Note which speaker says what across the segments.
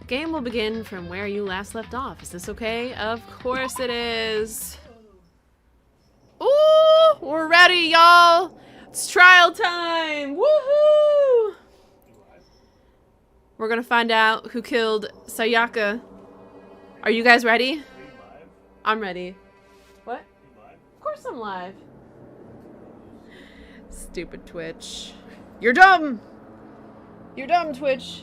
Speaker 1: Game will begin from where you last left off. Is this okay? Of course it is. Ooh, we're ready, y'all. It's trial time. Woohoo! We're gonna find out who killed Sayaka. Are you guys ready? I'm ready. What? Of course I'm live. Stupid Twitch. You're dumb! You're dumb, Twitch.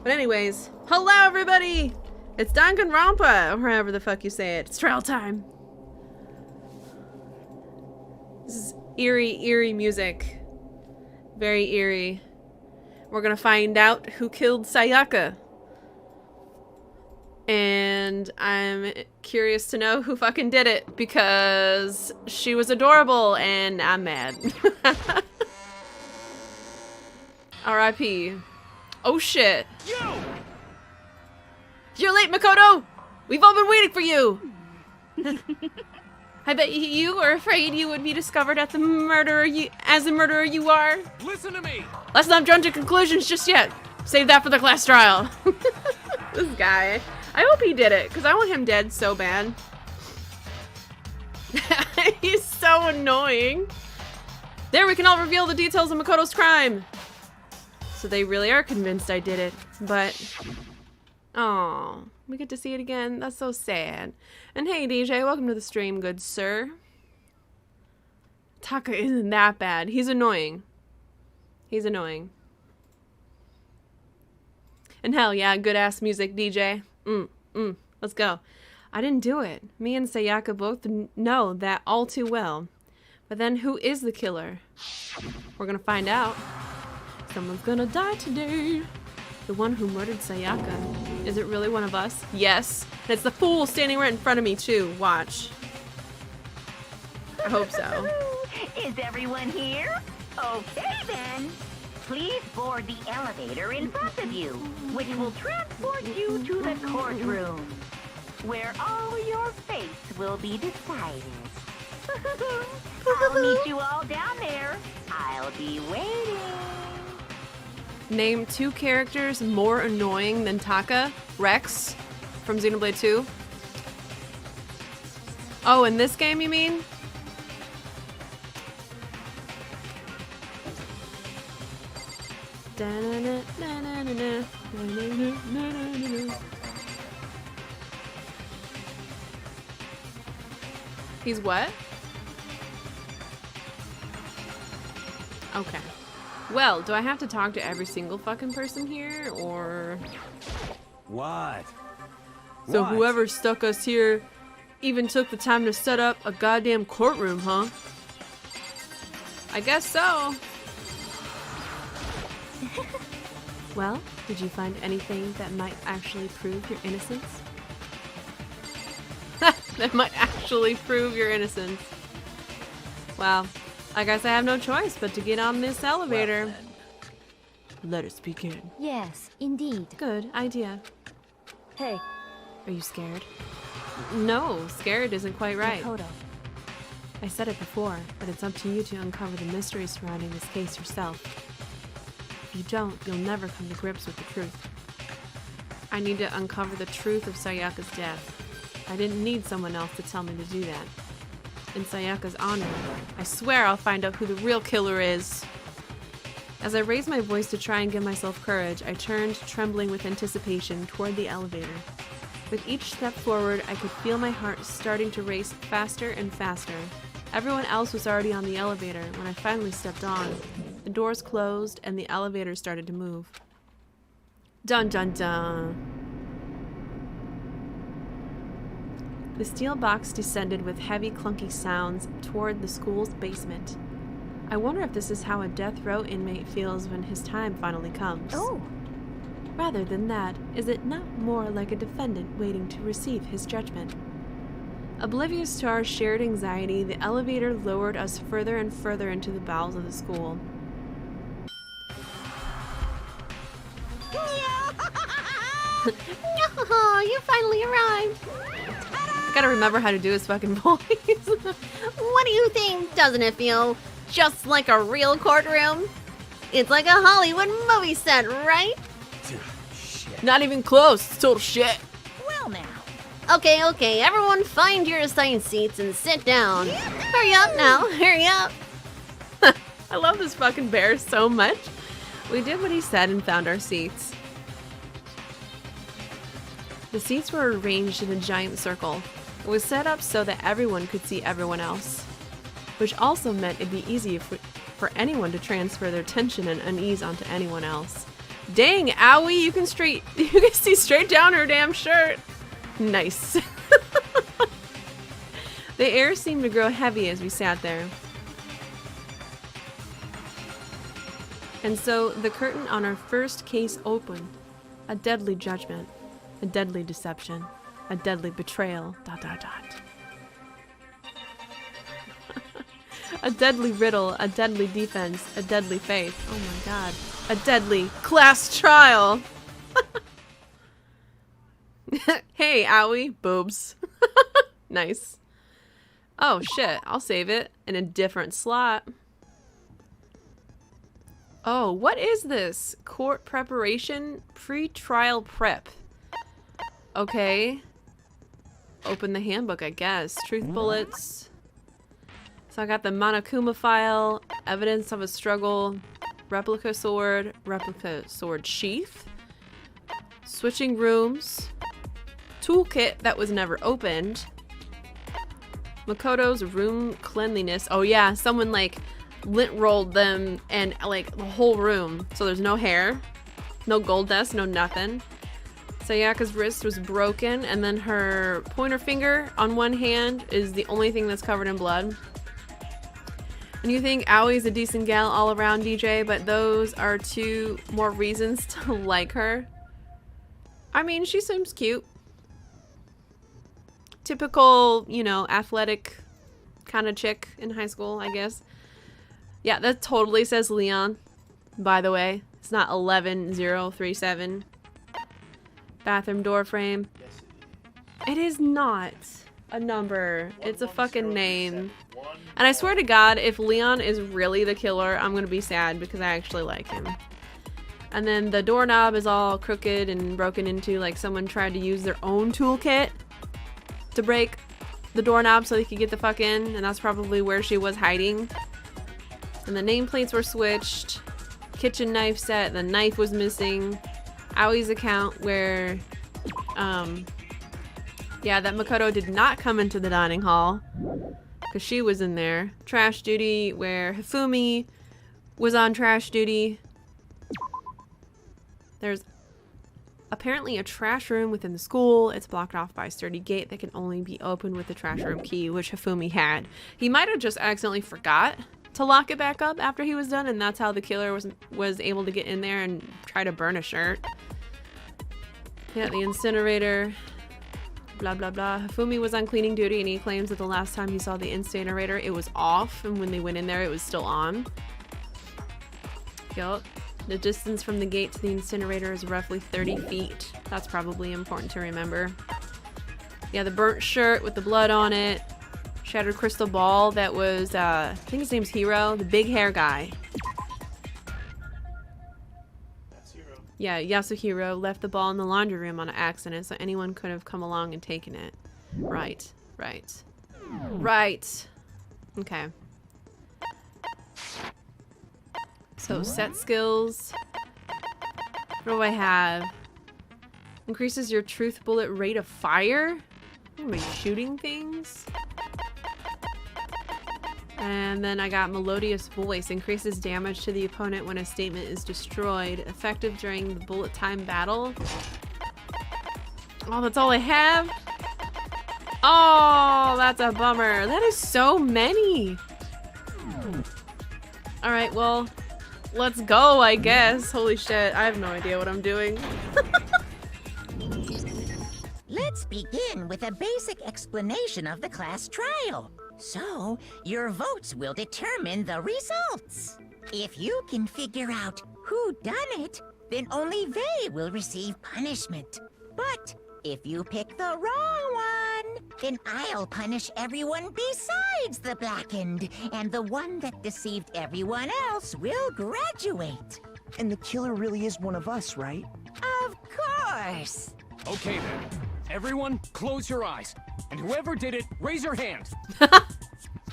Speaker 1: But anyways, hello everybody! It's Danganronpa, or however the fuck you say it. It's trial time. This is eerie, eerie music. Very eerie. We're gonna find out who killed Sayaka. And I'm curious to know who fucking did it, because she was adorable and I'm mad. R.I.P. Oh shit. You're late, Makoto! We've all been waiting for you! I bet you were afraid you would be discovered as the murderer you are.
Speaker 2: Listen to me!
Speaker 1: Let's not jump to conclusions just yet. Save that for the class trial. This guy. I hope he did it, because I want him dead so bad. He's so annoying. There, we can all reveal the details of Makoto's crime. So they really are convinced I did it, but... Oh, we get to see it again. That's so sad. And hey, DJ, welcome to the stream, good sir. Taka isn't that bad. He's annoying. He's annoying. And hell yeah, good-ass music, DJ. Let's go. I didn't do it. Me and Sayaka both know that all too well. But then who is the killer? We're gonna find out. Someone's gonna die today. The one who murdered Sayaka. Is it really one of us? Yes. And it's the fool standing right in front of me, too. Watch. I hope so.
Speaker 3: Is everyone here? Okay, then. Please board the elevator in front of you, which will transport you to the courtroom, where all your fates will be decided. I'll meet you all down there. I'll be waiting.
Speaker 1: Name 2 characters more annoying than Taka. Rex from Xenoblade 2. Oh, in this game you mean? He's what? Okay. Well, do I have to talk to every single fucking person here, or...
Speaker 2: What?
Speaker 1: So
Speaker 2: What?
Speaker 1: whoever stuck us here even took the time to set up a goddamn courtroom, huh? I guess so. Well, did you find anything that might actually prove your innocence? That might actually prove your innocence. Well, I guess I have no choice but to get on this elevator.
Speaker 2: Well,
Speaker 1: let us begin.
Speaker 4: Yes, indeed.
Speaker 1: Good idea.
Speaker 4: Hey,
Speaker 1: Are you scared? No, scared isn't quite right.
Speaker 4: Makoto.
Speaker 1: I said it before, but it's up to you to uncover the mystery surrounding this case yourself. If you don't, you'll never come to grips with the truth. I need to uncover the truth of Sayaka's death. I didn't need someone else to tell me to do that. In Sayaka's honor, I swear I'll find out who the real killer is. As I raised my voice to try and give myself courage, I turned, trembling with anticipation, toward the elevator. With each step forward, I could feel my heart starting to race faster and faster. Everyone else was already on the elevator when I finally stepped on. The doors closed and the elevator started to move. Dun dun dun. The steel box descended with heavy, clunky sounds toward the school's basement. I wonder if this is how a death row inmate feels when his time finally comes.
Speaker 4: Oh,
Speaker 1: Rather than that, is it not more like a defendant waiting to receive his judgment? Oblivious to our shared anxiety, the elevator lowered us further and further into the bowels of the school. No, you finally arrived! I gotta remember how to do his fucking voice.
Speaker 5: What do you think? Doesn't it feel just like a real courtroom?
Speaker 1: It's like a Hollywood movie set, right?
Speaker 2: Shit.
Speaker 1: Not even close. It's total shit.
Speaker 3: Well now.
Speaker 1: Okay, everyone find your assigned seats and sit down. Hurry up now, hurry up. I love this fucking bear so much. We did what he said and found our seats. The seats were arranged in a giant circle. It was set up so that everyone could see everyone else, which also meant it'd be easy for anyone to transfer their tension and unease onto anyone else. Dang, owie, you can see straight down her damn shirt. Nice. The air seemed to grow heavy as we sat there. And so the curtain on our first case opened. A deadly judgment, a deadly deception, a deadly betrayal, ... A deadly riddle, a deadly defense, a deadly faith. Oh my god. A deadly class trial. Hey, owie, boobs. Nice. Oh shit, I'll save it in a different slot. Oh, what is this? Court preparation? Pre-trial prep. Okay. Open the handbook, I guess. Truth bullets. So I got the Monokuma file, evidence of a struggle, replica sword sheath, switching rooms, toolkit that was never opened, Makoto's room cleanliness. Oh yeah, someone like lint rolled them and like the whole room. So there's no hair, no gold dust, no nothing. Sayaka's wrist was broken, and then her pointer finger on one hand is the only thing that's covered in blood. And you think Awie's a decent gal all around, DJ, but those are 2 more reasons to like her. I mean, she seems cute. Typical, you know, athletic kind of chick in high school, I guess. Yeah, that totally says Leon, by the way. It's not 11037. Bathroom door frame. It is not a number. It's a fucking name. And I swear to God, if Leon is really the killer, I'm gonna be sad because I actually like him. And then the doorknob is all crooked and broken into, like someone tried to use their own toolkit to break the doorknob so they could get the fuck in, and that's probably where she was hiding. And the nameplates were switched. Kitchen knife set, the knife was missing. Awie's account where, yeah, that Makoto did not come into the dining hall because she was in there. Trash duty where Hifumi was on trash duty. There's apparently a trash room within the school. It's blocked off by a sturdy gate that can only be opened with the trash room key, which Hifumi had. He might have just accidentally forgot to lock it back up after he was done, and that's how the killer was able to get in there and try to burn a shirt. Yeah, the incinerator. Blah blah blah. Hifumi was on cleaning duty, and he claims that the last time he saw the incinerator, it was off, and when they went in there, it was still on. Yup. The distance from the gate to the incinerator is roughly 30 feet. That's probably important to remember. Yeah, the burnt shirt with the blood on it. Shattered crystal ball that was, I think his name's Hiro, the big hair guy.
Speaker 2: That's Hiro.
Speaker 1: Yeah, Yasuhiro left the ball in the laundry room on an accident, so anyone could have come along and taken it. Right, right. Right. Okay. So, set skills. What do I have? Increases your truth bullet rate of fire? Am I shooting things? And then I got melodious voice. Increases damage to the opponent when a statement is destroyed. Effective during the bullet time battle. Oh, that's all I have? Oh, that's a bummer. That is so many. Alright, well, let's go, I guess. Holy shit, I have no idea what I'm doing.
Speaker 3: Let's begin with a basic explanation of the class trial. So, your votes will determine the results. If you can figure out who done it, then only they will receive punishment. But if you pick the wrong one, Then I'll punish everyone besides the Blackened, and the one that deceived everyone else will graduate.
Speaker 5: And the killer really is one of us, right?
Speaker 3: Of course.
Speaker 6: Okay then. Everyone, close your eyes. And whoever did it, raise your hand.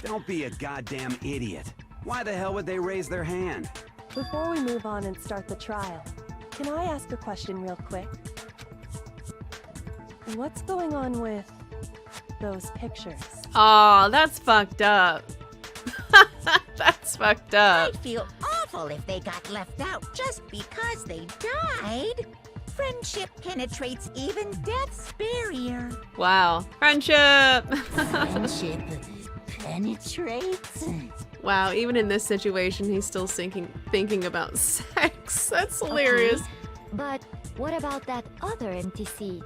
Speaker 7: Don't be a goddamn idiot. Why the hell would they raise their hand?
Speaker 8: Before we move on and start the trial, can I ask a question real quick? What's going on with those pictures?
Speaker 1: Oh, that's fucked up. That's fucked up.
Speaker 3: I'd feel awful if they got left out just because they died. Friendship penetrates even death's barrier.
Speaker 1: Wow. Friendship!
Speaker 3: Friendship penetrates?
Speaker 1: Wow, even in this situation, he's still thinking about sex. That's hilarious.
Speaker 4: Okay, but what about that other empty seat?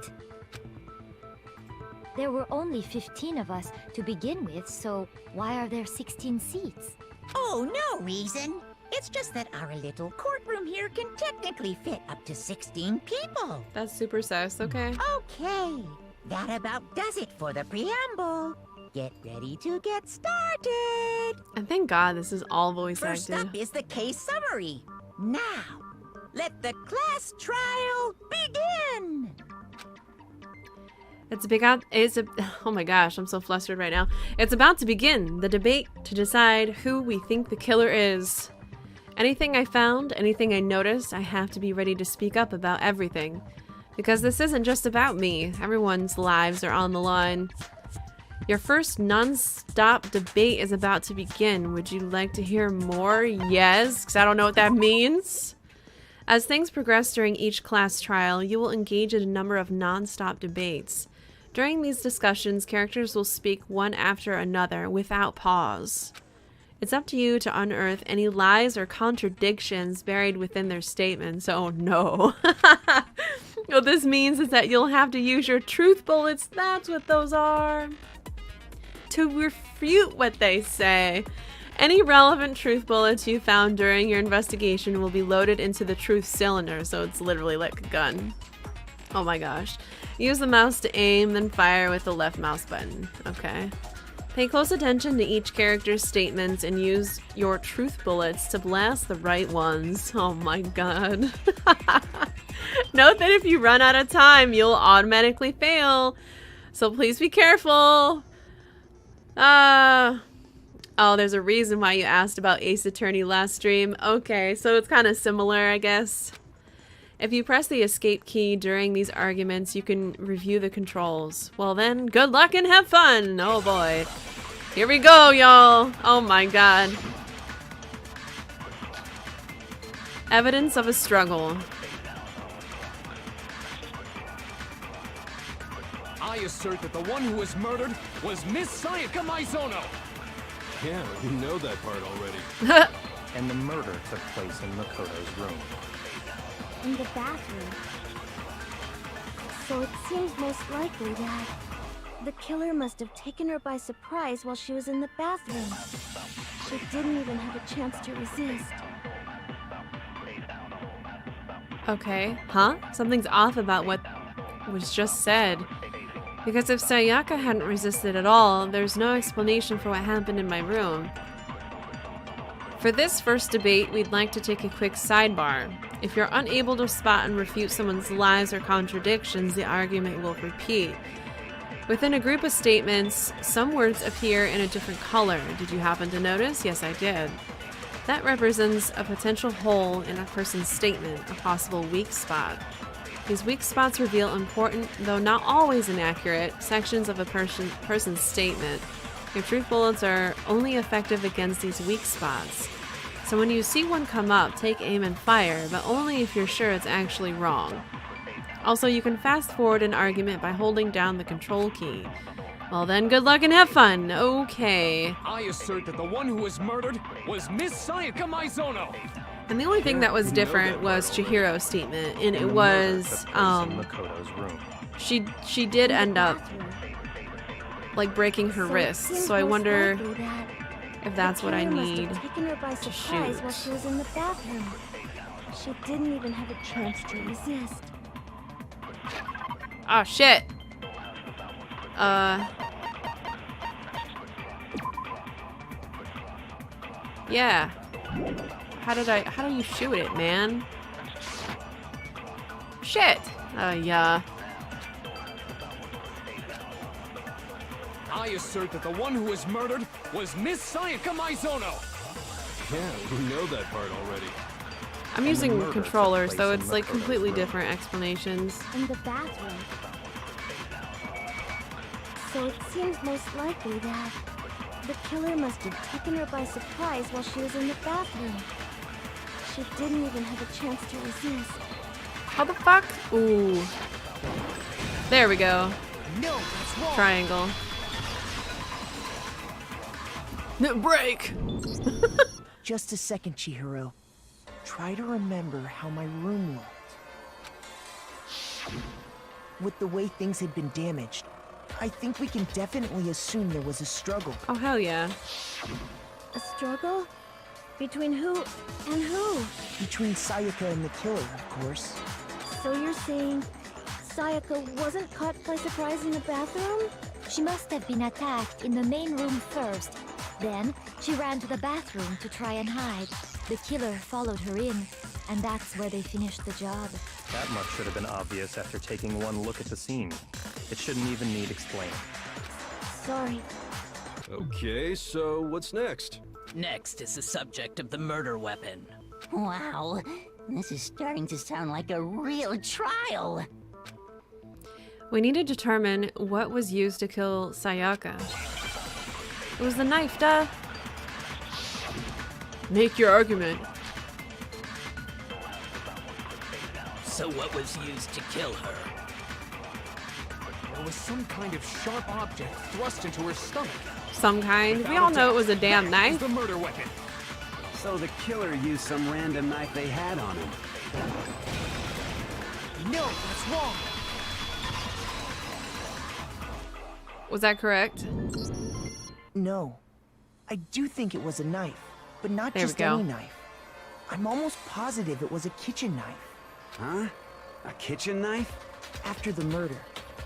Speaker 4: There were only 15 of us to begin with, so why are there 16 seats?
Speaker 3: Oh, no reason. It's just that our little courtroom here can technically fit up to 16 people.
Speaker 1: That's super sus, okay?
Speaker 3: Okay, that about does it for the preamble. Get ready to get started.
Speaker 1: And thank God this is all voice
Speaker 3: First
Speaker 1: acted.
Speaker 3: up is the case summary. Now, let the class trial begin.
Speaker 1: Oh my gosh, I'm so flustered right now. It's about to begin, the debate to decide who we think the killer is. Anything I found, anything I noticed, I have to be ready to speak up about everything. Because this isn't just about me. Everyone's lives are on the line. Your first non-stop debate is about to begin. Would you like to hear more? Yes, because I don't know what that means. As things progress during each class trial, you will engage in a number of non-stop debates. During these discussions, characters will speak one after another without pause. It's up to you to unearth any lies or contradictions buried within their statements. Oh no. What this means is that you'll have to use your truth bullets, that's what those are, to refute what they say. Any relevant truth bullets you found during your investigation will be loaded into the truth cylinder, so it's literally like a gun. Oh my gosh. Use the mouse to aim, then fire with the left mouse button. Okay. Pay close attention to each character's statements and use your truth bullets to blast the right ones. Oh my god. Note that if you run out of time, you'll automatically fail. So please be careful. Oh, there's a reason why you asked about Ace Attorney last stream. Okay, so it's kind of similar, I guess. If you press the escape key during these arguments, you can review the controls. Well then, good luck and have fun! Oh boy. Here we go, y'all! Oh my god. Evidence of a struggle.
Speaker 6: I assert that the one who was murdered was Miss Sayaka Maizono.
Speaker 2: Yeah, you know that part already.
Speaker 5: And the murder took place in Makoto's room.
Speaker 4: In the bathroom. So it seems most likely that the killer must have taken her by surprise while she was in the bathroom. She didn't even have a chance to resist.
Speaker 1: Okay, huh? Something's off about what was just said. Because if Sayaka hadn't resisted at all, there's no explanation for what happened in my room. For this first debate, we'd like to take a quick sidebar. If you're unable to spot and refute someone's lies or contradictions, the argument will repeat. Within a group of statements, some words appear in a different color. Did you happen to notice? Yes, I did. That represents a potential hole in a person's statement, a possible weak spot. These weak spots reveal important, though not always inaccurate, sections of a person's statement. Your truth bullets are only effective against these weak spots. So when you see one come up, take aim and fire, but only if you're sure it's actually wrong. Also, you can fast forward an argument by holding down the control key. Well then, good luck and have fun. Okay.
Speaker 6: I assert that the one who was murdered was Miss Sayaka Maizono.
Speaker 1: And the only thing that was different was Chihiro's statement, and it
Speaker 5: The
Speaker 1: was,
Speaker 5: murder took place in Makoto's room.
Speaker 1: she did end up, like, breaking her wrists, so I wonder if that's what I need
Speaker 4: Taken her by
Speaker 1: to
Speaker 4: surprise
Speaker 1: shoot.
Speaker 4: while she was in the bathroom. She didn't even have a chance to resist.
Speaker 1: Oh shit! Yeah. How do you shoot it, man? Shit! Yeah.
Speaker 6: I assert that the one who was murdered was Miss Sayaka Maizono.
Speaker 2: Yeah, we know that part already.
Speaker 1: I'm using
Speaker 5: murder took
Speaker 1: controllers,
Speaker 5: place
Speaker 1: so
Speaker 5: in
Speaker 1: it's like
Speaker 5: Makoto's
Speaker 1: completely
Speaker 5: room.
Speaker 1: different explanations.
Speaker 4: In the bathroom. So it seems most likely that the killer must have taken her by surprise while she was in the bathroom. She didn't even have a chance to resist.
Speaker 1: How the fuck? Ooh. There we go.
Speaker 6: No, that's wrong.
Speaker 1: Triangle. No, break!
Speaker 5: Just a second, Chihiro. Try to remember how my room looked. With the way things had been damaged, I think we can definitely assume there was a struggle.
Speaker 1: Oh, hell yeah.
Speaker 4: A struggle? Between who and who?
Speaker 5: Between Sayaka and the killer, of course.
Speaker 4: So you're saying Sayaka wasn't caught by surprise in the bathroom?
Speaker 9: She must have been attacked in the main room first. Then, she ran to the bathroom to try and hide. The killer followed her in, and that's where they finished the job.
Speaker 5: That much should have been obvious after taking one look at the scene. It shouldn't even need explaining.
Speaker 4: Sorry.
Speaker 2: Okay, so what's next?
Speaker 10: Next is the subject of the murder weapon.
Speaker 3: Wow, this is starting to sound like a real trial.
Speaker 1: We need to determine what was used to kill Sayaka. It was the knife, duh. Make your argument.
Speaker 10: So what was used to kill her?
Speaker 6: There was some kind of sharp object thrust into her stomach.
Speaker 1: Some kind. We
Speaker 6: Without
Speaker 1: all
Speaker 6: a
Speaker 1: know it
Speaker 6: doubt,
Speaker 1: was a damn
Speaker 6: that is
Speaker 1: knife.
Speaker 6: the murder weapon.
Speaker 7: So the killer used some random knife they had on him.
Speaker 6: No, that's wrong.
Speaker 1: Was that correct?
Speaker 5: No. I do think it was a knife, but not
Speaker 1: There we
Speaker 5: just
Speaker 1: go.
Speaker 5: any knife. I'm almost positive it was a kitchen knife.
Speaker 7: Huh? A kitchen knife?
Speaker 5: After the murder,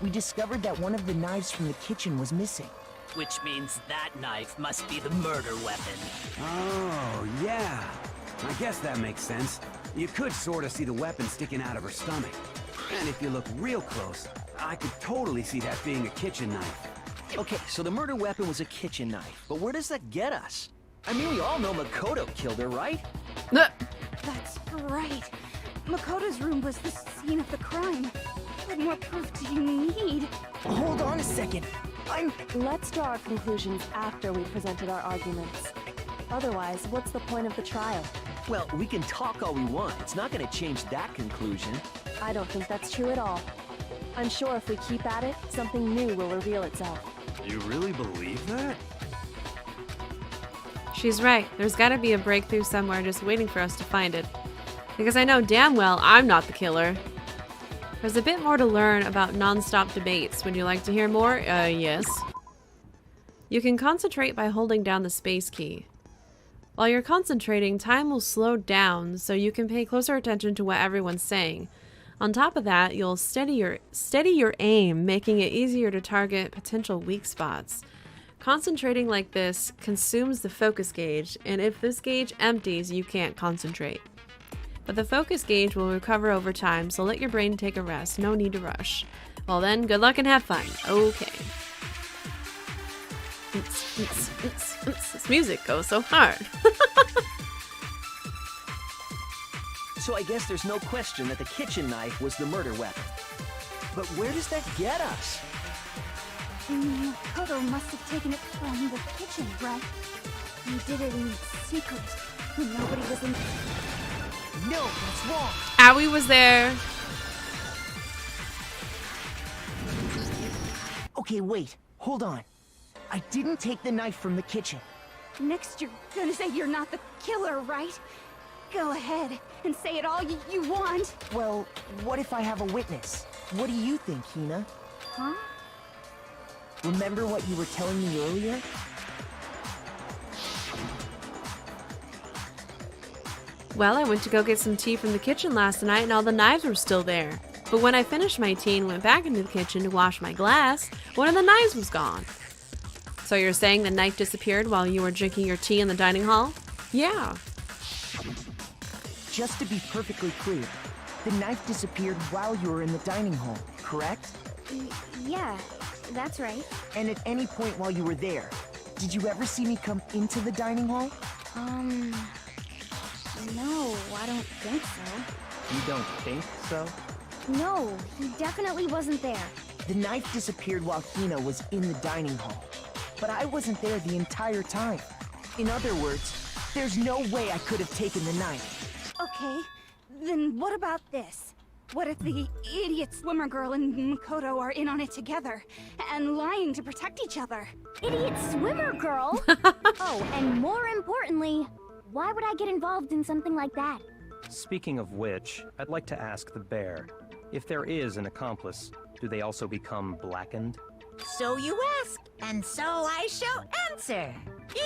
Speaker 5: we discovered that one of the knives from the kitchen was missing.
Speaker 10: Which means that knife must be the murder weapon.
Speaker 7: Oh, yeah. I guess that makes sense. You could sort of see the weapon sticking out of her stomach. And if you look real close, I could totally see that being a kitchen knife.
Speaker 11: Okay, so the murder weapon was a kitchen knife, but where does that get us? I mean, we all know Makoto killed her, right?
Speaker 4: That's right. Makoto's room was the scene of the crime. What more proof do you need?
Speaker 5: Hold on a second.
Speaker 8: Let's draw our conclusions after we've presented our arguments. Otherwise, what's the point of the trial?
Speaker 11: Well, we can talk all we want. It's not going to change that conclusion.
Speaker 8: I don't think that's true at all. I'm sure if we keep at it, something new will reveal itself.
Speaker 2: You really believe that?
Speaker 1: She's right. There's gotta be a breakthrough somewhere just waiting for us to find it. Because I know damn well I'm not the killer. There's a bit more to learn about non-stop debates. Would you like to hear more? Yes. You can concentrate by holding down the space key. While you're concentrating, time will slow down so you can pay closer attention to what everyone's saying. On top of that, you'll steady your aim, making it easier to target potential weak spots. Concentrating like this consumes the focus gauge, and if this gauge empties, you can't concentrate. But the focus gauge will recover over time, so let your brain take a rest. No need to rush. Well then, good luck and have fun. Okay. This music goes so hard.
Speaker 11: So I guess there's no question that the kitchen knife was the murder weapon. But where does that get us?
Speaker 4: Makoto must have taken it from the kitchen, right? He did it in secret, when nobody was in.
Speaker 11: No, that's wrong.
Speaker 1: Aoi was there.
Speaker 5: Okay, wait. Hold on. I didn't take the knife from the kitchen.
Speaker 4: Next, you're gonna say you're not the killer, right? Go ahead and say it all you want.
Speaker 5: Well, what if I have a witness? What do you think, Hina?
Speaker 4: Huh?
Speaker 5: Remember what you were telling me earlier?
Speaker 1: Well, I went to go get some tea from the kitchen last night and all the knives were still there. But when I finished my tea and went back into the kitchen to wash my glass, one of the knives was gone. So you're saying the knife disappeared while you were drinking your tea in the dining hall? Yeah.
Speaker 5: Just to be perfectly clear, the knife disappeared while you were in the dining hall, correct?
Speaker 4: Yeah, that's right.
Speaker 5: And at any point while you were there, did you ever see me come into the dining hall?
Speaker 4: No, I don't think so.
Speaker 11: You don't think so?
Speaker 4: No, he definitely wasn't there.
Speaker 5: The knife disappeared while Hina was in the dining hall. But I wasn't there the entire time. In other words, there's no way I could have taken the knife.
Speaker 12: Okay, then what about this? What if the idiot swimmer girl and Makoto are in on it together, and lying to protect each other?
Speaker 4: Idiot swimmer girl? Oh, and more importantly, why would I get involved in something like that?
Speaker 13: Speaking of which, I'd like to ask the bear, if there is an accomplice, do they also become blackened?
Speaker 3: So you ask, and so I shall answer.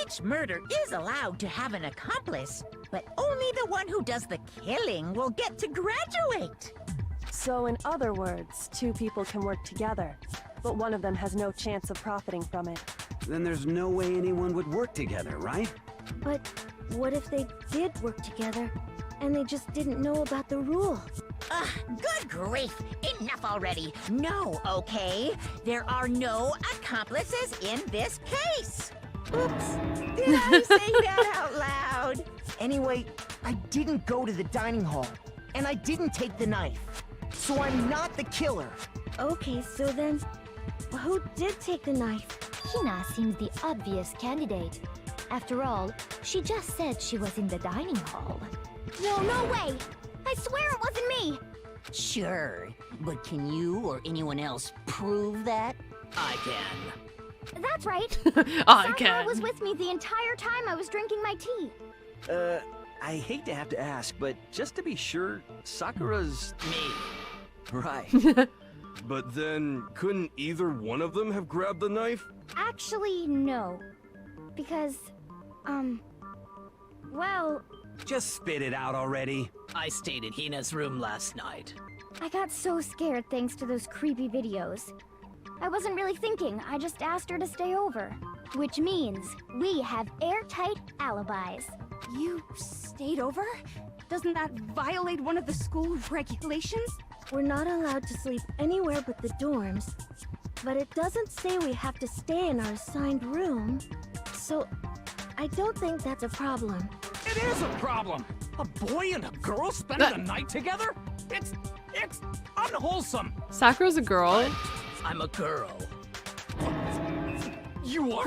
Speaker 3: Each murder is allowed to have an accomplice, but only the one who does the killing will get to graduate.
Speaker 8: So in other words, two people can work together, but one of them has no chance of profiting from it.
Speaker 7: Then there's no way anyone would work together, right?
Speaker 4: But what if they did work together, and they just didn't know about the rule?
Speaker 3: Ugh, good grief! Enough already! No, okay? There are no accomplices in this case! Oops! Did I say that out loud?
Speaker 5: Anyway, I didn't go to the dining hall, and I didn't take the knife. So I'm not the killer.
Speaker 4: Okay, so then, who did take the knife?
Speaker 9: Hina seems the obvious candidate. After all, she just said she was in the dining hall.
Speaker 4: Whoa, no way! I swear it wasn't me!
Speaker 3: Sure, but can you or anyone else prove that?
Speaker 10: I can.
Speaker 4: That's right.
Speaker 1: I
Speaker 4: Sakura
Speaker 1: can.
Speaker 4: was with me the entire time I was drinking my tea.
Speaker 11: I hate to have to ask, but just to be sure, Sakura's...
Speaker 10: Me.
Speaker 11: Right.
Speaker 2: But then, couldn't either one of them have grabbed the knife?
Speaker 4: Actually, no. Because, well,
Speaker 7: Just spit it out already.
Speaker 10: I stayed in Hina's room last night.
Speaker 4: I got so scared thanks to those creepy videos. I wasn't really thinking, I just asked her to stay over. Which means we have airtight alibis.
Speaker 12: You stayed over? Doesn't that violate one of the school regulations?
Speaker 4: We're not allowed to sleep anywhere but the dorms. But it doesn't say we have to stay in our assigned room. So, I don't think that's a problem.
Speaker 6: It is a problem! A boy and a girl spending the night together? It's unwholesome!
Speaker 1: Sakura's a girl.
Speaker 10: I'm a girl.
Speaker 6: You are?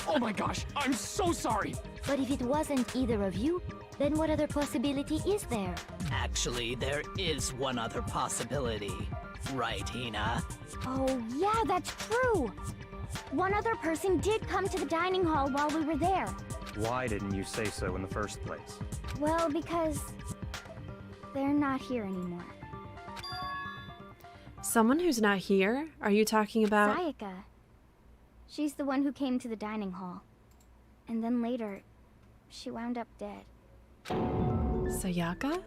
Speaker 6: Oh my gosh, I'm so sorry!
Speaker 9: But if it wasn't either of you, then what other possibility is there?
Speaker 10: Actually, there is one other possibility. Right, Hina?
Speaker 4: Oh, yeah, that's true. One other person did come to the dining hall while we were there.
Speaker 13: Why didn't you say so in the first place?
Speaker 4: Well, because they're not here anymore.
Speaker 1: Someone who's not here? Are you talking about?
Speaker 4: Sayaka. She's the one who came to the dining hall. And then later, she wound up dead.
Speaker 1: Sayaka?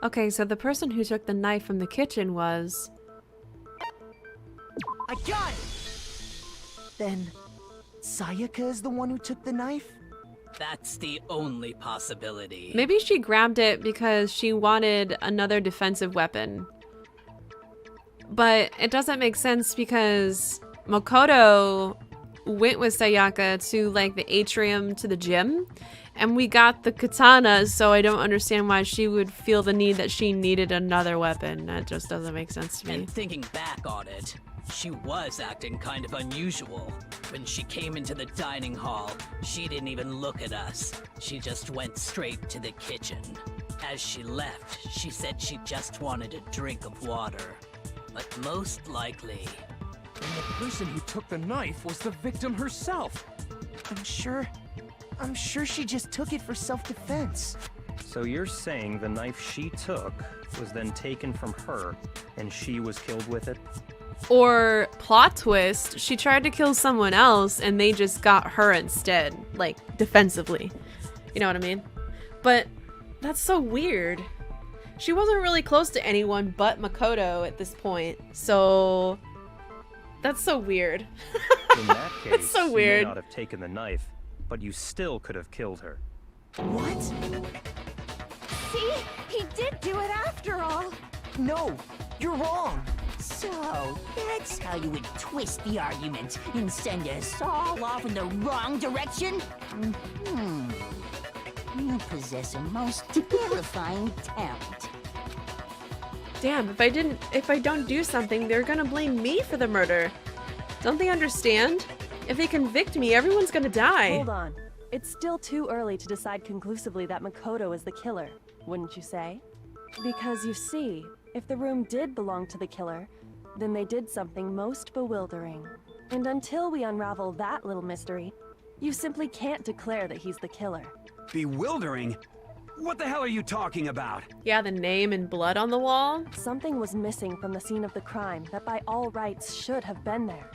Speaker 1: Okay, so the person who took the knife from the kitchen was...
Speaker 5: I got it! Then, Sayaka is the one who took the knife?
Speaker 10: That's the only possibility.
Speaker 1: Maybe she grabbed it because she wanted another defensive weapon. But it doesn't make sense because Makoto went with Sayaka to like the atrium to the gym, and we got the katana, so I don't understand why she would feel the need that she needed another weapon. That just doesn't make sense to me.
Speaker 10: And thinking back on it, she was acting kind of unusual. When she came into the dining hall, she didn't even look at us. She just went straight to the kitchen. As she left, she said she just wanted a drink of water. But most likely...
Speaker 6: And the person who took the knife was the victim herself.
Speaker 5: I'm sure she just took it for self-defense.
Speaker 13: So you're saying the knife she took was then taken from her, and she was killed with it?
Speaker 1: Or, plot twist, she tried to kill someone else and they just got her instead, like, defensively. You know what I mean? But that's so weird. She wasn't really close to anyone but Makoto at this point, so that's so weird.
Speaker 13: In that case,
Speaker 1: It's so weird.
Speaker 13: you may not have taken the knife, but you still could have killed her.
Speaker 5: What?
Speaker 12: See? He did do it after all.
Speaker 5: No, you're wrong.
Speaker 3: So, that's how you would twist the argument and send us all off in the wrong direction? You possess a most terrifying talent.
Speaker 1: Damn, if I don't do something, they're gonna blame me for the murder. Don't they understand? If they convict me, everyone's gonna die.
Speaker 8: Hold on. It's still too early to decide conclusively that Makoto is the killer, wouldn't you say? Because you see, if the room did belong to the killer, then they did something most bewildering. And until we unravel that little mystery, you simply can't declare that he's the killer.
Speaker 7: Bewildering? What the hell are you talking about?
Speaker 1: Yeah, the name and blood on the wall.
Speaker 8: Something was missing from the scene of the crime that by all rights should have been there.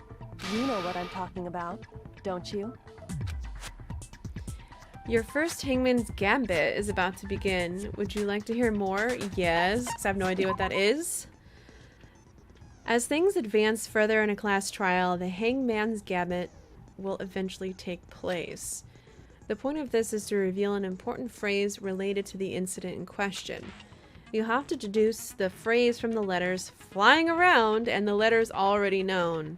Speaker 8: You know what I'm talking about, don't you?
Speaker 1: Your first Hangman's Gambit is about to begin. Would you like to hear more? Yes, because I have no idea what that is. As things advance further in a class trial, the Hangman's Gambit will eventually take place. The point of this is to reveal an important phrase related to the incident in question. You have to deduce the phrase from the letters flying around and the letters already known.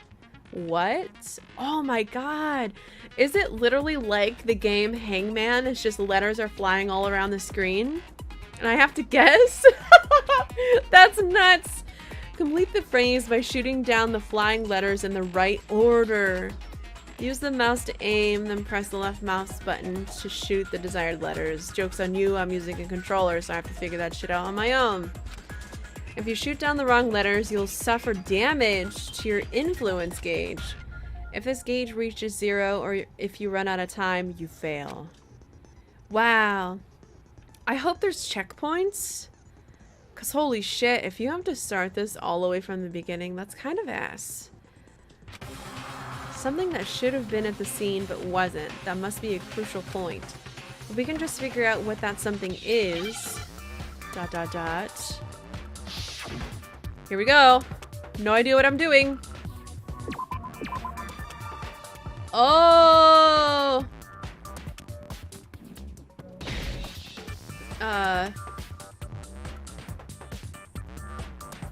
Speaker 1: What? Oh my god! Is it literally like the game Hangman? It's just letters are flying all around the screen? And I have to guess? That's nuts! Complete the phrase by shooting down the flying letters in the right order. Use the mouse to aim, then press the left mouse button to shoot the desired letters. Joke's on you, I'm using a controller, so I have to figure that shit out on my own. If you shoot down the wrong letters, you'll suffer damage to your influence gauge. If this gauge reaches 0, or if you run out of time, you fail. Wow. I hope there's checkpoints. Because holy shit, if you have to start this all the way from the beginning, that's kind of ass. Something that should have been at the scene but wasn't. That must be a crucial point. If we can just figure out what that something is. ... Here we go. No idea what I'm doing. Oh!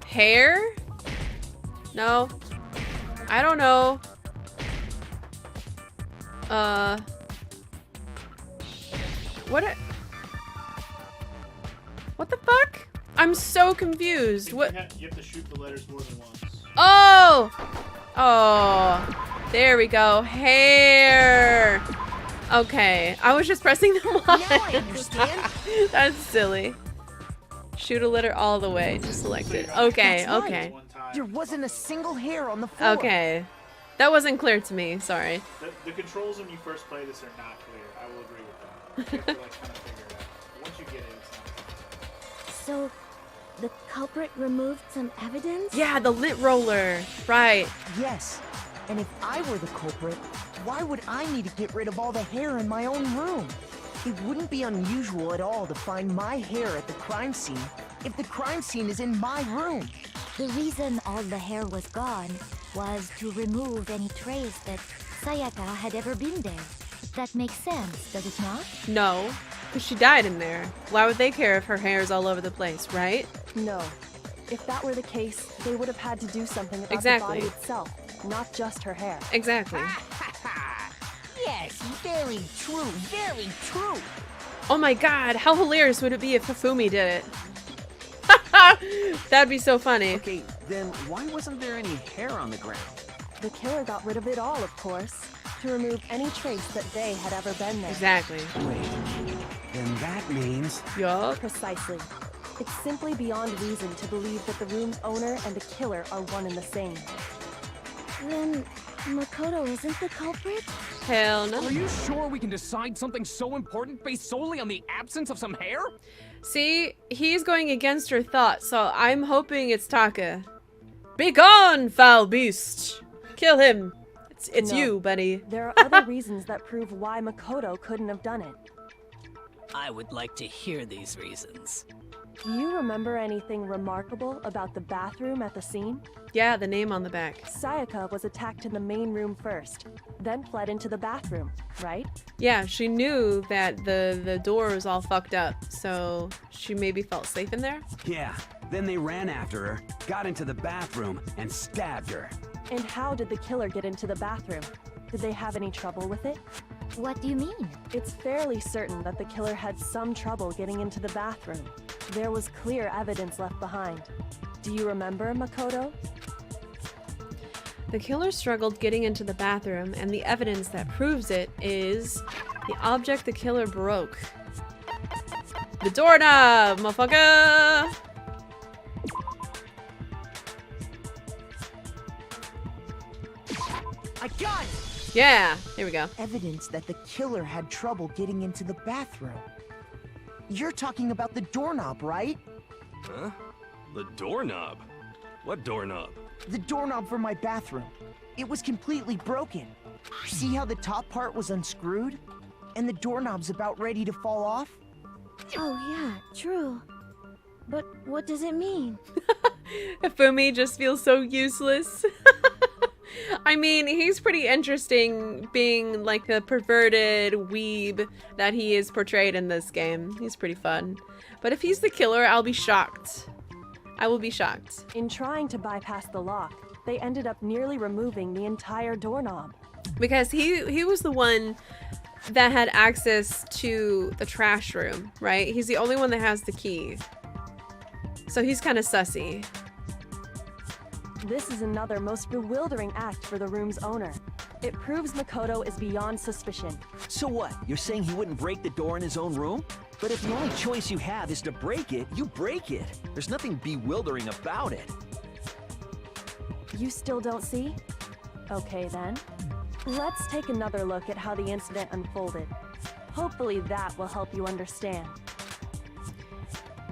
Speaker 1: Hair? No. I don't know. What the fuck? I'm so confused. What?
Speaker 14: You have to shoot the letters more than once.
Speaker 1: Oh! Oh. There we go. Hair. Okay. I was just pressing them once.
Speaker 5: Now I understand.
Speaker 1: That's silly. Shoot a letter all the way. Just select it. Okay,
Speaker 5: That's
Speaker 1: okay.
Speaker 5: right. There wasn't a single hair on the floor.
Speaker 1: Okay. That wasn't clear to me. Sorry.
Speaker 14: The controls when you first play this are not clear. I will agree with that. You have to like kind of figure it out. Once you get it, it's not.
Speaker 4: So, the culprit removed some evidence?
Speaker 1: Yeah, the lit roller. Right.
Speaker 5: Yes. And if I were the culprit, why would I need to get rid of all the hair in my own room? It wouldn't be unusual at all to find my hair at the crime scene if the crime scene is in my room.
Speaker 9: The reason all the hair was gone was to remove any trace that Sayaka had ever been there. That makes sense, does it not?
Speaker 1: No, because she died in there. Why would they care if her hair's all over the place, right?
Speaker 8: No. If that were the case, they would have had to do something about
Speaker 1: Exactly.
Speaker 8: the body itself, not just her hair.
Speaker 1: Exactly.
Speaker 3: Yes, very true, very true.
Speaker 1: Oh my god, how hilarious would it be if Hifumi did it? That'd be so funny.
Speaker 11: Okay, then why wasn't there any hair on the ground?
Speaker 8: The killer got rid of it all, of course, to remove any trace that they had ever been there.
Speaker 1: Exactly.
Speaker 7: Wait, then that means...
Speaker 1: Yup.
Speaker 8: Precisely. It's simply beyond reason to believe that the room's owner and the killer are one and the same.
Speaker 4: Then Makoto isn't the culprit?
Speaker 1: Hell no.
Speaker 6: Are you sure we can decide something so important based solely on the absence of some hair?
Speaker 1: See, he's going against her thoughts, so I'm hoping it's Taka. Be gone, foul beast! Kill him. It's
Speaker 8: No.
Speaker 1: you, buddy.
Speaker 8: There are other reasons that prove why Makoto couldn't have done it.
Speaker 10: I would like to hear these reasons.
Speaker 8: Do you remember anything remarkable about the bathroom at the scene?
Speaker 1: Yeah, the name on the back.
Speaker 8: Sayaka was attacked in the main room first, then fled into the bathroom, right?
Speaker 1: Yeah, she knew that the door was all fucked up, so she maybe felt safe in there?
Speaker 7: Yeah, then they ran after her, got into the bathroom, and stabbed her.
Speaker 8: And how did the killer get into the bathroom? Did they have any trouble with it?
Speaker 9: What do you mean?
Speaker 8: It's fairly certain that the killer had some trouble getting into the bathroom. There was clear evidence left behind. Do you remember, Makoto?
Speaker 1: The killer struggled getting into the bathroom, and the evidence that proves it is the object the killer broke. The doorknob, motherfucker!
Speaker 5: I got it!
Speaker 1: Yeah, here we go.
Speaker 5: Evidence that the killer had trouble getting into the bathroom. You're talking about the doorknob, right?
Speaker 2: Huh? The doorknob? What doorknob?
Speaker 5: The doorknob for my bathroom. It was completely broken. See how the top part was unscrewed? And the doorknob's about ready to fall off?
Speaker 4: Oh yeah, true. But what does it mean?
Speaker 1: Fumi just feels so useless. I mean, he's pretty interesting being like the perverted weeb that he is portrayed in this game. He's pretty fun. But if he's the killer, I'll be shocked. I will be shocked.
Speaker 8: In trying to bypass the lock, they ended up nearly removing the entire doorknob.
Speaker 1: Because he was the one that had access to the trash room, right? He's the only one that has the key. So he's kind of sussy.
Speaker 8: This is another most bewildering act for the room's owner. It proves Makoto is beyond suspicion.
Speaker 11: So what? You're saying he wouldn't break the door in his own room? But if the only choice you have is to break it, you break it. There's nothing bewildering about it.
Speaker 8: You still don't see? Okay then. Let's take another look at how the incident unfolded. Hopefully that will help you understand.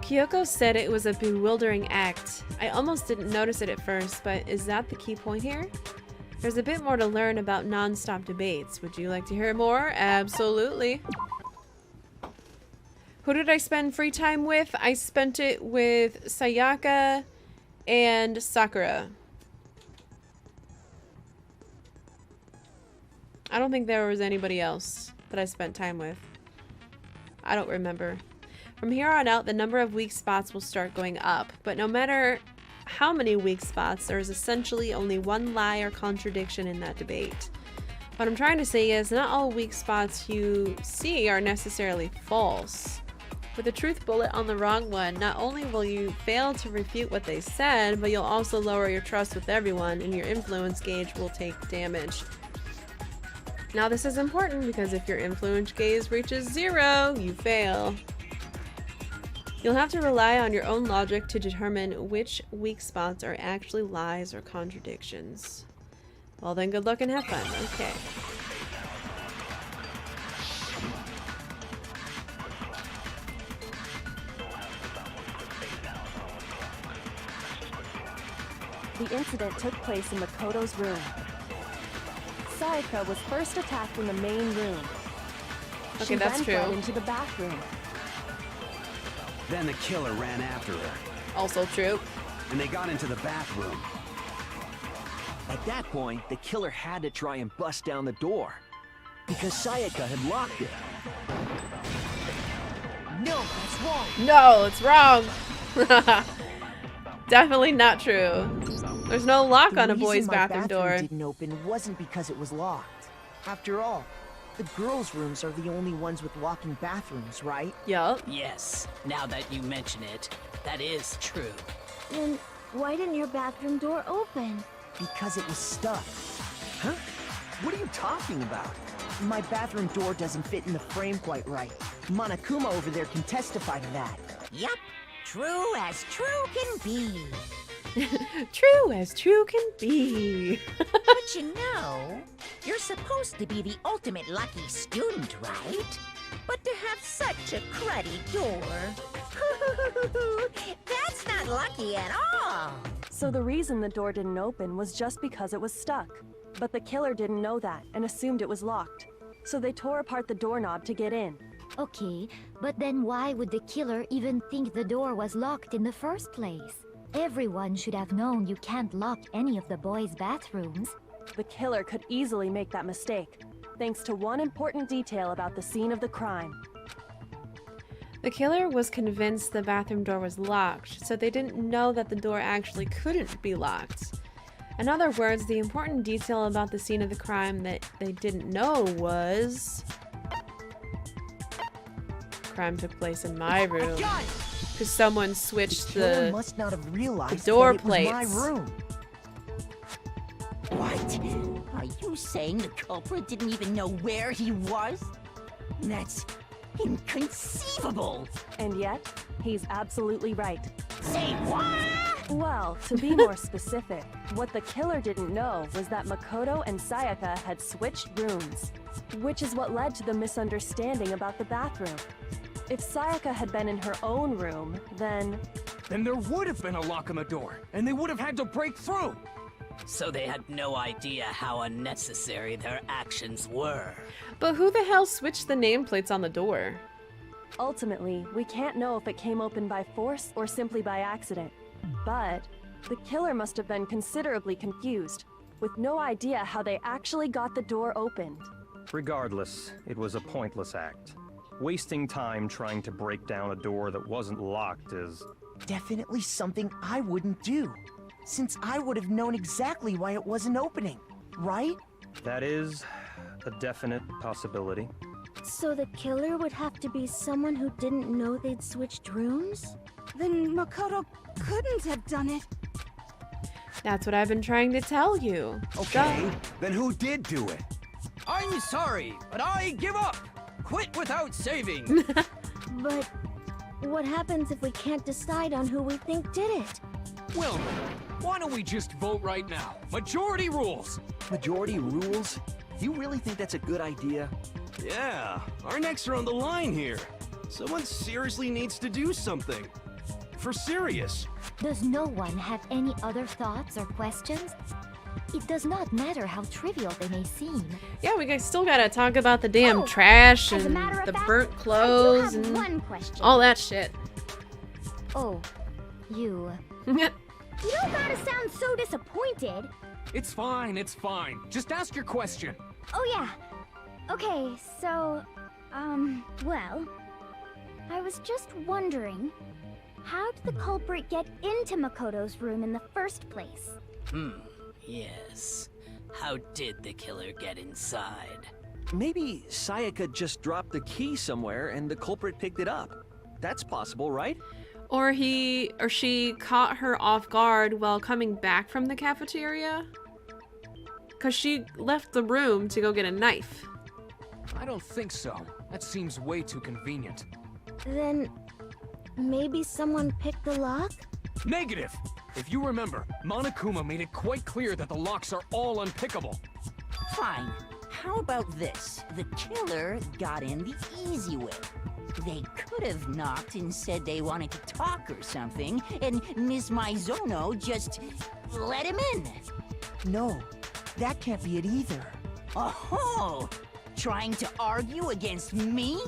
Speaker 1: Kyoko said it was a bewildering act. I almost didn't notice it at first, but is that the key point here? There's a bit more to learn about non-stop debates. Would you like to hear more? Absolutely. Who did I spend free time with? I spent it with Sayaka and Sakura. I don't think there was anybody else that I spent time with. I don't remember. From here on out, the number of weak spots will start going up, but no matter how many weak spots, there is essentially only one lie or contradiction in that debate. What I'm trying to say is, not all weak spots you see are necessarily false. With a truth bullet on the wrong one, not only will you fail to refute what they said, but you'll also lower your trust with everyone, and your influence gauge will take damage. Now this is important because if your influence gauge reaches 0, you fail. You'll have to rely on your own logic to determine which weak spots are actually lies or contradictions. Well then, good luck and have fun. Okay.
Speaker 8: The incident took place in Makoto's room. Sayaka was first attacked in the main room.
Speaker 1: Okay, that's true.
Speaker 8: She then fled into the bathroom.
Speaker 7: Then the killer ran after her.
Speaker 1: Also true.
Speaker 7: And they got into the bathroom.
Speaker 11: At that point, the killer had to try and bust down the door. Because Sayaka had locked it.
Speaker 5: No, that's wrong.
Speaker 1: No, it's wrong. Definitely not true. There's no lock on a boy's bathroom door.
Speaker 5: The reason my bathroom didn't open wasn't because it was locked. After all, the girls' rooms are the only ones with walking bathrooms, right?
Speaker 1: Yup.
Speaker 10: Yes, now that you mention it, that is true.
Speaker 4: Then why didn't your bathroom door open?
Speaker 5: Because it was stuck.
Speaker 11: Huh? What are you talking about?
Speaker 5: My bathroom door doesn't fit in the frame quite right. Monokuma over there can testify to that.
Speaker 3: Yup, true as true can be.
Speaker 1: True as true can be.
Speaker 3: But you know, you're supposed to be the ultimate lucky student, right? But to have such a cruddy door, that's not lucky at all.
Speaker 8: So the reason the door didn't open was just because it was stuck. But the killer didn't know that and assumed it was locked. So they tore apart the doorknob to get in.
Speaker 9: Okay, but then why would the killer even think the door was locked in the first place? Everyone should have known you can't lock any of the boys' bathrooms.
Speaker 8: The killer could easily make that mistake, thanks to one important detail about the scene of the crime.
Speaker 1: The killer was convinced the bathroom door was locked, so they didn't know that the door actually couldn't be locked. In other words, the important detail about the scene of the crime that they didn't know was... crime took place in my room. Because someone switched
Speaker 5: killer must not have realized
Speaker 1: the door
Speaker 5: that it
Speaker 1: plates.
Speaker 5: was my room.
Speaker 3: What? Are you saying the culprit didn't even know where he was? That's inconceivable.
Speaker 8: And yet, he's absolutely right.
Speaker 3: Say what?
Speaker 8: Well, to be more specific, what the killer didn't know was that Makoto and Sayaka had switched rooms, which is what led to the misunderstanding about the bathroom. If Sayaka had been in her own room, then
Speaker 6: there would have been a lock on the door, and they would have had to break through.
Speaker 10: So they had no idea how unnecessary their actions were.
Speaker 1: But who the hell switched the nameplates on the door?
Speaker 8: ultimately, we can't know if it came open by force or simply by accident. But the killer must have been considerably confused, with no idea how they actually got the door opened.
Speaker 13: Regardless, it was a pointless act. Wasting time trying to break down a door that wasn't locked is...
Speaker 5: definitely something I wouldn't do, since I would have known exactly why it wasn't opening, right?
Speaker 13: That is a definite possibility.
Speaker 4: So the killer would have to be someone who didn't know they'd switched rooms?
Speaker 12: Then Makoto couldn't have done it.
Speaker 1: That's what I've been trying to tell you.
Speaker 7: Okay, then who did do it?
Speaker 6: I'm sorry, but I give up. Quit without saving.
Speaker 4: But what happens if we can't decide on who we think did it?
Speaker 6: Well, then, why don't we just vote right now? Majority rules.
Speaker 11: Majority rules? You really think that's a good idea?
Speaker 2: Yeah, our necks are on the line here. Someone seriously needs to do something. For serious.
Speaker 9: Does no one have any other thoughts or questions? It does not matter how trivial they may seem.
Speaker 1: Yeah, we still gotta talk about the damn trash and the burnt clothes and
Speaker 4: one question.
Speaker 1: all that shit.
Speaker 4: Oh, you.
Speaker 12: You don't gotta sound so disappointed.
Speaker 6: It's fine, it's fine. Just ask your question.
Speaker 12: Oh yeah. Okay, so, well, I was just wondering, how did the culprit get into Makoto's room in the first place?
Speaker 10: Yes. How did the killer get inside?
Speaker 11: Maybe Sayaka just dropped the key somewhere and the culprit picked it up. That's possible, right?
Speaker 1: Or he or she caught her off guard while coming back from the cafeteria? Because she left the room to go get a knife.
Speaker 6: I don't think so. That seems way too convenient.
Speaker 4: Then maybe someone picked the lock?
Speaker 6: Negative! If you remember, Monokuma made it quite clear that the locks are all unpickable.
Speaker 3: Fine. How about this? The killer got in the easy way. They could have knocked and said they wanted to talk or something, and Miss Maizono just let him in.
Speaker 5: No, that can't be it either.
Speaker 3: Oh, trying to argue against me?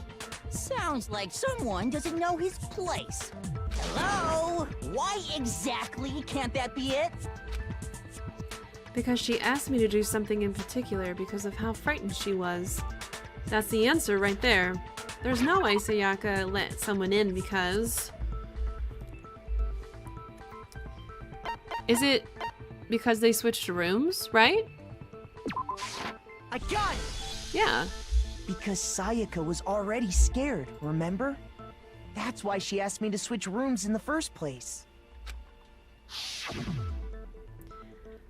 Speaker 3: Sounds like someone doesn't know his place. Hello? Why exactly can't that be it?
Speaker 1: Because she asked me to do something in particular because of how frightened she was. That's the answer right there. There's no way Sayaka let someone in because... Is it because they switched rooms, right?
Speaker 5: I got it!
Speaker 1: Yeah.
Speaker 5: Because Sayaka was already scared, remember? That's why she asked me to switch rooms in the first place.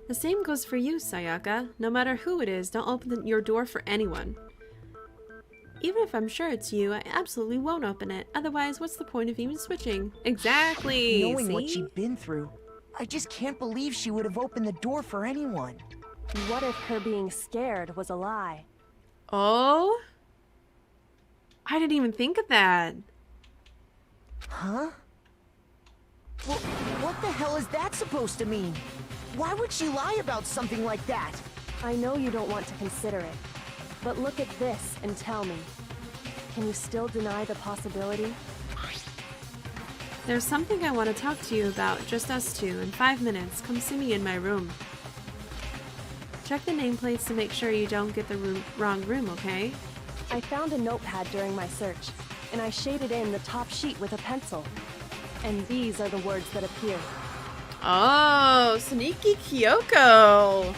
Speaker 1: The same goes for you, Sayaka. No matter who it is, don't open your door for anyone. Even if I'm sure it's you, I absolutely won't open it. Otherwise, what's the point of even switching? Exactly!
Speaker 5: Knowing what
Speaker 1: see?
Speaker 5: she'd been through, I just can't believe she would have opened the door for anyone.
Speaker 8: What if her being scared was a lie?
Speaker 1: Oh? I didn't even think of that.
Speaker 5: Huh? Well, what the hell is that supposed to mean? Why would she lie about something like that?
Speaker 8: I know you don't want to consider it, but look at this and tell me. can you still deny the possibility?
Speaker 1: There's something I want to talk to you about, just us two, in 5 minutes. Come see me in my room. Check the nameplates to make sure you don't get the wrong room, okay?
Speaker 8: I found a notepad during my search, and I shaded in the top sheet with a pencil. And these are the words that appear.
Speaker 1: Oh, sneaky Kyoko!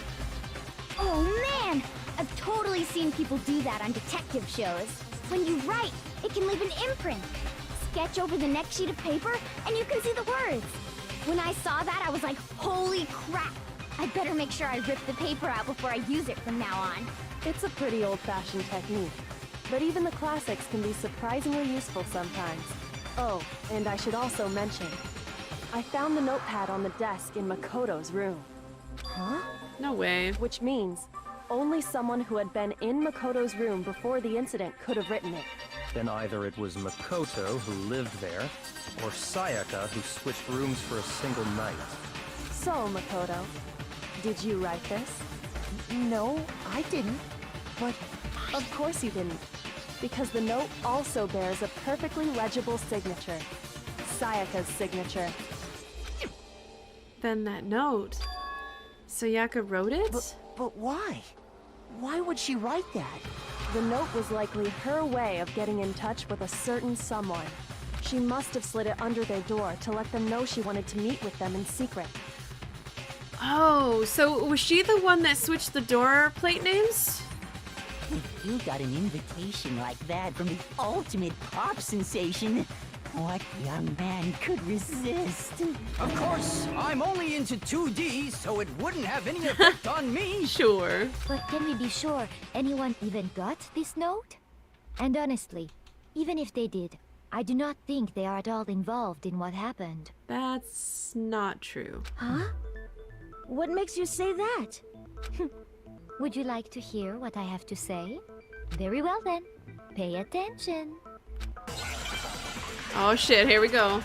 Speaker 12: Oh man! I've totally seen people do that on detective shows. When you write, it can leave an imprint. Sketch over the next sheet of paper, and you can see the words. When I saw that, I was like, holy crap! I better make sure I rip the paper out before I use it from now on.
Speaker 8: It's a pretty old-fashioned technique, but even the classics can be surprisingly useful sometimes. Oh, and I should also mention, I found the notepad on the desk in Makoto's room.
Speaker 1: Huh? No way.
Speaker 8: Which means only someone who had been in Makoto's room before the incident could have written it.
Speaker 13: Then either it was Makoto who lived there, or Sayaka who switched rooms for a single night.
Speaker 8: So, Makoto, did you write this?
Speaker 5: No, I didn't. But
Speaker 8: of course you didn't, because the note also bears a perfectly legible signature. Sayaka's signature.
Speaker 1: Then that note... Sayaka wrote it?
Speaker 5: But why? Why would she write that?
Speaker 8: The note was likely her way of getting in touch with a certain someone. She must have slid it under their door to let them know she wanted to meet with them in secret.
Speaker 1: Oh, so was she the one that switched the door plate names?
Speaker 15: If you got an invitation like that from the ultimate pop sensation, what young man could resist?
Speaker 6: Of course, I'm only into 2D, so it wouldn't have any effect on me.
Speaker 1: Sure.
Speaker 9: But can we be sure anyone even got this note? And honestly, even if they did, I do not think they are at all involved in what happened.
Speaker 1: That's not true.
Speaker 4: Huh? What makes you say that?
Speaker 9: Would you like to hear what I have to say? Very well then. Pay attention.
Speaker 1: Oh shit, here we go.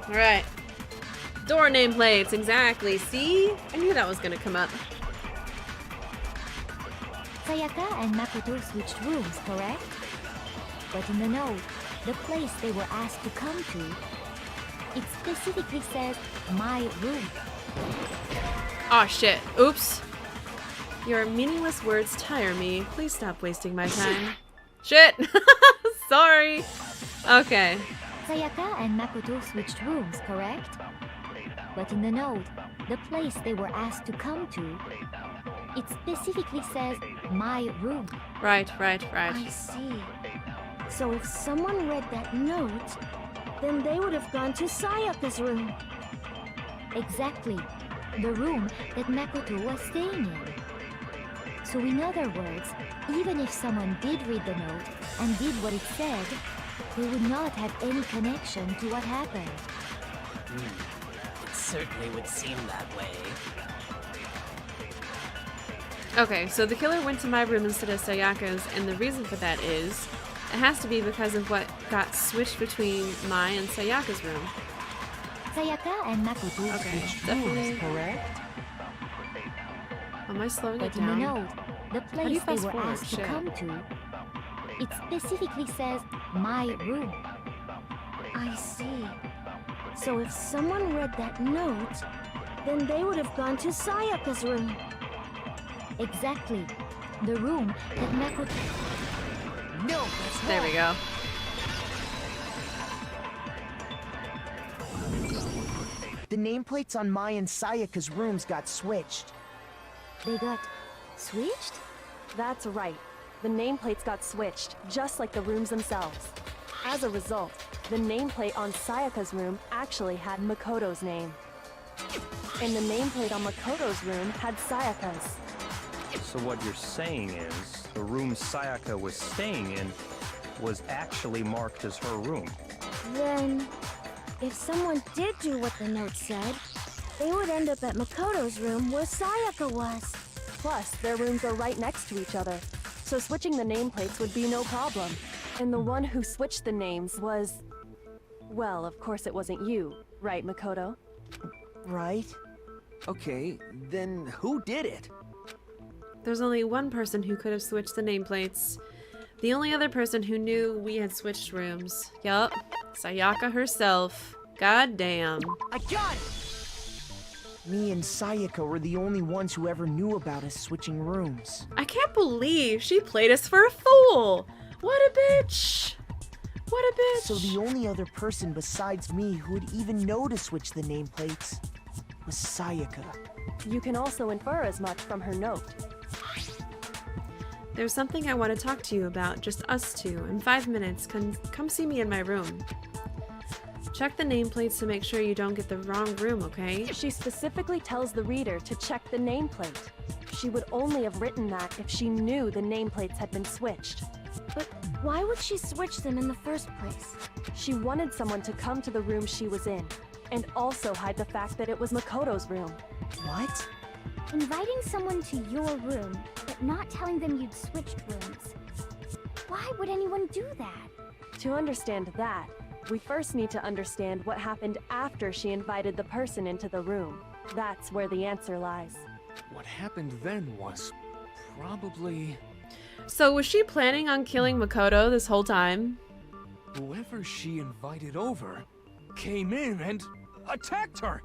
Speaker 1: Alright. Door nameplates, exactly. See? I knew that was gonna come up.
Speaker 9: Sayaka and Makoto switched rooms, correct? But in the note, the place they were asked to come to, it specifically says, my room.
Speaker 1: Oh shit. Oops. Your meaningless words tire me. Please stop wasting my time. Shit! Sorry! Okay.
Speaker 9: Sayaka and Makoto switched rooms, correct? But in the note, the place they were asked to come to, it specifically says, my room.
Speaker 1: Right.
Speaker 4: I see. So if someone read that note, then they would have gone to Sayaka's room.
Speaker 9: Exactly. The room that Makoto was staying in. So in other words, even if someone did read the note and did what it said, they would not have any connection to what happened.
Speaker 10: It certainly would seem that way.
Speaker 1: Okay, so the killer went to my room instead of Sayaka's, and the reason for that is, it has to be because of what got switched between my and Sayaka's room.
Speaker 9: Sayaka and Makoto switched rooms, correct?
Speaker 1: Am I slowing it
Speaker 9: But in the
Speaker 1: down?
Speaker 9: note, the
Speaker 1: How do you
Speaker 9: place they
Speaker 1: fast
Speaker 9: were
Speaker 1: forward?
Speaker 9: asked to
Speaker 1: Shit.
Speaker 9: come to, it specifically says, my room.
Speaker 4: I see. So if someone read that note, then they would have gone to Sayaka's room.
Speaker 9: Exactly. The room that Makoto...
Speaker 5: no, that's
Speaker 1: There we go.
Speaker 5: The nameplates on Mai and Sayaka's rooms got switched.
Speaker 9: They got switched?
Speaker 8: That's right. The nameplates got switched, just like the rooms themselves. As a result, the nameplate on Sayaka's room actually had Makoto's name. And the nameplate on Makoto's room had Sayaka's.
Speaker 13: So what you're saying is, the room Sayaka was staying in was actually marked as her room.
Speaker 4: Then, if someone did do what the note said, they would end up at Makoto's room where Sayaka was.
Speaker 8: Plus, their rooms are right next to each other, so switching the nameplates would be no problem. And the one who switched the names was... well, of course it wasn't you, right, Makoto?
Speaker 11: Right? Okay, then who did it?
Speaker 1: There's only one person who could have switched the nameplates. The only other person who knew we had switched rooms. Yup. Sayaka herself. God damn.
Speaker 5: I got it! Me and Sayaka were the only ones who ever knew about us switching rooms.
Speaker 1: I can't believe she played us for a fool! What a bitch! What a bitch!
Speaker 5: So the only other person besides me who would even know to switch the nameplates was Sayaka.
Speaker 8: You can also infer as much from her note.
Speaker 1: There's something I want to talk to you about, just us two. In 5 minutes, come see me in my room. Check the nameplates to make sure you don't get the wrong room, okay?
Speaker 8: She specifically tells the reader to check the nameplate. She would only have written that if she knew the nameplates had been switched.
Speaker 4: But why would she switch them in the first place?
Speaker 8: She wanted someone to come to the room she was in, and also hide the fact that it was Makoto's room.
Speaker 5: What?
Speaker 12: Inviting someone to your room, but not telling them you'd switched rooms. Why would anyone do that?
Speaker 8: To understand that, we first need to understand what happened after she invited the person into the room. That's where the answer lies.
Speaker 6: What happened then was probably...
Speaker 1: So was she planning on killing Makoto this whole time?
Speaker 6: whoever she invited over came in and attacked her.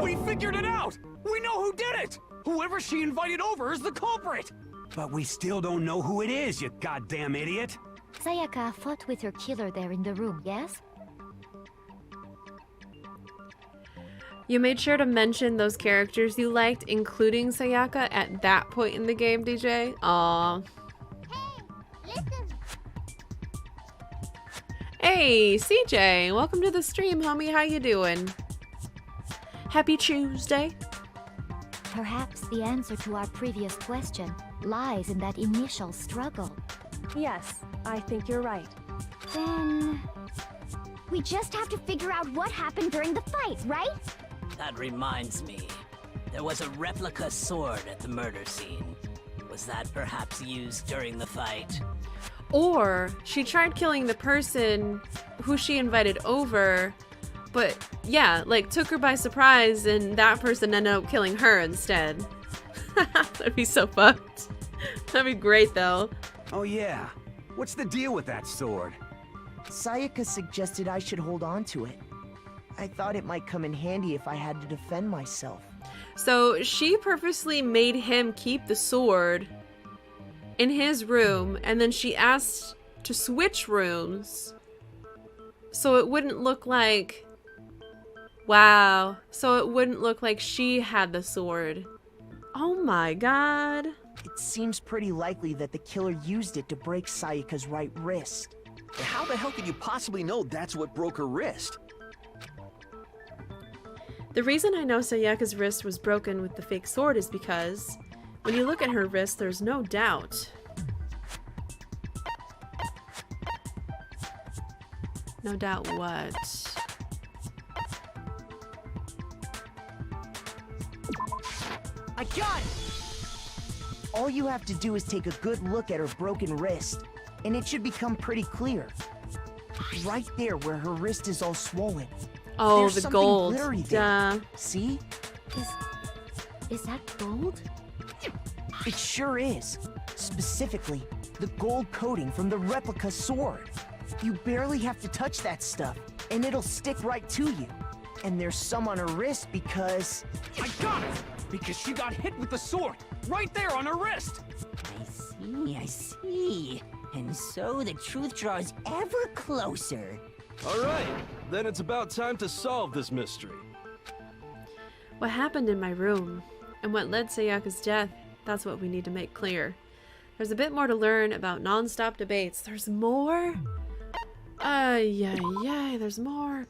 Speaker 6: We figured it out! We know who did it! Whoever she invited over is the culprit!
Speaker 7: But we still don't know who it is, you goddamn idiot!
Speaker 9: Sayaka fought with her killer there in the room, yes?
Speaker 1: You made sure to mention those characters you liked, including Sayaka, at that point in the game, DJ. Aww. Hey, CJ! Welcome to the stream, homie. How you doing? Happy Tuesday.
Speaker 9: Perhaps the answer to our previous question lies in that initial struggle.
Speaker 8: Yes, I think you're right.
Speaker 12: Then... we just have to figure out what happened during the fight, right?
Speaker 10: That reminds me. There was a replica sword at the murder scene. Was that perhaps used during the fight?
Speaker 1: Or she tried killing the person who she invited over, but yeah, like took her by surprise and that person ended up killing her instead. That'd be so fucked. That'd be great though.
Speaker 7: Oh yeah. What's the deal with that sword?
Speaker 5: Sayaka suggested I should hold on to it. I thought it might come in handy if I had to defend myself.
Speaker 1: So she purposely made him keep the sword in his room, and then she asked to switch rooms so it wouldn't look like... Wow. So it wouldn't look like she had the sword. Oh my god.
Speaker 5: It seems pretty likely that the killer used it to break Sayaka's right wrist.
Speaker 11: How the hell could you possibly know that's what broke her wrist?
Speaker 1: The reason I know Sayaka's wrist was broken with the fake sword is because when you look at her wrist, there's no doubt. No doubt what?
Speaker 5: I got it! All you have to do is take a good look at her broken wrist, and it should become pretty clear. Right there where her wrist is all swollen.
Speaker 1: Oh,
Speaker 5: There's
Speaker 1: the
Speaker 5: something
Speaker 1: gold.
Speaker 5: glittery there.
Speaker 1: Duh.
Speaker 5: See?
Speaker 9: Is that gold?
Speaker 5: It sure is. Specifically, the gold coating from the replica sword. You barely have to touch that stuff, and it'll stick right to you. And there's some on her wrist because...
Speaker 6: I got it! Because she got hit with the sword, right there on her wrist!
Speaker 15: I see. And so the truth draws ever closer.
Speaker 2: All right, then it's about time to solve this mystery.
Speaker 1: What happened in my room and what led Sayaka's death, that's what we need to make clear. There's a bit more to learn about non-stop debates. There's more? There's more.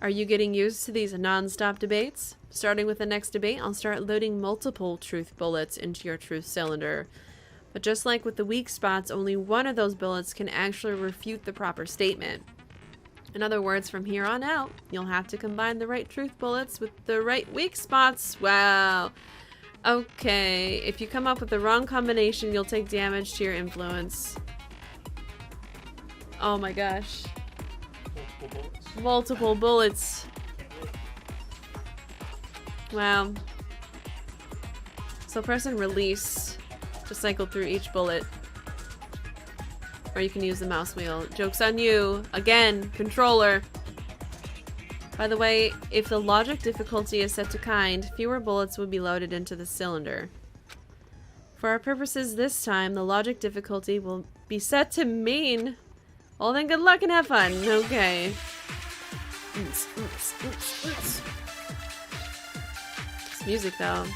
Speaker 1: Are you getting used to these non-stop debates? Starting with the next debate, I'll start loading multiple truth bullets into your truth cylinder. But just like with the weak spots, only one of those bullets can actually refute the proper statement. In other words, from here on out, you'll have to combine the right truth bullets with the right weak spots. Wow. Okay, if you come up with the wrong combination, you'll take damage to your influence. Oh my gosh. Multiple bullets. Wow. So press and release. to cycle through each bullet. Or you can use the mouse wheel. Joke's on you. Again, controller. By the way, if the logic difficulty is set to kind, fewer bullets will be loaded into the cylinder. For our purposes this time, the logic difficulty will be set to main. Well then, good luck and have fun. Okay. This music though.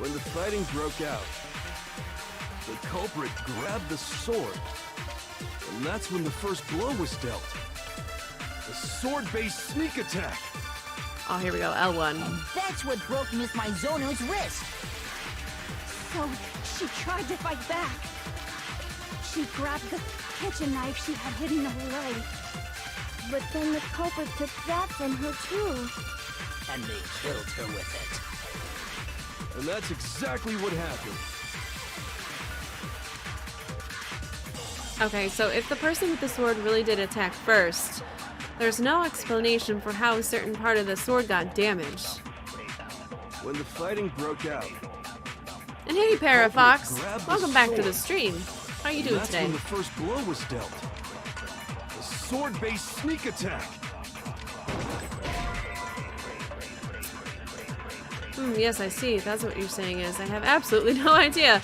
Speaker 2: When the fighting broke out, the culprit grabbed the sword, and that's when the first blow was dealt. The sword-based sneak attack.
Speaker 1: Oh, here we go, L1.
Speaker 15: And that's what broke Miss Maizono's wrist.
Speaker 12: So she tried to fight back. She grabbed the kitchen knife she had hidden away.
Speaker 4: But then the culprit took that from her too.
Speaker 10: And they killed her with it.
Speaker 2: And that's exactly what happened.
Speaker 1: Okay, so if the person with the sword really did attack first, there's no explanation for how a certain part of the sword got damaged.
Speaker 2: When the fighting broke out.
Speaker 1: And hey, Parafox! Welcome back to the stream. How you doing today?
Speaker 2: That's when the first blow was dealt. The sword-based sneak attack.
Speaker 1: Yes, I see. That's what you're saying is. I have absolutely no idea.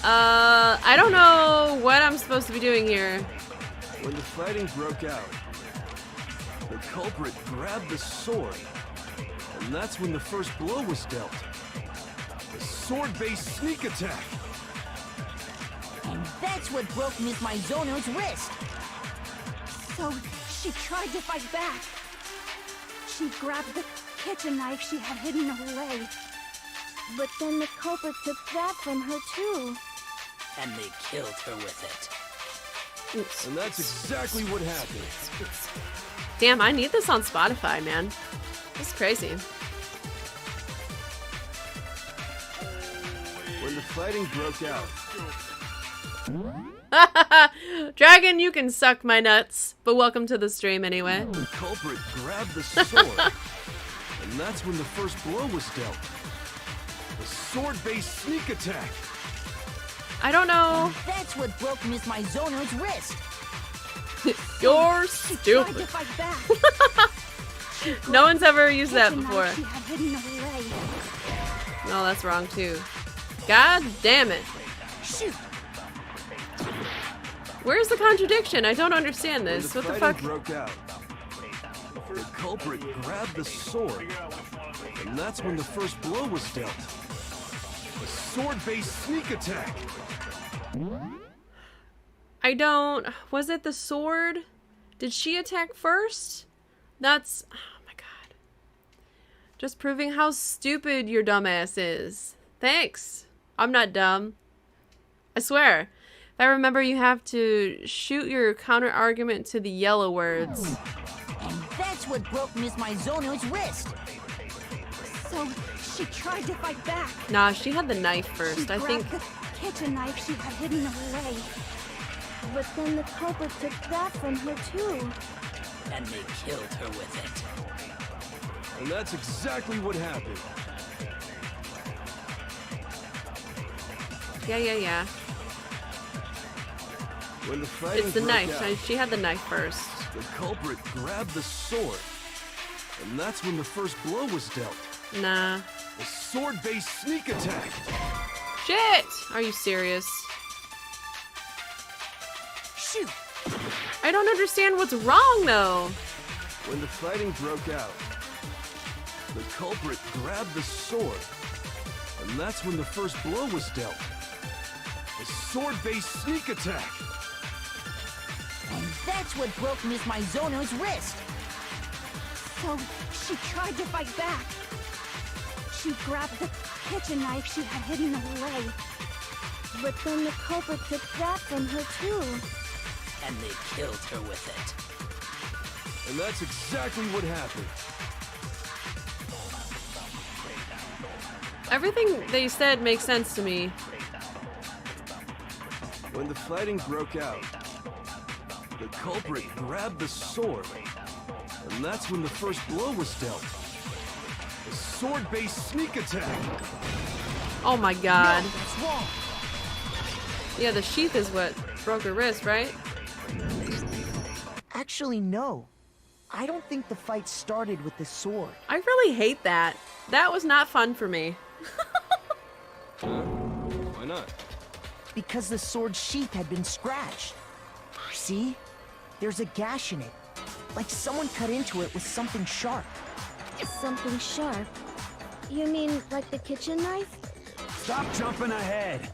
Speaker 1: I don't know what I'm supposed to be doing here.
Speaker 2: When the fighting broke out, the culprit grabbed the sword, and that's when the first blow was dealt. The sword-based sneak attack.
Speaker 15: And that's what broke Miss Maizono's wrist.
Speaker 12: So she tried to fight back. She grabbed the kitchen knife she had hidden away.
Speaker 4: But then the culprit took that from her too.
Speaker 10: And they killed her with it.
Speaker 1: Oops.
Speaker 2: And that's exactly what happened.
Speaker 1: Damn, I need this on Spotify, man. This is crazy.
Speaker 2: When the fighting broke out.
Speaker 1: Dragon, you can suck my nuts, but welcome to the stream anyway.
Speaker 2: The culprit grabbed the sword, and that's when the first blow was dealt. The sword-based sneak attack.
Speaker 1: I don't know.
Speaker 15: And that's what broke Miss Maizono's wrist.
Speaker 1: You're
Speaker 12: She tried to
Speaker 1: stupid.
Speaker 12: fight back.
Speaker 1: No one's ever used that
Speaker 12: Kitchen
Speaker 1: before.
Speaker 12: knife she had hidden away.
Speaker 1: No, that's wrong too. God damn it.
Speaker 15: Shoot.
Speaker 1: Where's the contradiction? I don't understand
Speaker 2: When
Speaker 1: this. What the
Speaker 2: fighting
Speaker 1: fuck?
Speaker 2: broke out, the culprit grabbed the sword, and that's when the first blow was dealt. The sword-based sneak attack.
Speaker 1: I don't... Was it the sword? Did she attack first? That's... Oh my god. Just proving how stupid your dumbass is. Thanks. I'm not dumb. I swear. If I remember, you have to shoot your counter-argument to the yellow words.
Speaker 15: And that's what broke Miss Maizono's wrist.
Speaker 12: So she tried to fight back.
Speaker 1: Nah, she had the knife first.
Speaker 12: She
Speaker 1: I think...
Speaker 12: grabbed the kitchen knife she had hidden away.
Speaker 4: But then the culprit took that from her too.
Speaker 10: And they killed her with it.
Speaker 2: And that's exactly what happened.
Speaker 1: Yeah.
Speaker 2: When the fighting
Speaker 1: It's the
Speaker 2: broke
Speaker 1: knife.
Speaker 2: out,
Speaker 1: She had the knife first.
Speaker 2: the culprit grabbed the sword, and that's when the first blow was dealt.
Speaker 1: Nah.
Speaker 2: The sword-based sneak attack.
Speaker 1: Shit! Are you serious?
Speaker 15: Shoot.
Speaker 1: I don't understand what's wrong, though.
Speaker 2: When the fighting broke out, the culprit grabbed the sword, and that's when the first blow was dealt. The sword-based sneak attack.
Speaker 15: And that's what broke Miss Maizono's wrist.
Speaker 12: So she tried to fight back. She grabbed the kitchen knife she had hidden away.
Speaker 4: But then the culprit took that from her too.
Speaker 10: And they killed her with it.
Speaker 2: And that's exactly what happened.
Speaker 1: Everything they said makes sense to me.
Speaker 2: When the fighting broke out, the culprit grabbed the sword, and that's when the first blow was dealt. sword-based sneak attack.
Speaker 1: Oh my god.
Speaker 5: No, that's wrong.
Speaker 1: Yeah, the sheath is what broke her wrist, right?
Speaker 5: Actually, no. I don't think the fight started with the sword.
Speaker 1: I really hate that. That was not fun for me.
Speaker 2: Why not?
Speaker 5: Because the sword sheath had been scratched. See? There's a gash in it. Like someone cut into it with something sharp.
Speaker 4: Something sharp? You mean like the kitchen knife?
Speaker 7: Stop jumping ahead.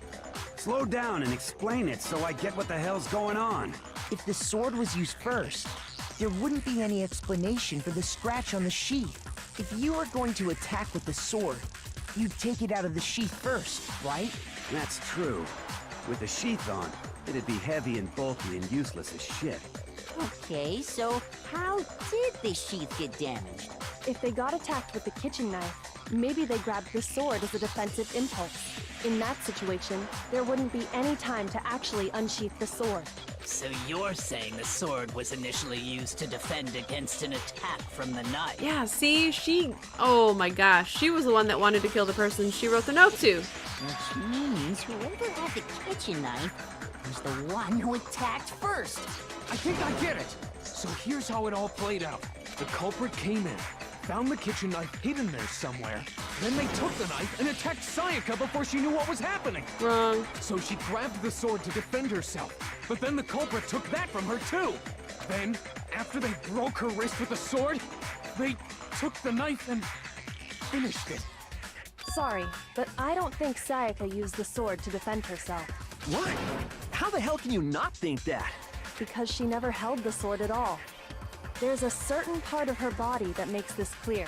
Speaker 7: Slow down and explain it so I get what the hell's going on.
Speaker 5: If the sword was used first, there wouldn't be any explanation for the scratch on the sheath. If you were going to attack with the sword, you'd take it out of the sheath first, right?
Speaker 7: That's true. With the sheath on, it'd be heavy and bulky and useless as shit.
Speaker 15: Okay, so how did the sheath get damaged?
Speaker 8: If they got attacked with the kitchen knife, maybe they grabbed the sword as a defensive impulse. In that situation, there wouldn't be any time to actually unsheath the sword.
Speaker 10: So you're saying the sword was initially used to defend against an attack from the knife?
Speaker 1: Yeah, see, oh my gosh, she was the one that wanted to kill the person she wrote the note to.
Speaker 15: Which means whoever had the kitchen knife was the one who attacked first.
Speaker 6: I think I get it. So here's how it all played out. The culprit came in, found the kitchen knife hidden there somewhere. Then they took the knife and attacked Sayaka before she knew what was happening.
Speaker 1: Wrong.
Speaker 6: So she grabbed the sword to defend herself. But then the culprit took that from her too. Then, after they broke her wrist with the sword, they took the knife and finished it.
Speaker 8: Sorry, but I don't think Sayaka used the sword to defend herself.
Speaker 11: What? How the hell can you not think that?
Speaker 8: Because she never held the sword at all. There's a certain part of her body that makes this clear.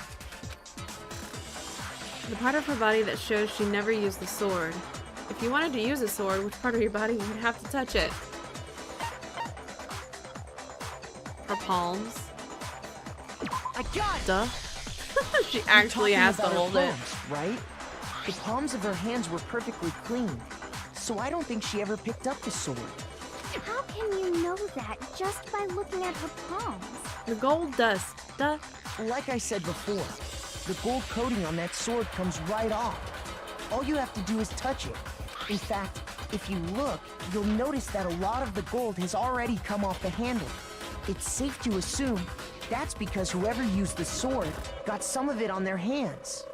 Speaker 1: The part of her body that shows she never used the sword. If you wanted to use a sword, which part of your body would have to touch it? Her palms.
Speaker 5: I got it!
Speaker 1: Duh. She actually
Speaker 5: You're
Speaker 1: has to
Speaker 5: talking
Speaker 1: hold
Speaker 5: about
Speaker 1: it.
Speaker 5: her palms, right? The palms of her hands were perfectly clean, so I don't think she ever picked up the sword.
Speaker 12: How can you know that just by looking at her palms?
Speaker 1: The gold dust. Duh.
Speaker 5: Like I said before, the gold coating on that sword comes right off. All you have to do is touch it. In fact, if you look, you'll notice that a lot of the gold has already come off the handle. It's safe to assume that's because whoever used the sword got some of it on their hands.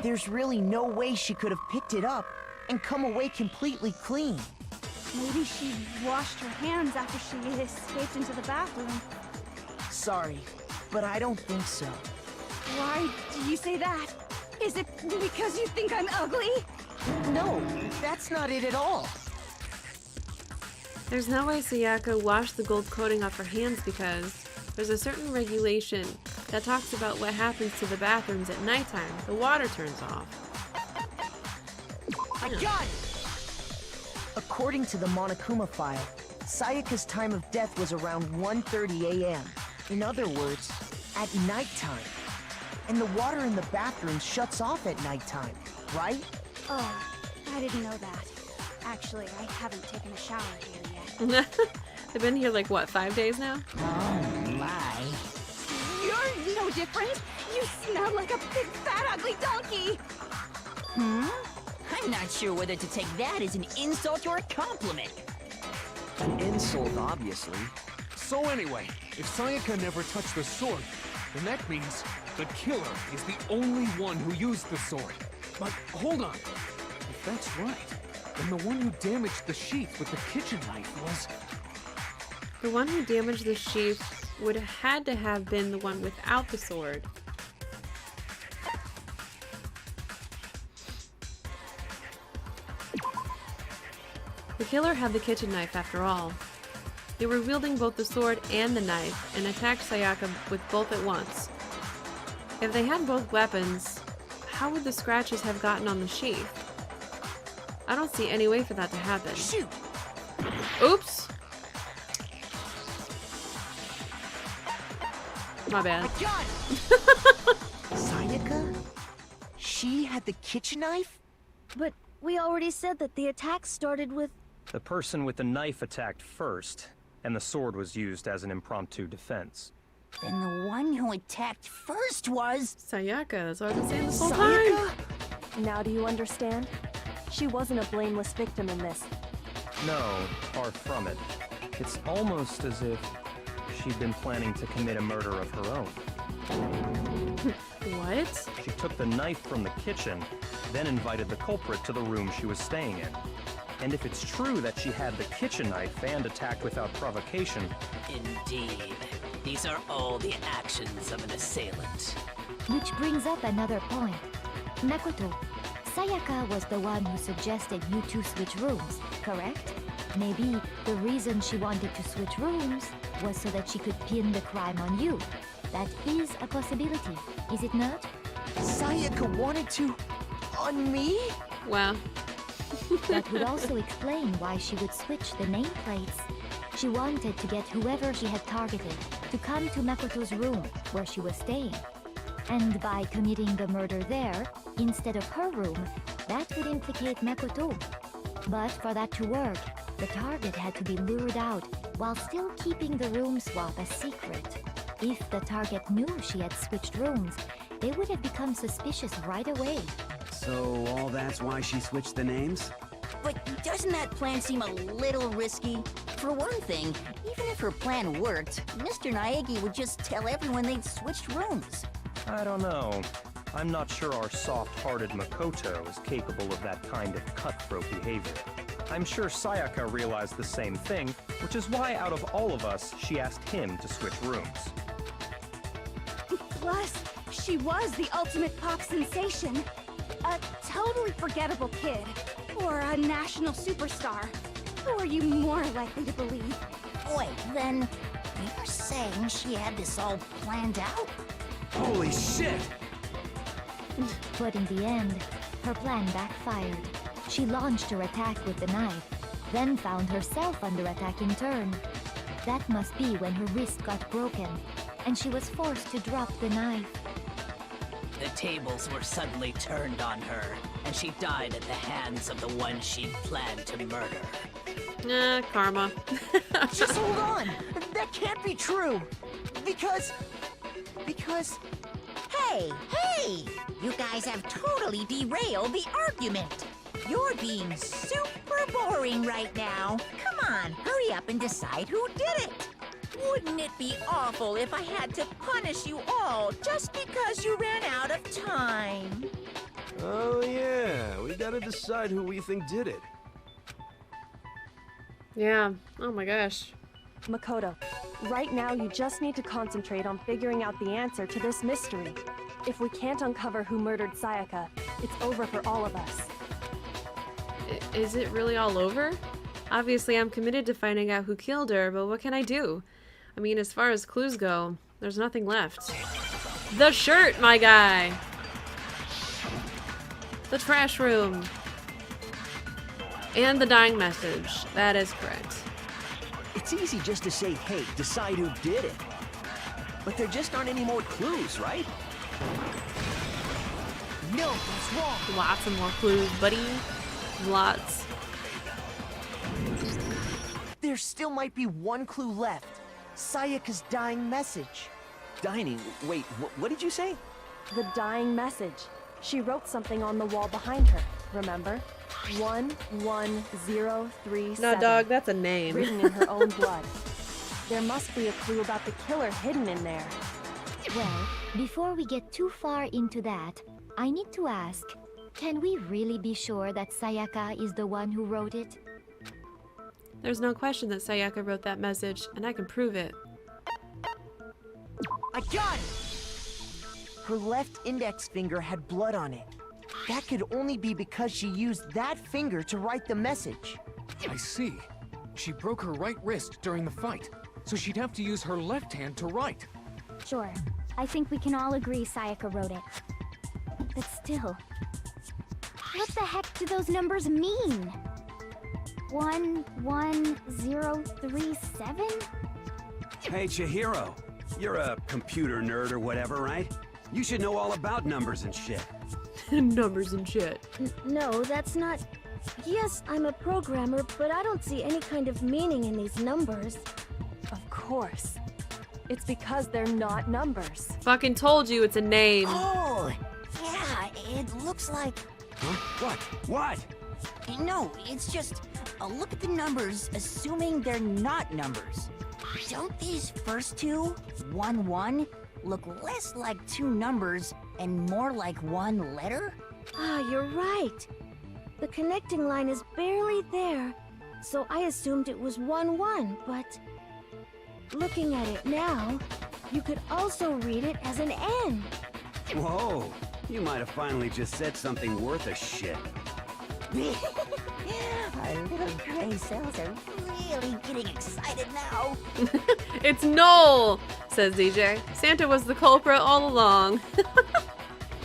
Speaker 5: There's really no way she could have picked it up and come away completely clean.
Speaker 16: Maybe she washed her hands after she escaped into the bathroom.
Speaker 5: Sorry, but I don't think so.
Speaker 16: Why do you say that? Is it because you think I'm ugly?
Speaker 5: No, that's not it at all.
Speaker 1: There's no way Sayaka washed the gold coating off her hands because there's a certain regulation that talks about what happens to the bathrooms at nighttime. The water turns off.
Speaker 5: I got it! According to the Monokuma file, Sayaka's time of death was around 1:30 a.m. In other words, at nighttime. And the water in the bathroom shuts off at nighttime, right?
Speaker 16: Oh, I didn't know that. Actually, I haven't taken a shower here yet.
Speaker 1: They've been here like, what, 5 days now?
Speaker 15: Oh my.
Speaker 16: You're no different. You smell like a big fat ugly donkey.
Speaker 15: I'm not sure whether to take that as an insult or a compliment.
Speaker 11: An insult, obviously.
Speaker 6: So anyway, if Sayaka never touched the sword, then that means the killer is the only one who used the sword. But hold on. If that's right, then the one who damaged the sheath with the kitchen knife was...
Speaker 1: The one who damaged the sheath would have had to have been the one without the sword. The killer had the kitchen knife after all. They were wielding both the sword and the knife and attacked Sayaka with both at once. If they had both weapons, how would the scratches have gotten on the sheath? I don't see any way for that to happen.
Speaker 5: Shoot!
Speaker 1: Oops! My bad.
Speaker 5: I got it! Sayaka? She had the kitchen knife?
Speaker 4: But we already said that the attack started with...
Speaker 13: The person with the knife attacked first, and the sword was used as an impromptu defense.
Speaker 15: Then the one who attacked first was...
Speaker 1: Sayaka, that's what I've been saying this whole
Speaker 8: Sayaka?
Speaker 1: time.
Speaker 8: Now do you understand? She wasn't a blameless victim in this.
Speaker 13: No, far from it. It's almost as if she'd been planning to commit a murder of her own.
Speaker 1: What?
Speaker 13: She took the knife from the kitchen, then invited the culprit to the room she was staying in. And if it's true that she had the kitchen knife and attacked without provocation...
Speaker 10: Indeed. These are all the actions of an assailant.
Speaker 9: Which brings up another point. Makoto, Sayaka was the one who suggested you two switch rooms, correct? Maybe the reason she wanted to switch rooms was so that she could pin the crime on you. That is a possibility, is it not?
Speaker 5: Sayaka wanted to... on me?
Speaker 1: Wow.
Speaker 9: That would also explain why she would switch the nameplates. She wanted to get whoever she had targeted to come to Makoto's room where she was staying. And by committing the murder there, instead of her room, that would implicate Makoto. But for that to work, the target had to be lured out while still keeping the room swap a secret. If the target knew she had switched rooms, they would have become suspicious right away.
Speaker 7: So all that's why she switched the names?
Speaker 15: But doesn't that plan seem a little risky? For one thing, even if her plan worked, Mr. Naegi would just tell everyone they'd switched rooms.
Speaker 13: I don't know. I'm not sure our soft-hearted Makoto is capable of that kind of cutthroat behavior. I'm sure Sayaka realized the same thing, which is why out of all of us, she asked him to switch rooms.
Speaker 16: Plus, she was the ultimate pop sensation. A totally forgettable kid. Or a national superstar. Who are you more likely to believe?
Speaker 15: Wait, then you're saying she had this all planned out?
Speaker 7: Holy shit!
Speaker 9: But in the end, her plan backfired. She launched her attack with the knife, then found herself under attack in turn. That must be when her wrist got broken, and she was forced to drop the knife.
Speaker 10: The tables were suddenly turned on her, and she died at the hands of the one she'd planned to murder.
Speaker 1: Karma.
Speaker 5: Just hold on! That can't be true! Because...
Speaker 15: Hey! You guys have totally derailed the argument! You're being super boring right now. Come on, hurry up and decide who did it! Wouldn't it be awful if I had to punish you all just because you ran out of time?
Speaker 2: Oh yeah, we gotta decide who we think did it.
Speaker 1: Yeah. Oh my gosh.
Speaker 8: Makoto, right now you just need to concentrate on figuring out the answer to this mystery. If we can't uncover who murdered Sayaka, it's over for all of us.
Speaker 1: Is it really all over? Obviously, I'm committed to finding out who killed her, but what can I do? I mean, as far as clues go, there's nothing left. The shirt, my guy! The trash room. And the dying message. That is correct.
Speaker 11: It's easy just to say, hey, decide who did it. But there just aren't any more clues, right?
Speaker 5: No, that's wrong.
Speaker 1: Lots of more clues, buddy. Lots.
Speaker 5: There still might be one clue left. Sayaka's dying message.
Speaker 11: Dining? Wait, what did you say?
Speaker 8: The dying message. She wrote something on the wall behind her, remember? 11037.
Speaker 1: No, dog, that's a name.
Speaker 8: Written in her own blood. There must be a clue about the killer hidden in there.
Speaker 9: Well, before we get too far into that, I need to ask, can we really be sure that Sayaka is the one who wrote it?
Speaker 1: There's no question that Sayaka wrote that message, and I can prove it.
Speaker 5: I got it! Her left index finger had blood on it. That could only be because she used that finger to write the message.
Speaker 6: I see. She broke her right wrist during the fight, so she'd have to use her left hand to write.
Speaker 12: Sure. I think we can all agree Sayaka wrote it. But still... what the heck do those numbers mean? 11037?
Speaker 7: Hey, Chihiro. You're a computer nerd or whatever, right? You should know all about numbers and shit.
Speaker 1: Numbers and shit.
Speaker 4: No, that's not... Yes, I'm a programmer, but I don't see any kind of meaning in these numbers.
Speaker 8: Of course. It's because they're not numbers.
Speaker 1: Fucking told you it's a name.
Speaker 15: Oh, yeah, it looks like...
Speaker 7: Huh? What?
Speaker 15: No, it's just a look at the numbers, assuming they're not numbers. Don't these first two, 1-1, look less like two numbers and more like one letter?
Speaker 4: Ah, you're right. The connecting line is barely there, so I assumed it was 1-1, but... looking at it now, you could also read it as an N.
Speaker 7: Whoa, you might have finally just said something worth a shit.
Speaker 15: Our little gray cells are really getting excited now.
Speaker 1: It's Noel, says DJ. Santa was the culprit all along.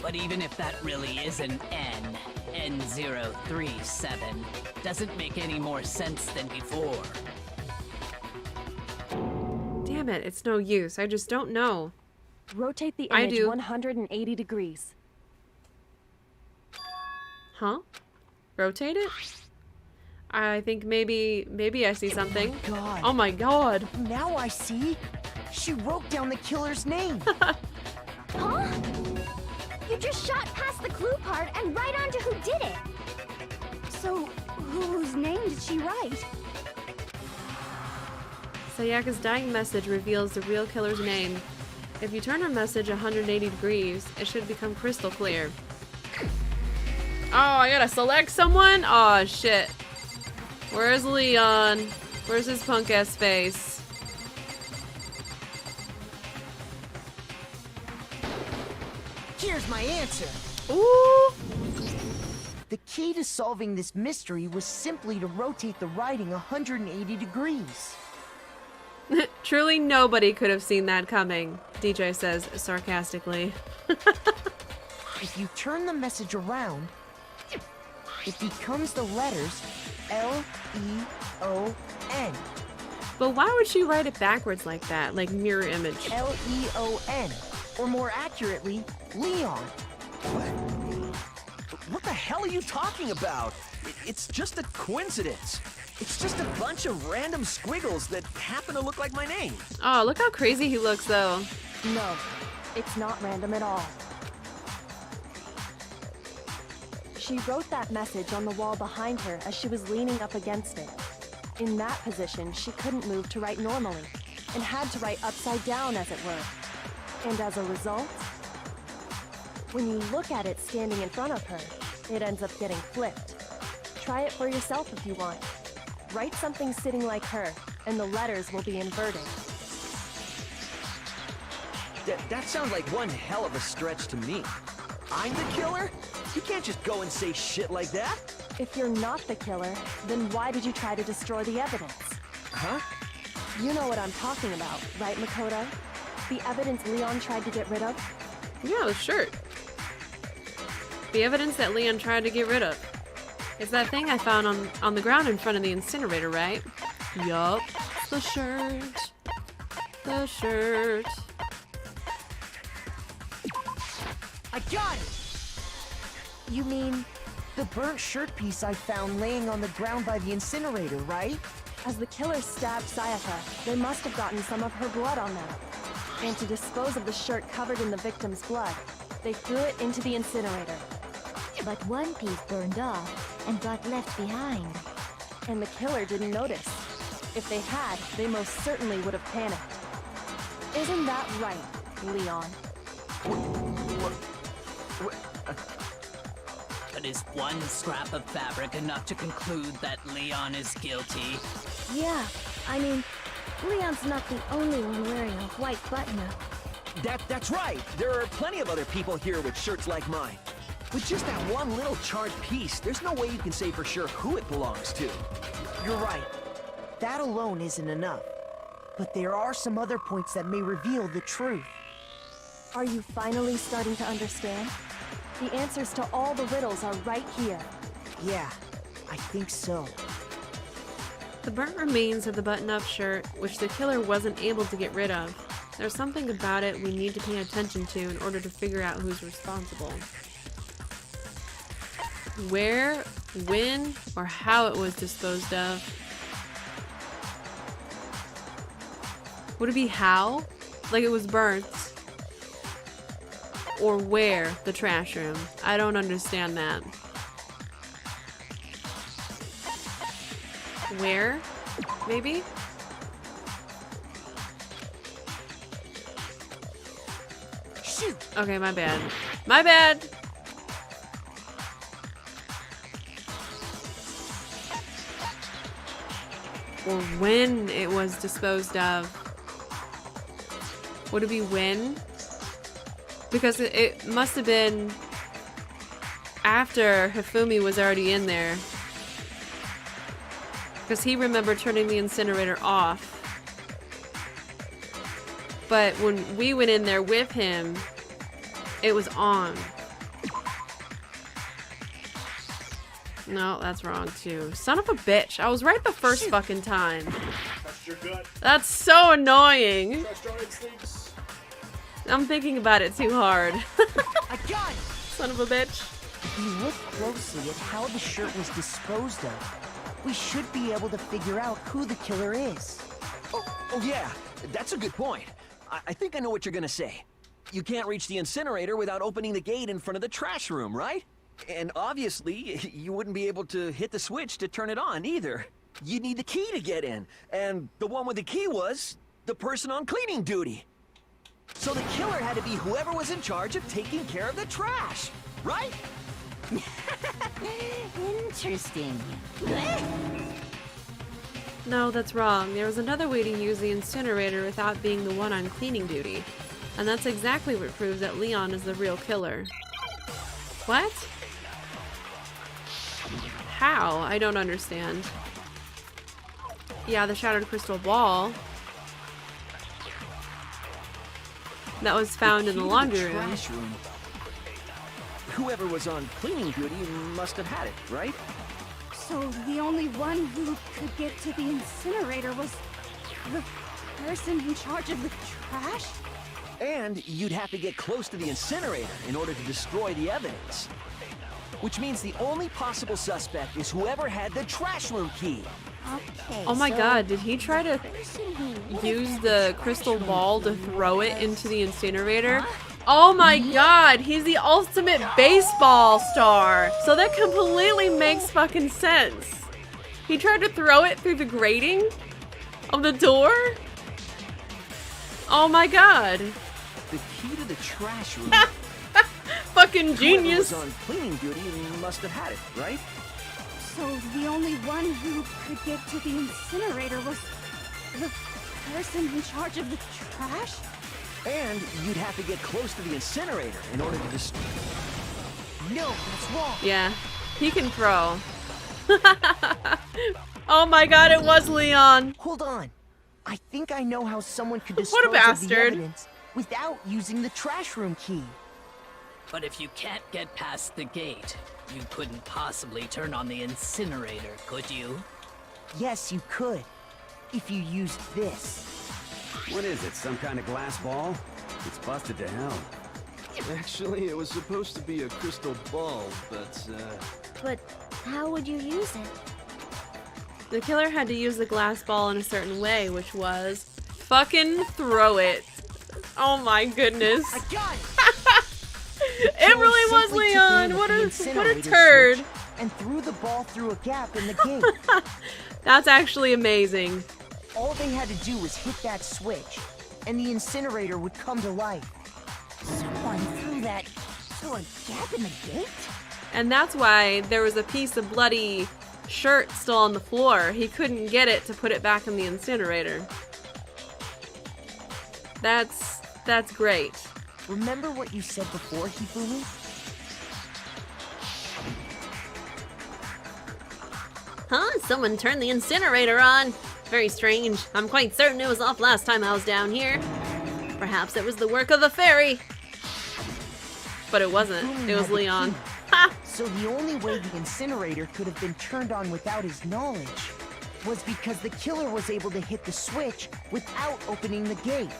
Speaker 10: But even if that really is an N, N037, doesn't make any more sense than before.
Speaker 1: Damn it, it's no use. I just don't know.
Speaker 8: Rotate the
Speaker 1: I
Speaker 8: image
Speaker 1: do.
Speaker 8: 180 degrees.
Speaker 1: Huh? Rotate it? I think maybe I see something.
Speaker 5: Oh my god.
Speaker 1: Oh my god.
Speaker 5: Now I see. She wrote down the killer's name.
Speaker 12: Huh? You just shot past the clue part and right onto who did it.
Speaker 16: So, whose name did she write?
Speaker 1: Sayaka's dying message reveals the real killer's name. If you turn her message 180 degrees, it should become crystal clear. Oh, I gotta select someone? Oh, shit. Where's Leon? Where's his punk-ass face?
Speaker 5: Here's my answer.
Speaker 1: Ooh!
Speaker 5: The key to solving this mystery was simply to rotate the writing 180 degrees.
Speaker 1: Truly nobody could have seen that coming, DJ says sarcastically.
Speaker 5: If you turn the message around, it becomes the letters L-E-O-N.
Speaker 1: But why would she write it backwards like that? Like mirror image.
Speaker 5: L-E-O-N. Or more accurately, Leon.
Speaker 11: What the hell are you talking about? It's just a coincidence. It's just a bunch of random squiggles that happen to look like my name.
Speaker 1: Oh, look how crazy he looks though.
Speaker 8: No, it's not random at all. She wrote that message on the wall behind her as she was leaning up against it. In that position, she couldn't move to write normally, and had to write upside down, as it were. And as a result, when you look at it standing in front of her, it ends up getting flipped. Try it for yourself if you want. Write something sitting like her, and the letters will be inverted.
Speaker 11: That sounds like one hell of a stretch to me. I'm the killer? You can't just go and say shit like that.
Speaker 8: If you're not the killer, then why did you try to destroy the evidence?
Speaker 11: Huh?
Speaker 8: You know what I'm talking about, right, Makoto? The evidence Leon tried to get rid of?
Speaker 1: Yeah, the shirt. The evidence that Leon tried to get rid of. It's that thing I found on the ground in front of the incinerator, right? Yup. The shirt. The shirt.
Speaker 5: I got it! You mean the burnt shirt piece I found laying on the ground by the incinerator, right?
Speaker 8: As the killer stabbed Sayaka, they must have gotten some of her blood on them. And to dispose of the shirt covered in the victim's blood, they threw it into the incinerator.
Speaker 9: But one piece burned off and got left behind.
Speaker 8: And the killer didn't notice. If they had, they most certainly would have panicked. Isn't that right, Leon?
Speaker 10: But is one scrap of fabric enough to conclude that Leon is guilty?
Speaker 4: Yeah, I mean, Leon's not the only one wearing a white button-up.
Speaker 11: That's right. There are plenty of other people here with shirts like mine. With just that one little charred piece, there's no way you can say for sure who it belongs to.
Speaker 5: You're right. That alone isn't enough. But there are some other points that may reveal the truth.
Speaker 8: Are you finally starting to understand? The answers to all the riddles are right here.
Speaker 5: Yeah, I think so.
Speaker 1: The burnt remains of the button-up shirt, which the killer wasn't able to get rid of. There's something about it we need to pay attention to in order to figure out who's responsible. Where, when, or how it was disposed of. Would it be how? Like it was burnt. Or where? The trash room. I don't understand that. Where? Maybe?
Speaker 5: Shoot!
Speaker 1: Okay, my bad. My bad! Or when it was disposed of. Would it be when? Because it must have been after Hifumi was already in there. Because he remembered turning the incinerator off. But when we went in there with him, it was on. No, that's wrong too. Son of a bitch. I was right the first fucking time.
Speaker 14: Trust your gut.
Speaker 1: That's so annoying.
Speaker 14: Trust your instincts.
Speaker 1: I'm thinking about it too hard.
Speaker 5: I got it!
Speaker 1: Son of a bitch.
Speaker 5: If you look closely at how the shirt was disposed of, we should be able to figure out who the killer is.
Speaker 11: Oh yeah, that's a good point. I think I know what you're gonna say. You can't reach the incinerator without opening the gate in front of the trash room, right? And obviously, you wouldn't be able to hit the switch to turn it on either. You'd need the key to get in, and the one with the key was the person on cleaning duty. So the killer had to be whoever was in charge of taking care of the trash, right?
Speaker 15: Interesting.
Speaker 1: No, that's wrong. There was another way to use the incinerator without being the one on cleaning duty. And that's exactly what proves that Leon is the real killer. What? How? I don't understand. Yeah, the shattered crystal ball. That was found in the laundry room.
Speaker 11: Trash room. Whoever was on cleaning duty must have had it, right?
Speaker 16: So the only one who could get to the incinerator was the person in charge of the trash?
Speaker 11: And you'd have to get close to the incinerator in order to destroy the evidence. Which means the only possible suspect is whoever had the trash room key.
Speaker 15: Okay,
Speaker 1: Oh my
Speaker 15: so
Speaker 1: god, did he try to use the crystal ball to throw it into the incinerator? Oh my god, he's the ultimate baseball star! So that completely makes fucking sense. He tried to throw it through the grating of the door? Oh my god.
Speaker 11: The key to the trash room.
Speaker 1: Fucking genius.
Speaker 11: Whoever was on cleaning duty must have had it, right?
Speaker 16: So the only one who could get to the incinerator was the person in charge of the trash?
Speaker 11: And you'd have to get close to the incinerator in order to destroy.
Speaker 5: No, that's wrong.
Speaker 1: Yeah, he can throw. Oh my god, it was Leon.
Speaker 5: Hold on. I think I know how someone could dispose
Speaker 1: What a
Speaker 5: of the
Speaker 1: bastard.
Speaker 5: evidence without using the trash room key.
Speaker 10: But if you can't get past the gate, you couldn't possibly turn on the incinerator, could you?
Speaker 5: Yes, you could. If you used this.
Speaker 7: What is it, some kind of glass ball? It's busted to hell.
Speaker 2: Actually, it was supposed to be a crystal ball, but,
Speaker 4: But how would you use it?
Speaker 1: The killer had to use the glass ball in a certain way, which was fucking throw it. Oh my goodness.
Speaker 5: I got it!
Speaker 1: It really was
Speaker 5: Simply took
Speaker 1: Leon.
Speaker 5: aim at
Speaker 1: What
Speaker 5: the
Speaker 1: a
Speaker 5: incinerator
Speaker 1: turd.
Speaker 5: switch And threw the ball through a gap in the gate.
Speaker 1: That's actually amazing.
Speaker 5: All they had to do was hit that switch, and the incinerator would come to life.
Speaker 15: someone threw that through a gap in the gate?
Speaker 1: And that's why there was a piece of bloody shirt still on the floor. He couldn't get it to put it back in the incinerator. That's great.
Speaker 5: Remember what you said before, Hifumi?
Speaker 1: Huh? Someone turned the incinerator on. Very strange. I'm quite certain it was off last time I was down here. Perhaps it was the work of a fairy. But it wasn't. It was Leon. Ha!
Speaker 5: So the only way the incinerator could have been turned on without his knowledge was because the killer was able to hit the switch without opening the gate.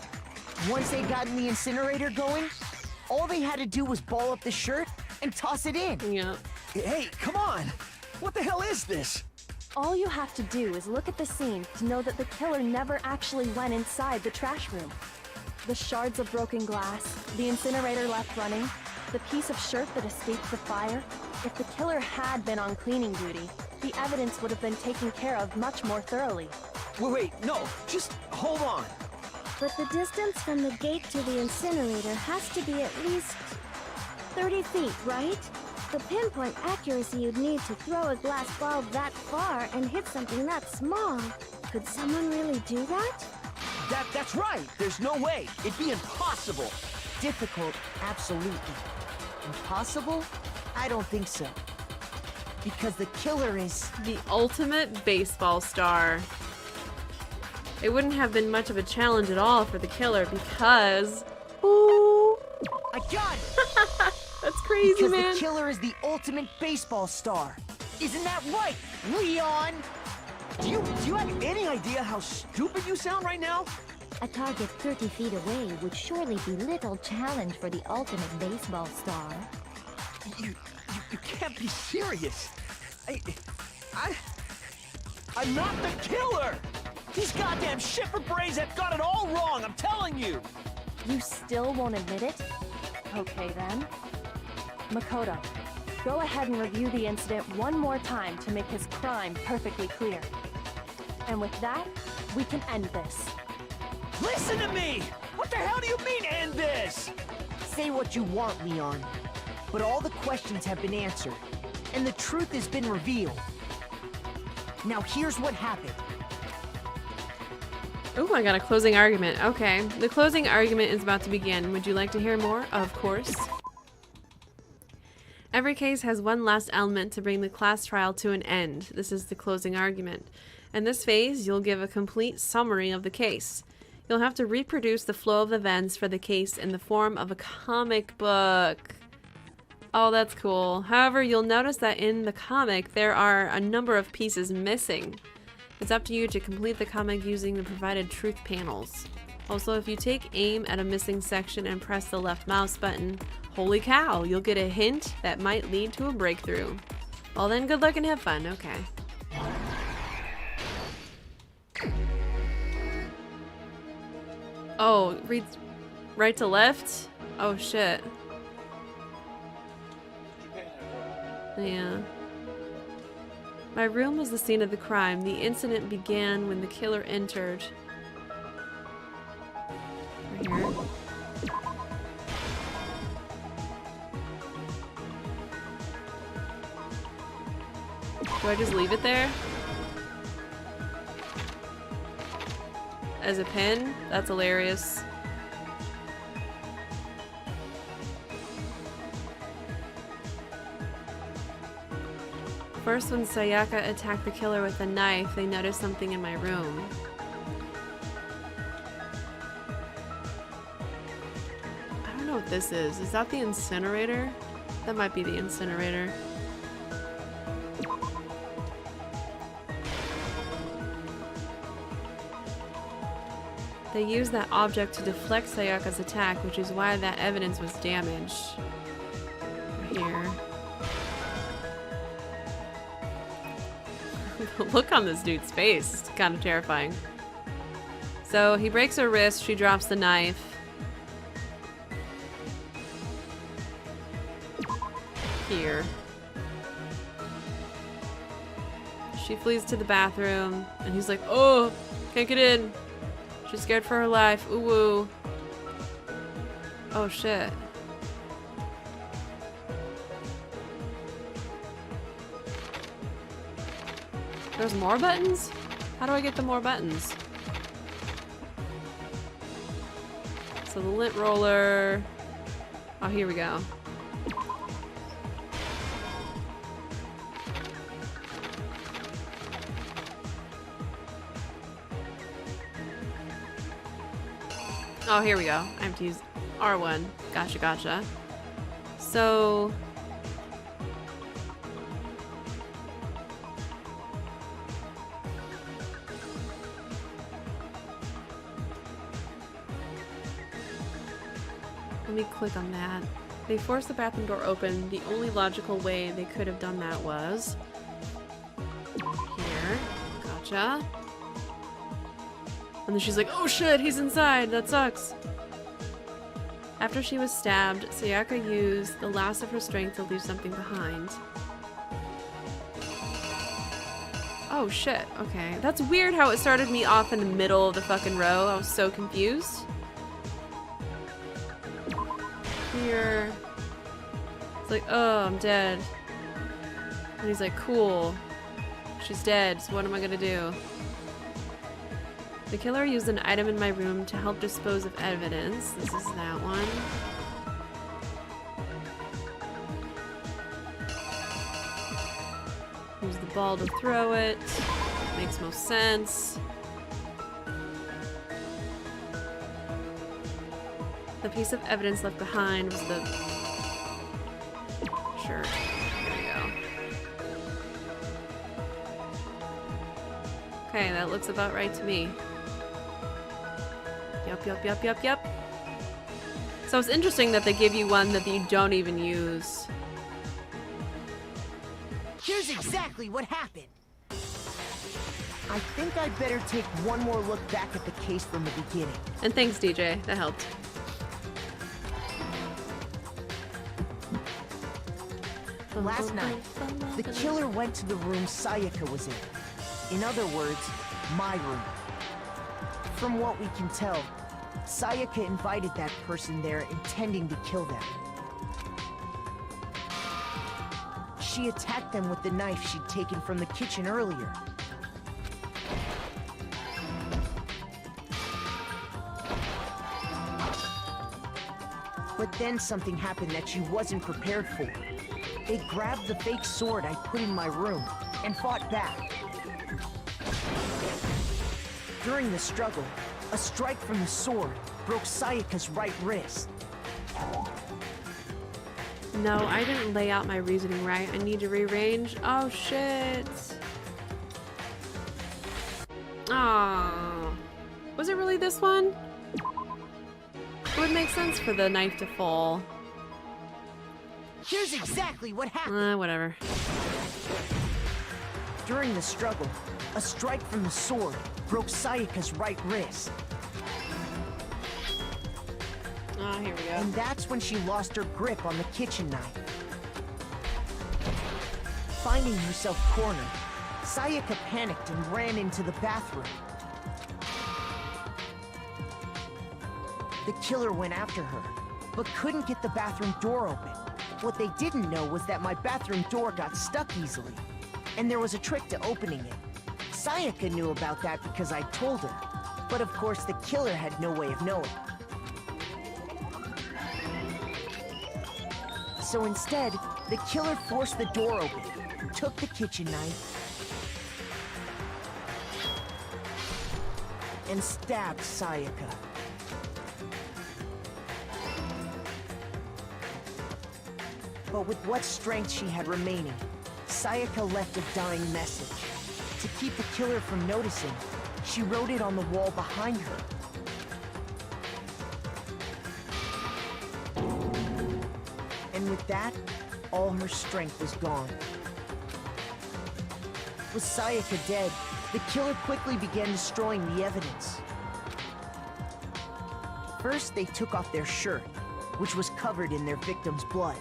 Speaker 5: Once they got the incinerator going, all they had to do was ball up the shirt and toss it in.
Speaker 1: Yeah.
Speaker 11: Hey, come on! What the hell is this?
Speaker 8: All you have to do is look at the scene to know that the killer never actually went inside the trash room. The shards of broken glass, the incinerator left running, the piece of shirt that escaped the fire. If the killer had been on cleaning duty, the evidence would have been taken care of much more thoroughly.
Speaker 11: Wait, no, just hold on.
Speaker 4: But the distance from the gate to the incinerator has to be at least 30 feet, right? The pinpoint accuracy you'd need to throw a glass bulb that far and hit something that small. Could someone really do that?
Speaker 11: That's right. There's no way. It'd be impossible.
Speaker 5: Difficult, absolutely. Impossible? I don't think so. Because the killer is...
Speaker 1: the ultimate baseball star. It wouldn't have been much of a challenge at all for the killer because... Ooh!
Speaker 5: I got it!
Speaker 1: That's crazy,
Speaker 5: because
Speaker 1: man.
Speaker 5: Because the killer is the ultimate baseball star. Isn't that right, Leon?
Speaker 11: Do you have any idea how stupid you sound right now?
Speaker 9: A target 30 feet away would surely be little challenge for the ultimate baseball star.
Speaker 11: You can't be serious. I'm not the killer! These goddamn shifter brains have got it all wrong, I'm telling you!
Speaker 8: You still won't admit it? Okay then. Makoto, go ahead and review the incident one more time to make his crime perfectly clear. And with that, we can end this.
Speaker 11: Listen to me! What the hell do you mean, end this?
Speaker 5: Say what you want, Leon. But all the questions have been answered, and the truth has been revealed. Now here's what happened.
Speaker 1: Oh, I got a closing argument. Okay, the closing argument is about to begin. Would you like to hear more? Of course. Every case has one last element to bring the class trial to an end. This is the closing argument. In this phase, you'll give a complete summary of the case. You'll have to reproduce the flow of events for the case in the form of a comic book. Oh, that's cool. However, you'll notice that in the comic, there are a number of pieces missing. It's up to you to complete the comic using the provided truth panels. Also, if you take aim at a missing section and press the left mouse button, holy cow, you'll get a hint that might lead to a breakthrough. Well then, good luck and have fun. Okay. Oh, read right to left? Oh shit. Yeah. My room was the scene of the crime. The incident began when the killer entered. Right here. Do I just leave it there? As a pin? That's hilarious. First, when Sayaka attacked the killer with a knife, they noticed something in my room. I don't know what this is. Is that the incinerator? That might be the incinerator. They used that object to deflect Sayaka's attack, which is why that evidence was damaged. Right here. The look on this dude's face is kind of terrifying. So he breaks her wrist, she drops the knife. Here. She flees to the bathroom, and he's like, oh, can't get in. She's scared for her life. Ooh woo. Oh shit. There's more buttons? How do I get the more buttons? So the lint roller. Oh, here we go. Oh, here we go. I have to use R1. Gotcha, gotcha. So... let me click on that. They forced the bathroom door open. The only logical way they could have done that was... here. Gotcha. And then she's like, oh shit, he's inside. That sucks. After she was stabbed, Sayaka used the last of her strength to leave something behind. Oh shit, okay. That's weird how it started me off in the middle of the fucking row. I was so confused. Here. It's like, oh, I'm dead. And he's like, cool. She's dead, so what am I gonna do? The killer used an item in my room to help dispose of evidence. This is that one. Use the ball to throw it. Makes most sense. The piece of evidence left behind was the shirt. There we go. Okay, that looks about right to me. Yep. So it's interesting that they give you one that you don't even use.
Speaker 5: Here's exactly what happened. I think I'd better take one more look back at the case from the beginning.
Speaker 1: And thanks, DJ. That helped.
Speaker 5: Last night, the killer went to the room Sayaka was in. In other words, my room. From what we can tell, Sayaka invited that person there intending to kill them. She attacked them with the knife she'd taken from the kitchen earlier. But then something happened that she wasn't prepared for. They grabbed the fake sword I put in my room and fought back. During the struggle, a strike from the sword broke Sayaka's right wrist.
Speaker 1: No, I didn't lay out my reasoning right. I need to rearrange. Oh, shit. Oh. Was it really this one? It would make sense for the knife to fall.
Speaker 5: Here's exactly what happened.
Speaker 1: Whatever.
Speaker 5: During the struggle, a strike from the sword broke Sayaka's right wrist.
Speaker 1: Oh, here we go.
Speaker 5: And that's when she lost her grip on the kitchen knife. Finding herself cornered, Sayaka panicked and ran into the bathroom. The killer went after her, but couldn't get the bathroom door open. What they didn't know was that my bathroom door got stuck easily, and there was a trick to opening it. Sayaka knew about that because I told her, but of course the killer had no way of knowing. So instead, the killer forced the door open, took the kitchen knife, and stabbed Sayaka. But with what strength she had remaining, Sayaka left a dying message. To keep the killer from noticing, she wrote it on the wall behind her. And with that, all her strength was gone. With Sayaka dead, the killer quickly began destroying the evidence. First, they took off their shirt, which was covered in their victim's blood.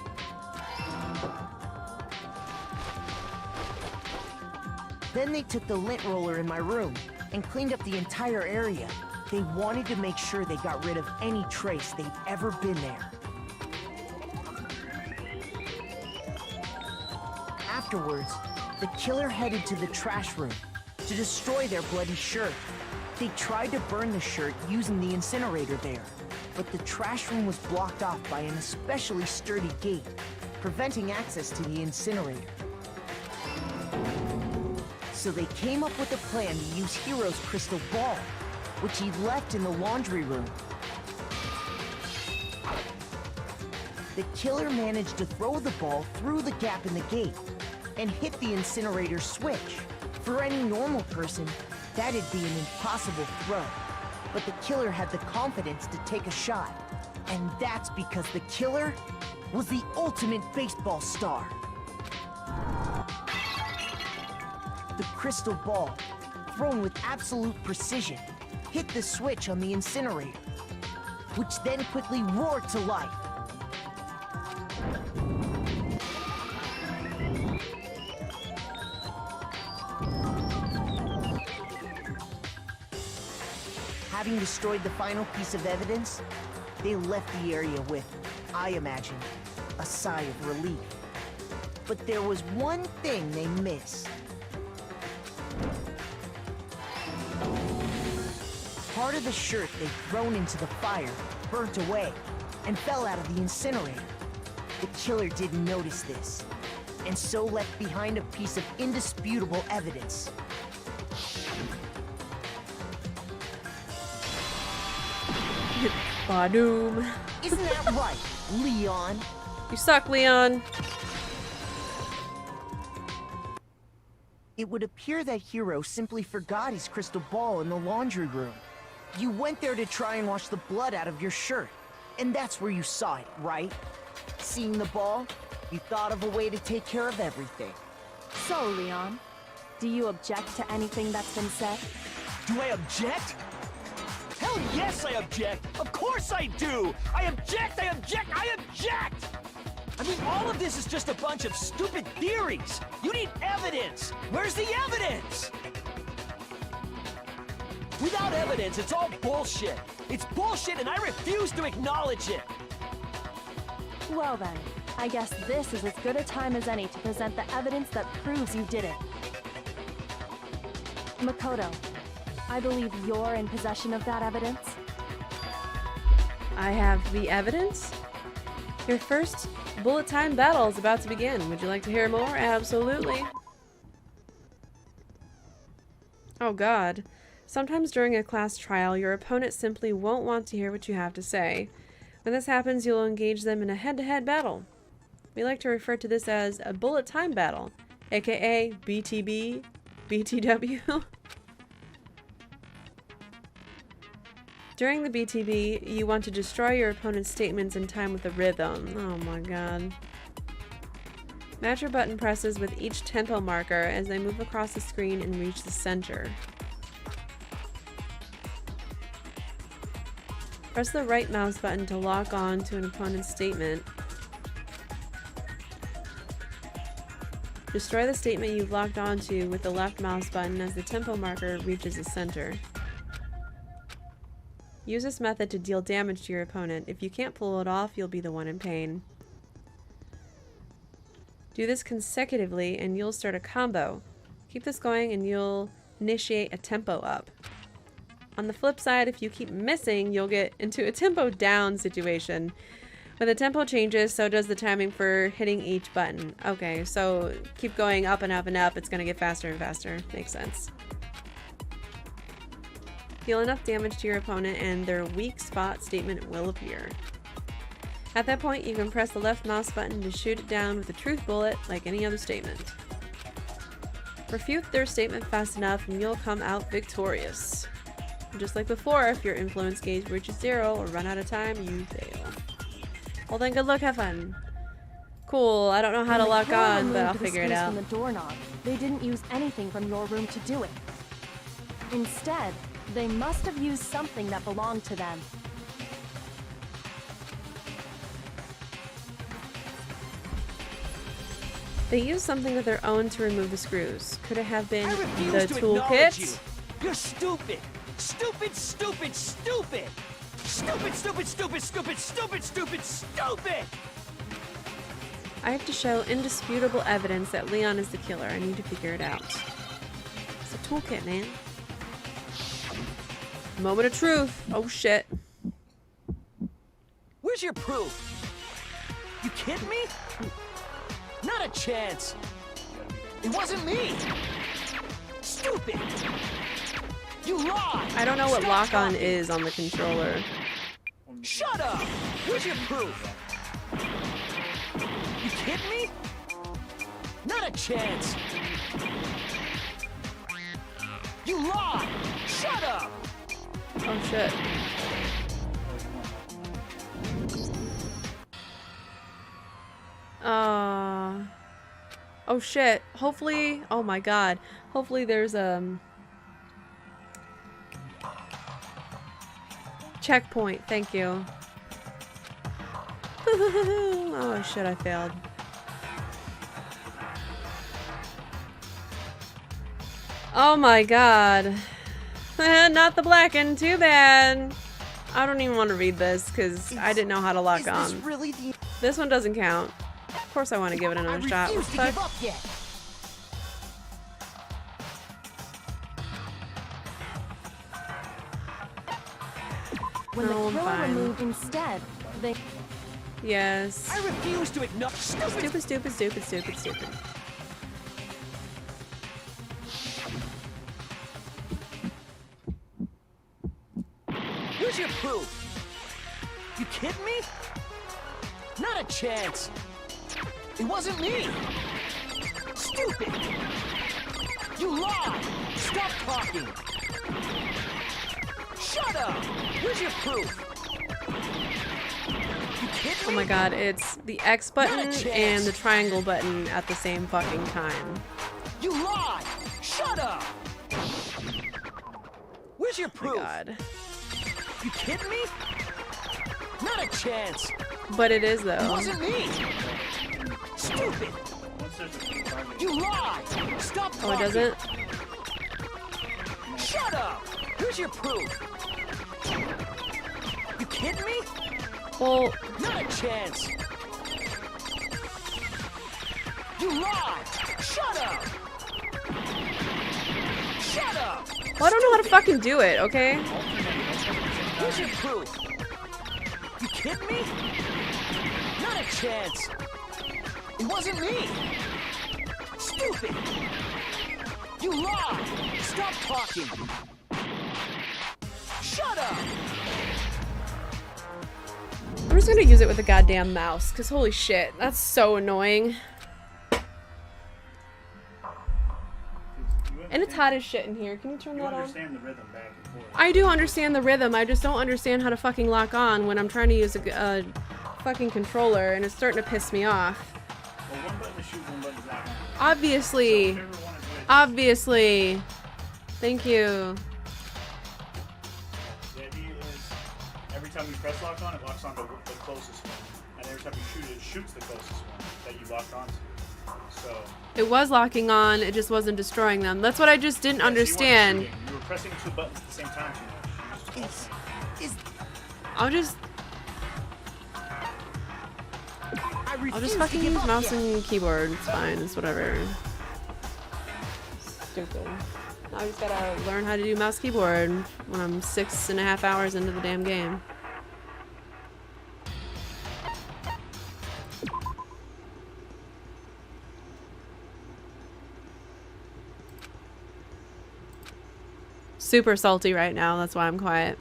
Speaker 5: Then they took the lint roller in my room and cleaned up the entire area. They wanted to make sure they got rid of any trace they'd ever been there. Afterwards, the killer headed to the trash room to destroy their bloody shirt. They tried to burn the shirt using the incinerator there, but the trash room was blocked off by an especially sturdy gate, preventing access to the incinerator. So they came up with a plan to use Hiro's crystal ball, which he'd left in the laundry room. The killer managed to throw the ball through the gap in the gate and hit the incinerator switch. For any normal person, that'd be an impossible throw. But the killer had the confidence to take a shot. And that's because the killer was the ultimate baseball star. The crystal ball, thrown with absolute precision, hit the switch on the incinerator. which then quickly roared to life. Having destroyed the final piece of evidence, they left the area with, I imagine, a sigh of relief. But there was one thing they missed. Part of the shirt they'd thrown into the fire burnt away and fell out of the incinerator. The killer didn't notice this, and so left behind a piece of indisputable evidence.
Speaker 1: Badoom.
Speaker 5: Isn't that right, Leon?
Speaker 1: You suck, Leon.
Speaker 5: It would appear that Hero simply forgot his crystal ball in the laundry room. You went there to try and wash the blood out of your shirt, and that's where you saw it, right? Seeing the ball, you thought of a way to take care of everything.
Speaker 8: So, Leon, do you object to anything that's been said?
Speaker 11: Do I object? Hell yes, I object! Of course I do! I object! I object! I object! I mean, all of this is just a bunch of stupid theories! You need evidence! Where's the evidence? Without evidence, it's all bullshit! It's bullshit and I refuse to acknowledge it!
Speaker 8: Well then, I guess this is as good a time as any to present the evidence that proves you did it. Makoto, I believe you're in possession of that evidence.
Speaker 1: I have the evidence? Your first bullet time battle is about to begin. Would you like to hear more? Absolutely. Oh god. Sometimes during a class trial, your opponent simply won't want to hear what you have to say. When this happens, you'll engage them in a head-to-head battle. We like to refer to this as a bullet time battle, aka BTB, BTW. During the BTB, you want to destroy your opponent's statements in time with a rhythm. Oh my god. Match your button presses with each tempo marker as they move across the screen and reach the center. Press the right mouse button to lock on to an opponent's statement. Destroy the statement you've locked onto with the left mouse button as the tempo marker reaches the center. Use this method to deal damage to your opponent. If you can't pull it off, you'll be the one in pain. Do this consecutively and you'll start a combo. Keep this going and you'll initiate a tempo up. On the flip side, if you keep missing, you'll get into a tempo down situation. When the tempo changes, so does the timing for hitting each button. Okay, so keep going up and up and up. It's going to get faster and faster. Makes sense. Deal enough damage to your opponent and their weak spot statement will appear. At that point, you can press the left mouse button to shoot it down with a truth bullet like any other statement. Refute their statement fast enough and you'll come out victorious. Just like before, if your influence gauge reaches 0 or run out of time, you fail. Well then, good luck, have fun. Cool, I don't know how to lock on, but I'll figure it out.
Speaker 8: From the doorknob, they didn't use anything from your room to do it. Instead, they must have used something that belonged to them.
Speaker 1: They used something of their own to remove the screws. Could it have been the
Speaker 11: to acknowledge you.
Speaker 1: toolkit?
Speaker 11: You're stupid! Stupid, stupid, stupid! Stupid, stupid, stupid, stupid, stupid, stupid, stupid!
Speaker 1: I have to show indisputable evidence that Leon is the killer. I need to figure it out. It's a toolkit, man. Moment of truth. Oh shit.
Speaker 11: Where's your proof? You kidding me? Not a chance. It wasn't me. Stupid. You lied.
Speaker 1: I don't know what lock on is on the controller.
Speaker 11: Shut up. Where's your proof? You kidding me? Not a chance. You lied. Shut up.
Speaker 1: Oh shit. Oh shit. Hopefully, oh my god. Hopefully there's Checkpoint, thank you. Oh shit, I failed. Oh my god. Not the blackened, too bad. I don't even want to read this because I didn't know how to lock on.
Speaker 5: Really the...
Speaker 1: This one doesn't count. Of course I want to give it another shot. What the fuck?
Speaker 5: Give up yet.
Speaker 8: When the killer removed instead, they...
Speaker 1: Yes.
Speaker 11: I refuse to acknowledge.
Speaker 1: Stupid, stupid, stupid, stupid, stupid.
Speaker 11: Here's your proof. You kidding me? Not a chance. It wasn't me. Stupid. You lied. Stop talking. Shut up. Here's your proof. You kidding me?
Speaker 1: Oh my god, it's the X button and the triangle button at the same fucking time.
Speaker 11: You lied. Shut up. Where's your proof?
Speaker 1: Oh my god.
Speaker 11: You kidding me? Not a chance.
Speaker 1: But it is
Speaker 11: It
Speaker 1: though.
Speaker 11: wasn't me. Stupid. You lied. Stop talking.
Speaker 1: Oh, it doesn't?
Speaker 11: Shut up. Here's your proof. You kidding me?
Speaker 1: Well,
Speaker 11: not a chance. You lied. Shut up. Shut up.
Speaker 1: Well, I don't know how to fucking do it, okay?
Speaker 11: Here's your proof. You kidding me? Not a chance. It wasn't me. Stupid. You lied. Stop talking. Shut up.
Speaker 1: I'm just gonna use it with a goddamn mouse, because holy shit, that's so annoying. And it's hot as shit in here. Can you turn that on?
Speaker 14: Understand the rhythm back and forth.
Speaker 1: I do understand the rhythm, I just don't understand how to fucking lock on when I'm trying to use a fucking controller, and it's starting to piss me off.
Speaker 14: Well, one button is shoot, one button is lock on.
Speaker 1: Obviously. Obviously. Thank you.
Speaker 14: The idea is every time you press lock on, it locks on the closest one. And every time you shoot it shoots the closest one that you locked onto. So
Speaker 1: It was locking on, it just wasn't destroying them. That's what I just didn't understand.
Speaker 14: You were pressing two buttons at the same time too much.
Speaker 1: I'll just fucking use mouse and keyboard. It's fine. It's whatever. Stupid. Now I just gotta learn how to do mouse keyboard when I'm 6.5 hours into the damn game. Super salty right now. That's why I'm quiet.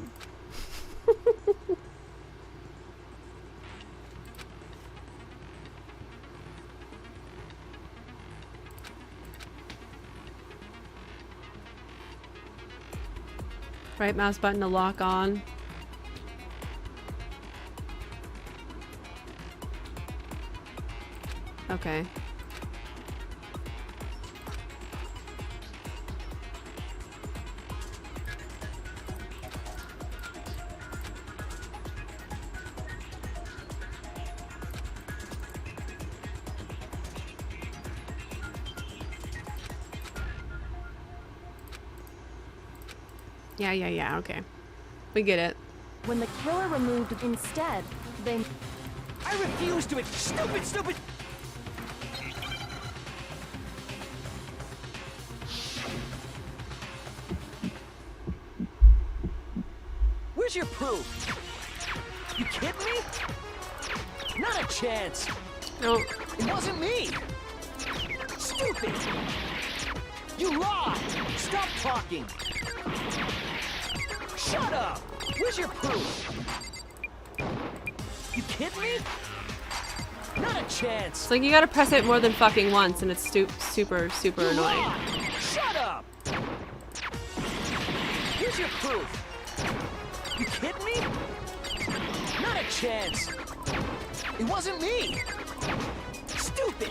Speaker 1: Right mouse button to lock on. Okay. Yeah, okay. We get it.
Speaker 8: When the killer removed instead, they...
Speaker 11: I refuse to... Stupid, stupid... Where's your proof? You kidding me? Not a chance.
Speaker 1: No.
Speaker 11: It wasn't me. Stupid. You lied. Stop talking. Shut up. Where's your proof? You kidding me? Not a chance.
Speaker 1: It's like you gotta press it more than fucking once and it's super annoying.
Speaker 11: Lied. Shut up. Here's your proof. You kidding me? Not a chance. It wasn't me. Stupid.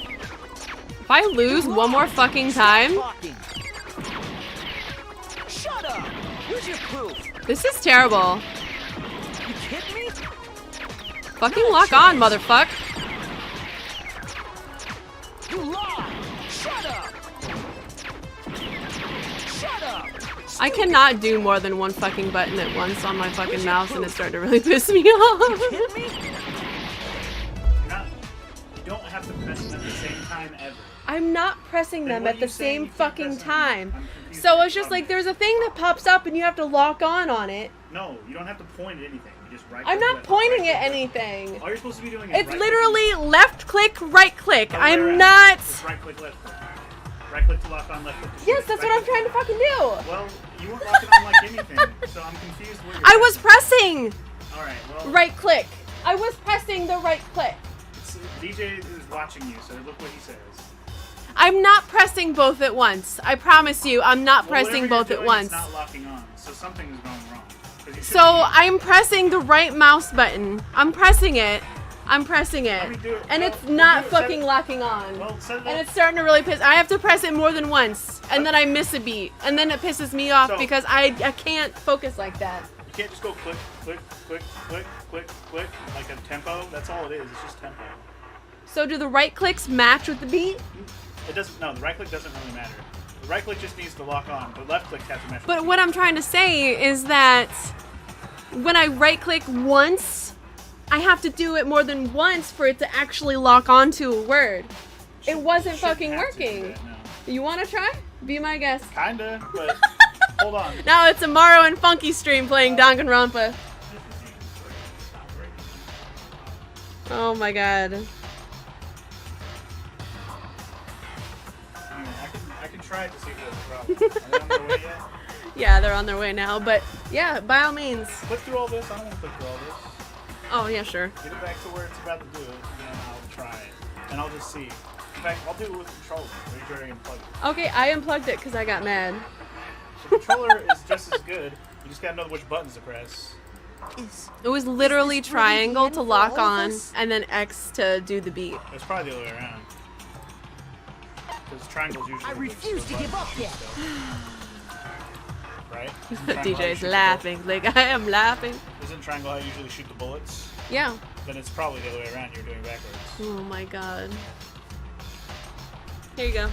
Speaker 1: If I lose one more fucking time...
Speaker 11: Shut up. Here's your proof.
Speaker 1: This is terrible. Fucking lock on, motherfuck.
Speaker 11: You lie! Shut up! Shut up!
Speaker 1: I cannot do more than one fucking button at once on my fucking mouse, and it's starting to really piss me off.
Speaker 14: You don't have to press them at the same time ever.
Speaker 1: I'm not pressing
Speaker 14: Then
Speaker 1: them
Speaker 14: what
Speaker 1: at
Speaker 14: are
Speaker 1: the
Speaker 14: you saying
Speaker 1: same
Speaker 14: you keep
Speaker 1: fucking
Speaker 14: pressing them?
Speaker 1: time.
Speaker 14: I'm confused
Speaker 1: So
Speaker 14: with
Speaker 1: it's just
Speaker 14: the
Speaker 1: like there's a thing that pops up and you have to lock on it.
Speaker 14: No, you don't have to point at anything. You just right.
Speaker 1: I'm not
Speaker 14: left,
Speaker 1: pointing
Speaker 14: right,
Speaker 1: at
Speaker 14: left.
Speaker 1: anything.
Speaker 14: All you're supposed to be doing is
Speaker 1: It's
Speaker 14: right
Speaker 1: literally left click, right click.
Speaker 14: Other way
Speaker 1: I'm
Speaker 14: around.
Speaker 1: not.
Speaker 14: It's right click, left click. Right click to lock on, left click to shoot.
Speaker 1: Yes, that's what I'm trying to fucking do.
Speaker 14: Well, you weren't locking on like anything, so I'm confused what you're
Speaker 1: I was pressing
Speaker 14: Alright, well.
Speaker 1: right click. I was pressing the right click.
Speaker 14: DJ is watching you, so look what he says.
Speaker 1: I'm not pressing both at once. I promise you, I'm not
Speaker 14: Well,
Speaker 1: pressing
Speaker 14: whatever
Speaker 1: both
Speaker 14: you're
Speaker 1: at
Speaker 14: doing,
Speaker 1: once.
Speaker 14: It's not locking on, so something's going wrong. 'Cause you should
Speaker 1: So I'm pressing the right mouse button. I'm pressing it. I'm pressing it.
Speaker 14: Let me do it.
Speaker 1: And
Speaker 14: Well,
Speaker 1: it's not
Speaker 14: do it. Set
Speaker 1: fucking
Speaker 14: it-
Speaker 1: locking on.
Speaker 14: Well, set it
Speaker 1: And
Speaker 14: up.
Speaker 1: it's starting to really piss. I have to press it more than once. And then I miss a beat. And then it pisses me off
Speaker 14: So-
Speaker 1: because I can't focus like that.
Speaker 14: You can't just go click, click, click, click, click, click, like a tempo. That's all it is. It's just tempo.
Speaker 1: So do the right clicks match with the beat?
Speaker 14: It doesn't. No, the right click doesn't really matter. The right click just needs to lock on. The left click has to match.
Speaker 1: But what I'm trying to say is that when I right click once, I have to do it more than once for it to actually lock onto a word. It wasn't fucking working. You want to try? Be my guest.
Speaker 14: Kinda, but hold on.
Speaker 1: Now it's Amaro and Funky stream playing Danganronpa. Oh my god.
Speaker 14: I can try it to see if there's a problem. Are they on their way yet?
Speaker 1: Yeah, they're on their way now, but yeah, by all means.
Speaker 14: Click through all this. I don't want to click through all this.
Speaker 1: Oh, yeah, sure.
Speaker 14: Get it back to where it's about to do it, and then I'll try it. And I'll just see. In fact, I'll do it with controller. Are you already unplugged it?
Speaker 1: Okay, I unplugged it because I got mad.
Speaker 14: The controller is just as good. You just gotta know which buttons to press.
Speaker 1: It was literally triangle to lock on, and then X to do the beat.
Speaker 14: It's probably the other way around. Because triangle's usually.
Speaker 5: I refuse to give up yet.
Speaker 14: Right? Isn't triangle how you
Speaker 1: DJ's
Speaker 14: shoot the
Speaker 1: laughing. Like, I am laughing.
Speaker 14: bullets? Isn't triangle how you usually shoot the bullets?
Speaker 1: Yeah.
Speaker 14: Then it's probably the other way around. You're doing backwards.
Speaker 1: Oh my god. Here you go.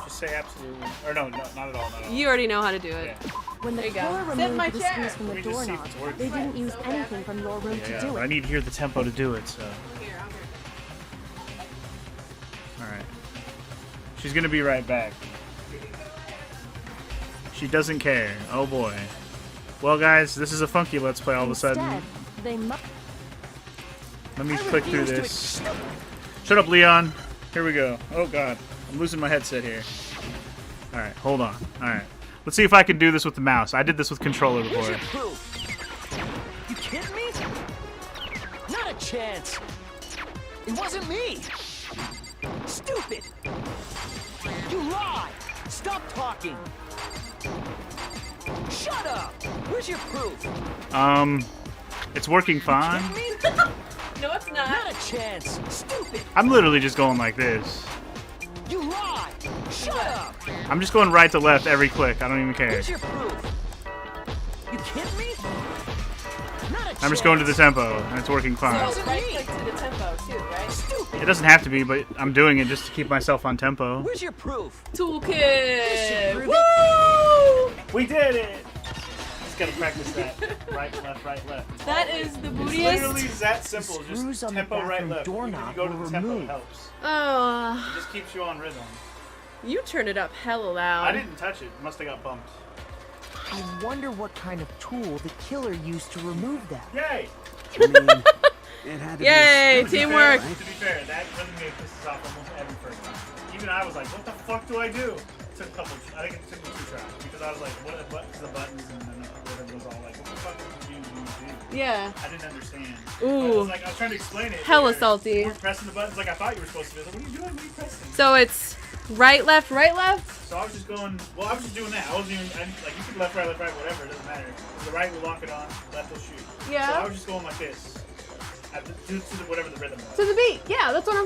Speaker 14: Just say absolutely. Or no, not at all. Not at all.
Speaker 1: You already know how to do it.
Speaker 8: When the
Speaker 1: There you go.
Speaker 8: killer
Speaker 1: Sit in my
Speaker 8: removed the
Speaker 1: chair.
Speaker 8: screws from the
Speaker 14: Let me just see if
Speaker 8: doorknob,
Speaker 14: it's working.
Speaker 8: they didn't use anything from your room to do
Speaker 14: but I
Speaker 8: it.
Speaker 14: need to hear the tempo to do it, so. Alright. She's gonna be right back. She doesn't care. Oh boy. Well, guys, this is a funky Let's Play all of a sudden.
Speaker 8: Instead, they must.
Speaker 14: Let me click through this. Shut up, Leon. Here we go. Oh god. I'm losing my headset here. Alright, hold on. Alright. Let's see if I can do this with the mouse. I did this with controller
Speaker 11: Here's
Speaker 14: before.
Speaker 11: your proof. You kidding me? Not a chance. It wasn't me. Stupid. You lie. Stop talking. Shut up. Where's your proof?
Speaker 14: It's working fine.
Speaker 1: No, it's not.
Speaker 11: Not a chance. Stupid.
Speaker 14: I'm literally just going like this.
Speaker 11: You lie. Shut up.
Speaker 14: I'm just going right to left every click. I don't even care.
Speaker 11: Here's your proof. You kidding me? Not a
Speaker 14: I'm just going to the tempo, and it's working fine.
Speaker 1: So right click to the tempo too, right?
Speaker 14: It doesn't have to be, but I'm doing it just to keep myself on tempo.
Speaker 11: Where's your proof?
Speaker 1: Toolkit!
Speaker 11: Woo!
Speaker 14: We did it! Just gotta practice that. Right, left, right, left.
Speaker 1: That is the
Speaker 14: It's
Speaker 1: bootiest.
Speaker 14: literally that simple.
Speaker 5: The screws
Speaker 14: Just
Speaker 5: on the
Speaker 14: tempo right,
Speaker 5: bathroom
Speaker 14: left. Even if
Speaker 5: doorknob
Speaker 14: you go to
Speaker 5: were
Speaker 14: the tempo, it
Speaker 5: removed.
Speaker 14: helps.
Speaker 1: Oh,
Speaker 14: It just keeps you on rhythm.
Speaker 1: you turn it up hella loud.
Speaker 14: I didn't touch it. Must have got bumped.
Speaker 5: I wonder what kind of tool the killer used to remove that.
Speaker 14: Yay!
Speaker 7: I mean, it had to
Speaker 1: Yay,
Speaker 7: be a
Speaker 1: teamwork.
Speaker 14: To be fair, that rhythm game pisses off almost every first time. Even I was like, what the fuck do I do? It took a couple, I think it took me 2 tries. Because I was like, what is the buttons? And then the rhythm was all like, what the fuck did you do?
Speaker 1: Yeah.
Speaker 14: I didn't understand.
Speaker 1: Ooh.
Speaker 14: I was trying to explain it.
Speaker 1: Hella
Speaker 14: Later.
Speaker 1: salty.
Speaker 14: You weren't pressing the buttons like I thought you were supposed to be. I was like, what are you doing? What are you pressing?
Speaker 1: So it's right, left, right, left?
Speaker 14: So I was just going, well, I was just doing that. I wasn't even, like, you could left, right, whatever, it doesn't matter. The right will lock it on, left will shoot.
Speaker 1: Yeah.
Speaker 14: So I was just going like this. To whatever the rhythm was.
Speaker 1: To the beat. Yeah, that's what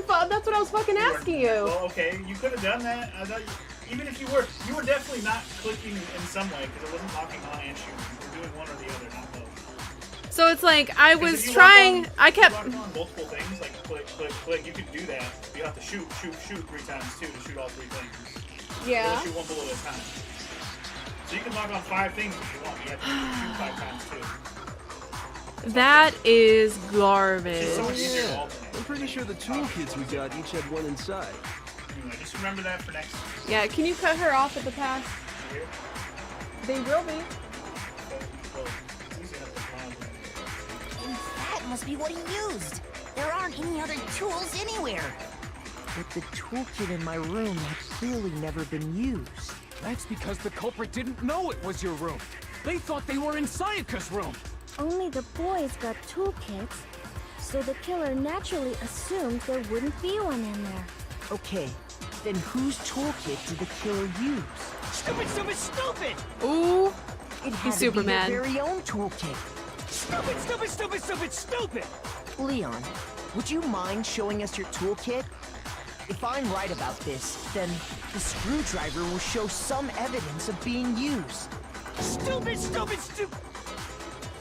Speaker 1: I was fucking asking you.
Speaker 14: Well, okay, you could have done that. I thought even if you were definitely not clicking in some way because it wasn't locking on and shooting. You were doing one or the other, not both.
Speaker 1: So it's like I
Speaker 14: Because
Speaker 1: was
Speaker 14: if you
Speaker 1: trying.
Speaker 14: lock on-
Speaker 1: I
Speaker 14: if you
Speaker 1: kept.
Speaker 14: lock on multiple things, like click, click, click. You can do that. You have to shoot 3 times too to shoot all 3 things.
Speaker 1: Yeah.
Speaker 14: Or shoot 1 bullet at a time. So you can lock on 5 things if you want. You have to shoot 5 times too.
Speaker 1: That is
Speaker 14: It's
Speaker 1: garbage.
Speaker 14: so much easier to alternate.
Speaker 2: I'm pretty sure the toolkits we got each had one inside.
Speaker 14: Anyway, just remember that for next
Speaker 1: Yeah, can you cut her off at the pass?
Speaker 14: year.
Speaker 1: They will be.
Speaker 14: So it's easy enough to find.
Speaker 15: And that must be what he used. There aren't any other tools anywhere.
Speaker 5: But the toolkit in my room had clearly never been used.
Speaker 6: That's because the culprit didn't know it was your room. They thought they were in Sayaka's room.
Speaker 4: Only the boys got toolkits, so the killer naturally assumed there wouldn't be one in there.
Speaker 5: Okay, then whose toolkit did the killer use?
Speaker 11: Stupid, stupid, stupid!
Speaker 1: Ooh,
Speaker 5: It
Speaker 1: he's
Speaker 5: had to
Speaker 1: super
Speaker 5: be their
Speaker 1: mad.
Speaker 5: very own toolkit.
Speaker 11: Stupid, stupid, stupid, stupid, stupid!
Speaker 5: Leon, would you mind showing us your toolkit? If I'm right about this, then the screwdriver will show some evidence of being used.
Speaker 11: Stupid, stupid, stupid!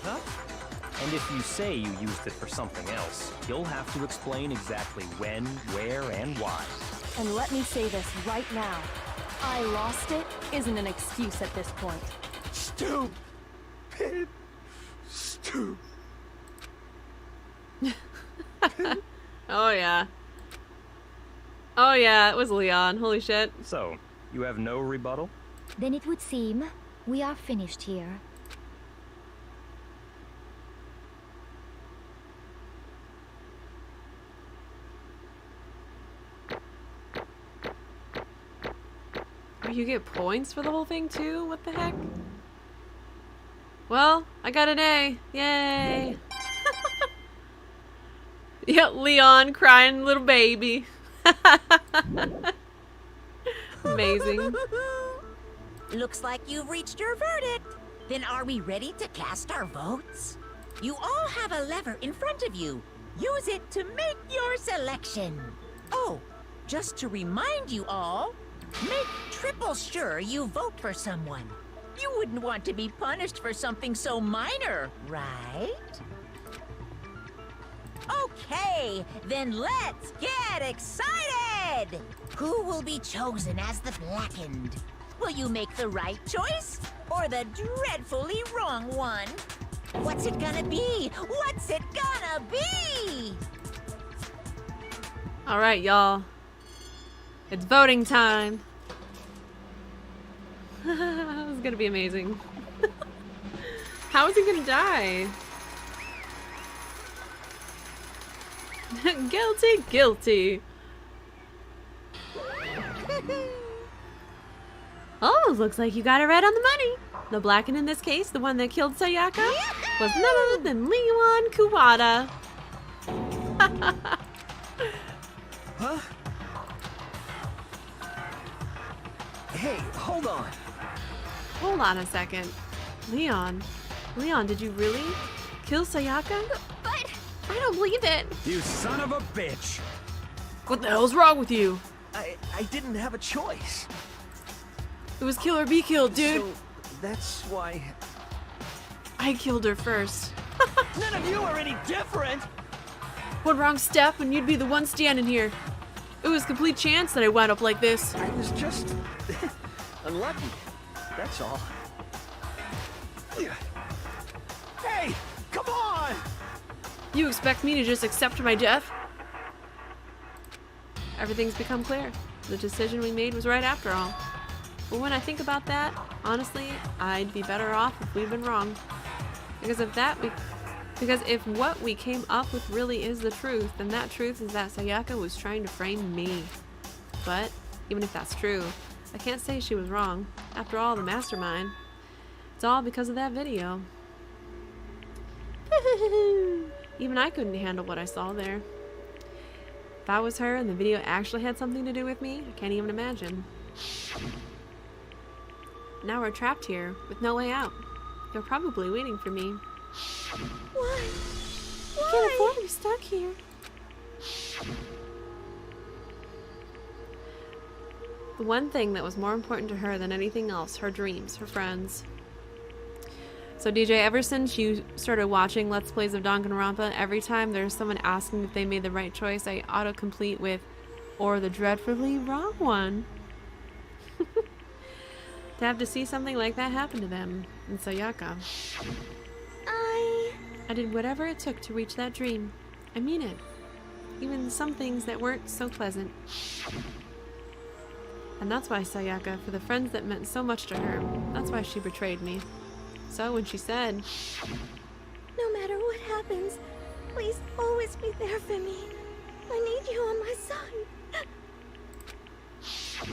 Speaker 13: Huh? And if you say you used it for something else, you'll have to explain exactly when, where, and why.
Speaker 8: And let me say this right now. I lost it isn't an excuse at this point.
Speaker 11: Stupid! Stupid!
Speaker 1: Oh yeah. Oh yeah, it was Leon. Holy shit.
Speaker 13: So, you have no rebuttal?
Speaker 9: Then it would seem we are finished here.
Speaker 1: Oh, you get points for the whole thing too? What the heck? Well, I got an A. Yay! Yeah, Leon crying little baby. Amazing.
Speaker 15: Looks like you've reached your verdict. Then are we ready to cast our votes? You all have a lever in front of you. Use it to make your selection. Oh, just to remind you all, make triple sure you vote for someone. You wouldn't want to be punished for something so minor, right? Okay, then let's get excited! Who will be chosen as the Blackened? Will you make the right choice or the dreadfully wrong one? What's it gonna be? What's it gonna be?
Speaker 1: All right, y'all. It's voting time. This is gonna be amazing. How is he gonna die? Guilty, guilty. Oh, looks like you got it right on the money. The Blackened in this case, the one that killed Sayaka, was none other than Leon Kuwata.
Speaker 11: Huh? Hey, hold on.
Speaker 1: Hold on a second. Leon, did you really kill Sayaka?
Speaker 12: But
Speaker 1: I don't believe it.
Speaker 7: You son of a bitch!
Speaker 1: What the hell's wrong with you?
Speaker 11: I didn't have a choice.
Speaker 1: It was kill or be killed, dude.
Speaker 11: So that's why...
Speaker 1: I killed her first.
Speaker 11: None of you are any different!
Speaker 1: One wrong step and you'd be the one standing here. It was complete chance that I wound up like this.
Speaker 11: I was just... unlucky. That's all. Hey! Come on!
Speaker 1: You expect me to just accept my death? Everything's become clear. The decision we made was right after all. But when I think about that, honestly, I'd be better off if we'd been wrong. Because if what we came up with really is the truth, then that truth is that Sayaka was trying to frame me. But even if that's true, I can't say she was wrong. After all, the mastermind. It's all because of that video. Even I couldn't handle what I saw there. If I was her and the video actually had something to do with me, I can't even imagine. Now we're trapped here, with no way out. They're probably waiting for me.
Speaker 4: Why?
Speaker 1: I can't afford to be stuck here. The one thing that was more important to her than anything else, her dreams, her friends. So DJ, ever since you started watching Let's Plays of Danganronpa, every time there's someone asking if they made the right choice, I autocomplete with, or the dreadfully wrong one. To have to see something like that happen to them in Sayaka. I did whatever it took to reach that dream. I mean it. Even some things that weren't so pleasant. And that's why Sayaka, for the friends that meant so much to her, that's why she betrayed me. So when she said,
Speaker 4: No matter what happens, please always be there for me. I need you on my side.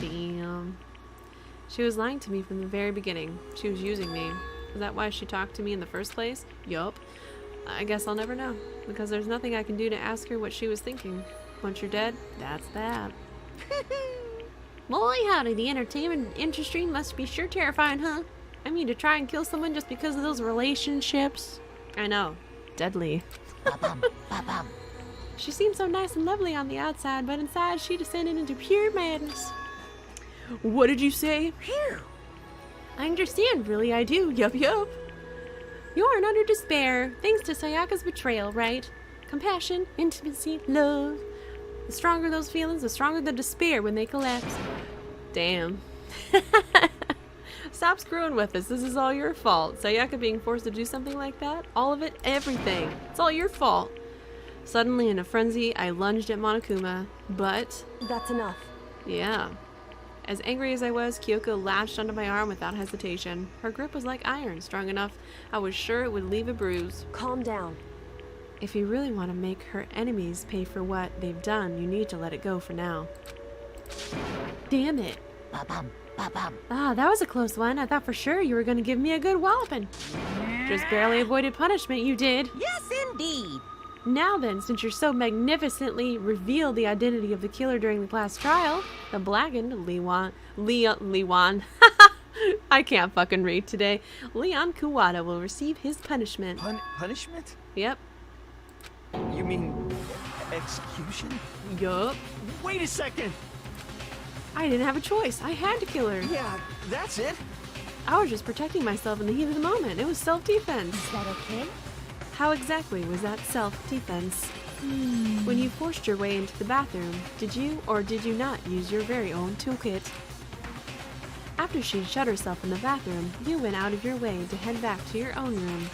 Speaker 1: damn. She was lying to me from the very beginning. She was using me. Is that why she talked to me in the first place? Yup. I guess I'll never know, because there's nothing I can do to ask her what she was thinking. Once you're dead, that's that. Boy, howdy, the entertainment industry must be sure terrifying, huh? I mean, to try and kill someone just because of those relationships. I know. Deadly. She seemed so nice and lovely on the outside, but inside she descended into pure madness. What did you say?
Speaker 15: Phew.
Speaker 1: I understand, really, I do. Yup. You aren't under despair, thanks to Sayaka's betrayal, right? Compassion, intimacy, love. The stronger those feelings, the stronger the despair when they collapse. Damn. Stop screwing with us. This is all your fault. Sayaka being forced to do something like that? All of it? Everything. It's all your fault. Suddenly, in a frenzy, I lunged at Monokuma, but...
Speaker 8: That's enough.
Speaker 1: Yeah. As angry as I was, Kyoko latched onto my arm without hesitation. Her grip was like iron, strong enough I was sure it would leave a bruise.
Speaker 8: Calm down.
Speaker 1: If you really want to make her enemies pay for what they've done, you need to let it go for now. Damn it. Ah, that was a close one. I thought for sure you were going to give me a good walloping. Just barely avoided punishment, you did.
Speaker 15: Yes, indeed.
Speaker 1: Now then, since you're so magnificently revealed the identity of the killer during the class trial, the blackened Leon. I can't fucking read today. Leon Kuwata will receive his punishment.
Speaker 11: Punishment?
Speaker 1: Yep.
Speaker 11: You mean execution?
Speaker 1: Yup.
Speaker 11: Wait a second!
Speaker 1: I didn't have a choice. I had to kill her.
Speaker 11: Yeah, that's it.
Speaker 1: I was just protecting myself in the heat of the moment. It was self-defense.
Speaker 9: Is that okay?
Speaker 1: How exactly was that self-defense? When you forced your way into the bathroom, did you or did you not use your very own toolkit? After she shut herself in the bathroom, you went out of your way to head back to your own room.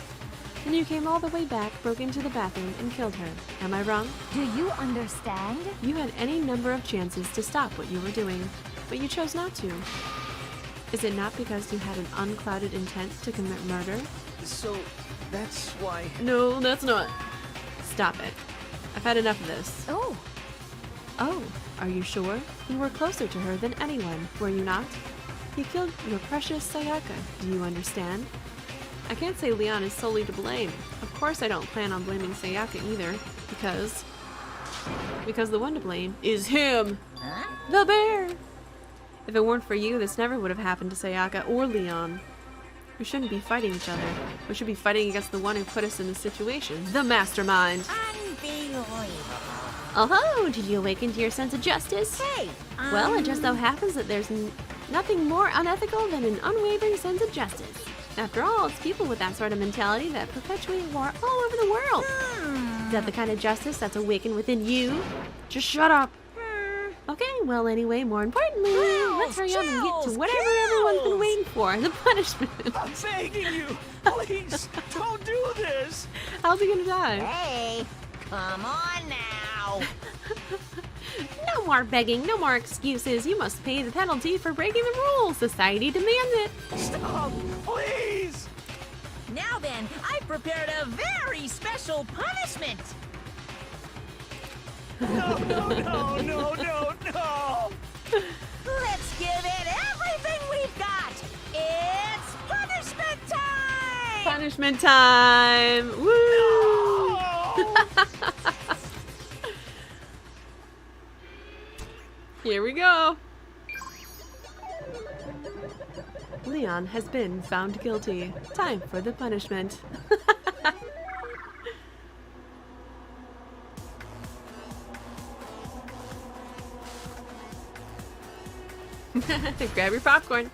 Speaker 1: Then you came all the way back, broke into the bathroom, and killed her. Am I wrong?
Speaker 9: Do you understand?
Speaker 1: You had any number of chances to stop what you were doing, but you chose not to. Is it not because you had an unclouded intent to commit murder?
Speaker 11: So, that's why...
Speaker 1: No, that's not. Stop it. I've had enough of this.
Speaker 9: Oh.
Speaker 1: Oh, are you sure? You were closer to her than anyone, were you not? You killed your precious Sayaka. Do you understand? I can't say Leon is solely to blame. Of course I don't plan on blaming Sayaka either, because the one to blame is him!
Speaker 15: Huh?
Speaker 1: The bear! If it weren't for you, this never would have happened to Sayaka or Leon. We shouldn't be fighting each other. We should be fighting against the one who put us in this situation, the mastermind!
Speaker 15: Unbelievable.
Speaker 1: Oh, did you awaken to your sense of justice?
Speaker 15: Hey!
Speaker 1: Well, it just so happens that there's nothing more unethical than an unwavering sense of justice. After all, it's people with that sort of mentality that perpetuate war all over the world. Is that the kind of justice that's awakened within you? Just shut up. Okay, well anyway, more importantly, let's hurry up and get to whatever everyone's been waiting for, the punishment.
Speaker 11: I'm begging you! Please, don't do this!
Speaker 1: How's he gonna die?
Speaker 15: Hey! Come on now!
Speaker 1: No more begging, no more excuses. You must pay the penalty for breaking the rules. Society demands it.
Speaker 11: Stop! Please!
Speaker 15: Now then, I've prepared a very special punishment!
Speaker 11: No!
Speaker 15: Let's give it everything we've got! It's punishment time!
Speaker 1: Punishment time! Woo! Here we go. Leon has been found guilty. Time for the punishment. Grab your popcorn.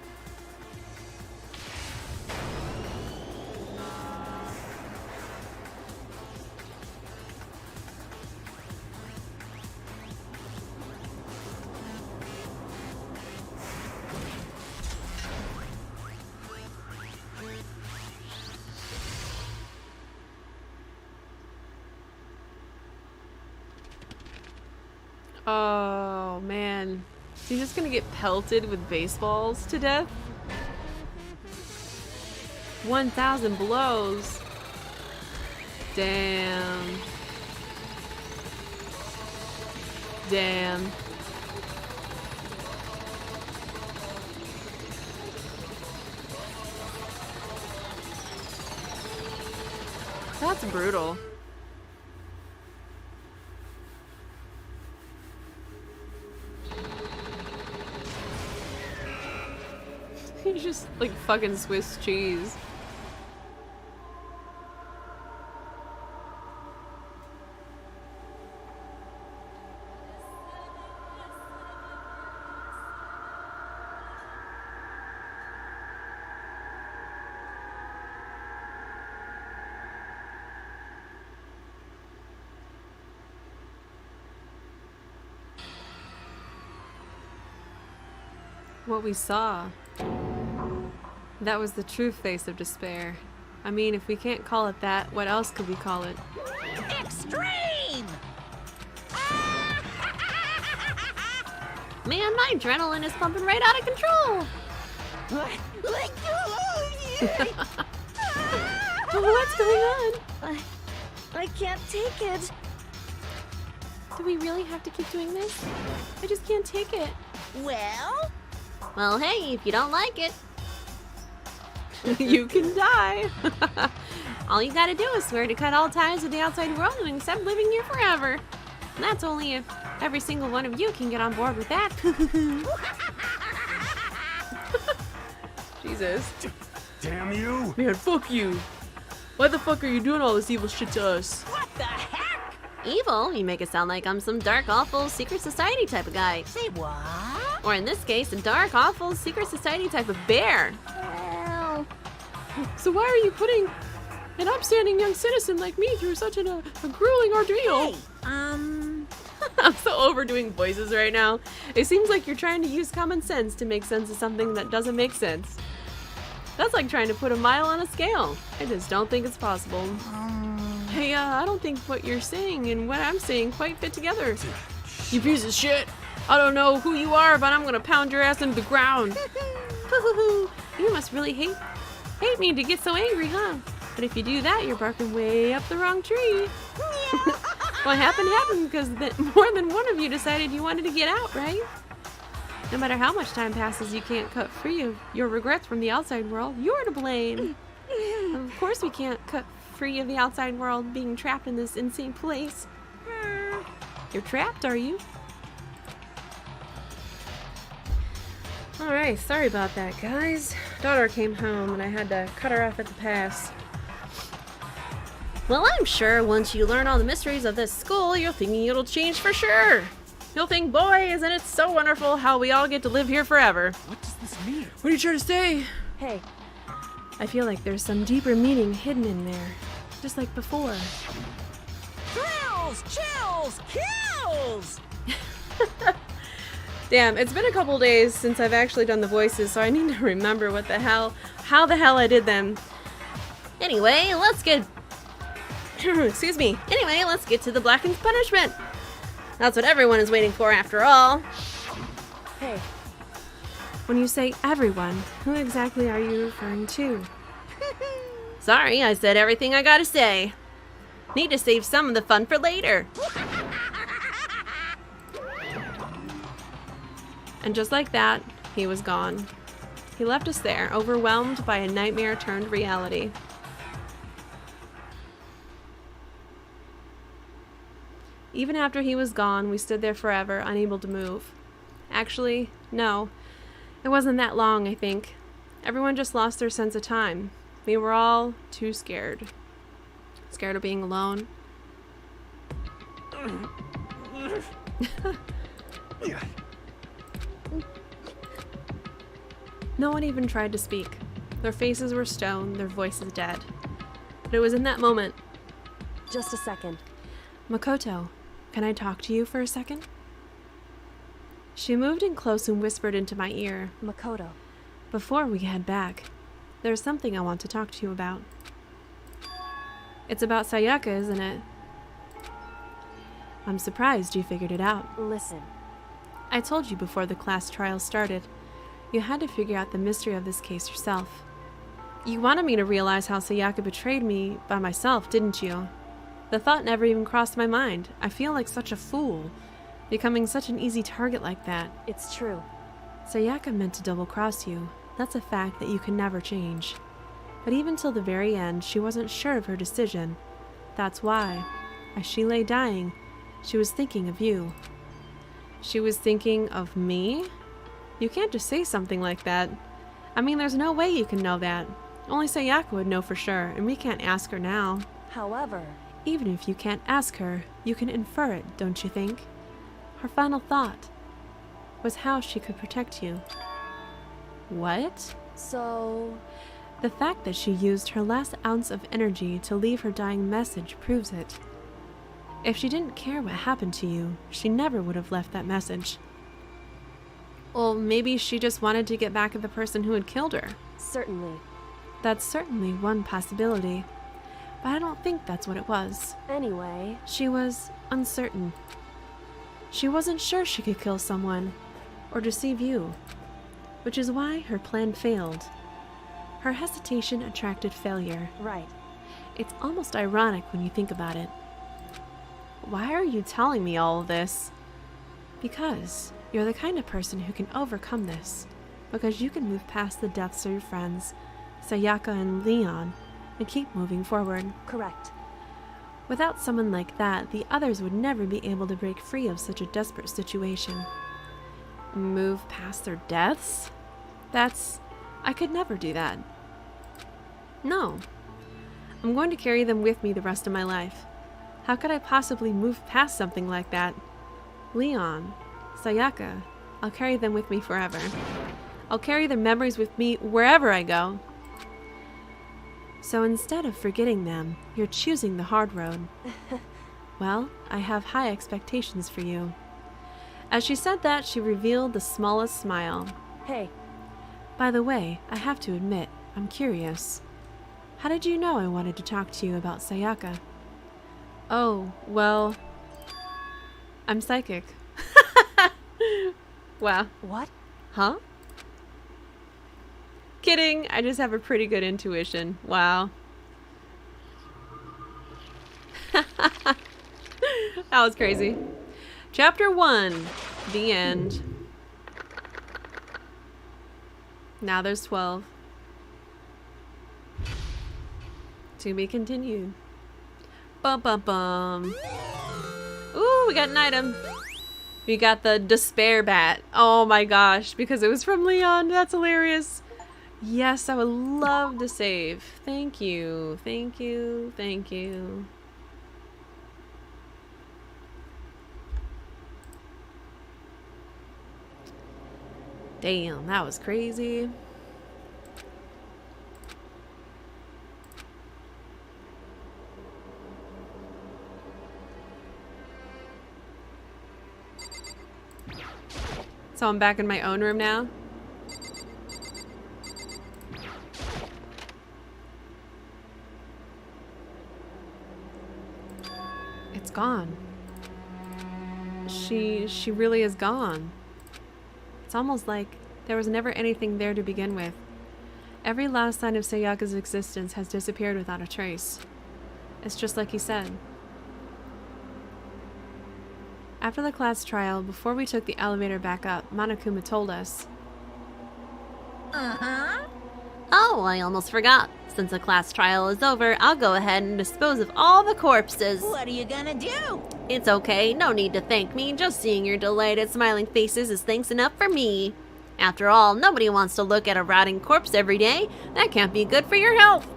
Speaker 1: Oh, man. Is he just gonna get pelted with baseballs to death? 1,000 blows. Damn. Damn. That's brutal. He's just like fucking Swiss cheese. What we saw. That was the true face of despair. I mean, if we can't call it that, what else could we call it?
Speaker 15: Extreme!
Speaker 1: Man, my adrenaline is pumping right out of control! What's going on?
Speaker 4: I can't take it.
Speaker 1: Do we really have to keep doing this? I just can't take it.
Speaker 15: Well?
Speaker 1: Well, hey, if you don't like it, you can die. All you gotta do is swear to cut all ties with the outside world and accept living here forever. And that's only if every single one of you can get on board with that. Jesus.
Speaker 7: Damn you!
Speaker 1: Man, fuck you. Why the fuck are you doing all this evil shit to us?
Speaker 15: What the heck?
Speaker 1: Evil? You make it sound like I'm some dark, awful, secret society type of guy.
Speaker 15: Say what?
Speaker 1: Or in this case, a dark, awful, secret society type of bear.
Speaker 4: Well,
Speaker 1: So why are you putting an upstanding young citizen like me through such a grueling ordeal?
Speaker 15: Hey,
Speaker 1: I'm so overdoing voices right now. It seems like you're trying to use common sense to make sense of something that doesn't make sense. That's like trying to put a mile on a scale. I just don't think it's possible. Hey, I don't think what you're saying and what I'm saying quite fit together. You piece of shit! I don't know who you are, but I'm gonna pound your ass into the ground. You must really hate me to get so angry, huh? But if you do that, you're barking way up the wrong tree. What happened because more than one of you decided you wanted to get out, right? No matter how much time passes, you can't cut free of your regrets from the outside world. You're to blame. Of course we can't cut free of the outside world being trapped in this insane place. You're trapped, are you? Alright, sorry about that, guys. Daughter came home and I had to cut her off at the pass. Well, I'm sure once you learn all the mysteries of this school, you're thinking it'll change for sure. You'll think, boy, isn't it so wonderful how we all get to live here forever.
Speaker 6: What does this mean?
Speaker 1: What are you trying to say?
Speaker 8: Hey,
Speaker 1: I feel like there's some deeper meaning hidden in there. Just like before.
Speaker 15: Thrills, chills, kills!
Speaker 1: Damn, it's been a couple days since I've actually done the voices, so I need to remember how the hell I did them. Anyway, let's get... Excuse me. Anyway, let's get to the Blackened punishment. That's what everyone is waiting for after all.
Speaker 8: hey,
Speaker 1: When you say everyone, who exactly are you referring to? Sorry, I said everything I gotta say. Need to save some of the fun for later. And just like that, he was gone. He left us there, overwhelmed by a nightmare turned reality. Even after he was gone, we stood there forever, unable to move. Actually, no. It wasn't that long, I think. Everyone just lost their sense of time. We were all too scared. Scared of being alone. No one even tried to speak. Their faces were stone, their voices dead. But it was in that moment.
Speaker 8: just a second.
Speaker 1: Makoto, can I talk to you for a second? She moved in close and whispered into my ear.
Speaker 8: Makoto.
Speaker 1: Before we head back, there's something I want to talk to you about. It's about Sayaka, isn't it? I'm surprised you figured it out.
Speaker 8: Listen.
Speaker 1: I told you before the class trial started. You had to figure out the mystery of this case yourself. You wanted me to realize how Sayaka betrayed me by myself, didn't you? The thought never even crossed my mind. I feel like such a fool, becoming such an easy target like that.
Speaker 8: It's true.
Speaker 1: Sayaka meant to double-cross you. That's a fact that you can never change. But even till the very end, she wasn't sure of her decision. That's why, as she lay dying, she was thinking of you. She was thinking of me? You can't just say something like that. I mean, there's no way you can know that. Only Sayaka would know for sure, and we can't ask her now.
Speaker 8: However,
Speaker 1: even if you can't ask her, you can infer it, don't you think? Her final thought was how she could protect you. What?
Speaker 8: So...
Speaker 1: The fact that she used her last ounce of energy to leave her dying message proves it. If she didn't care what happened to you, she never would have left that message. Well, maybe she just wanted to get back at the person who had killed her.
Speaker 8: Certainly.
Speaker 1: That's certainly one possibility. But I don't think that's what it was.
Speaker 8: Anyway...
Speaker 1: She was uncertain. She wasn't sure she could kill someone, or deceive you. Which is why her plan failed. Her hesitation attracted failure.
Speaker 8: Right.
Speaker 1: It's almost ironic when you think about it. Why are you telling me all of this? Because you're the kind of person who can overcome this. Because you can move past the deaths of your friends, Sayaka and Leon, and keep moving forward.
Speaker 8: Correct.
Speaker 1: Without someone like that, the others would never be able to break free of such a desperate situation. Move past their deaths? I could never do that. No. I'm going to carry them with me the rest of my life. How could I possibly move past something like that? Leon, Sayaka, I'll carry them with me forever. I'll carry their memories with me wherever I go. So instead of forgetting them, you're choosing the hard road. Well, I have high expectations for you. As she said that, she revealed the smallest smile.
Speaker 8: Hey.
Speaker 1: By the way, I have to admit, I'm curious. How did you know I wanted to talk to you about Sayaka? Oh, well... I'm psychic. Wow.
Speaker 8: What?
Speaker 1: Huh? Kidding, I just have a pretty good intuition. Wow. That was crazy. Chapter 1. The end. Now there's 12. To be continued. Bum bum bum. Ooh, we got an item. We got the despair bat. Oh my gosh, because it was from Leon. That's hilarious. Yes, I would love to save. Thank you. Thank you. Thank you. Damn, that was crazy. So I'm back in my own room now. It's gone. She really is gone. It's almost like there was never anything there to begin with. Every last sign of Sayaka's existence has disappeared without a trace. It's just like he said. After the class trial, before we took the elevator back up, Monokuma told us.
Speaker 15: Uh-huh.
Speaker 17: Oh, I almost forgot. Since the class trial is over, I'll go ahead and dispose of all the corpses.
Speaker 15: What are you gonna do?
Speaker 17: It's okay, no need to thank me. Just seeing your delighted smiling faces is thanks enough for me. After all, nobody wants to look at a rotting corpse every day. That can't be good for your health.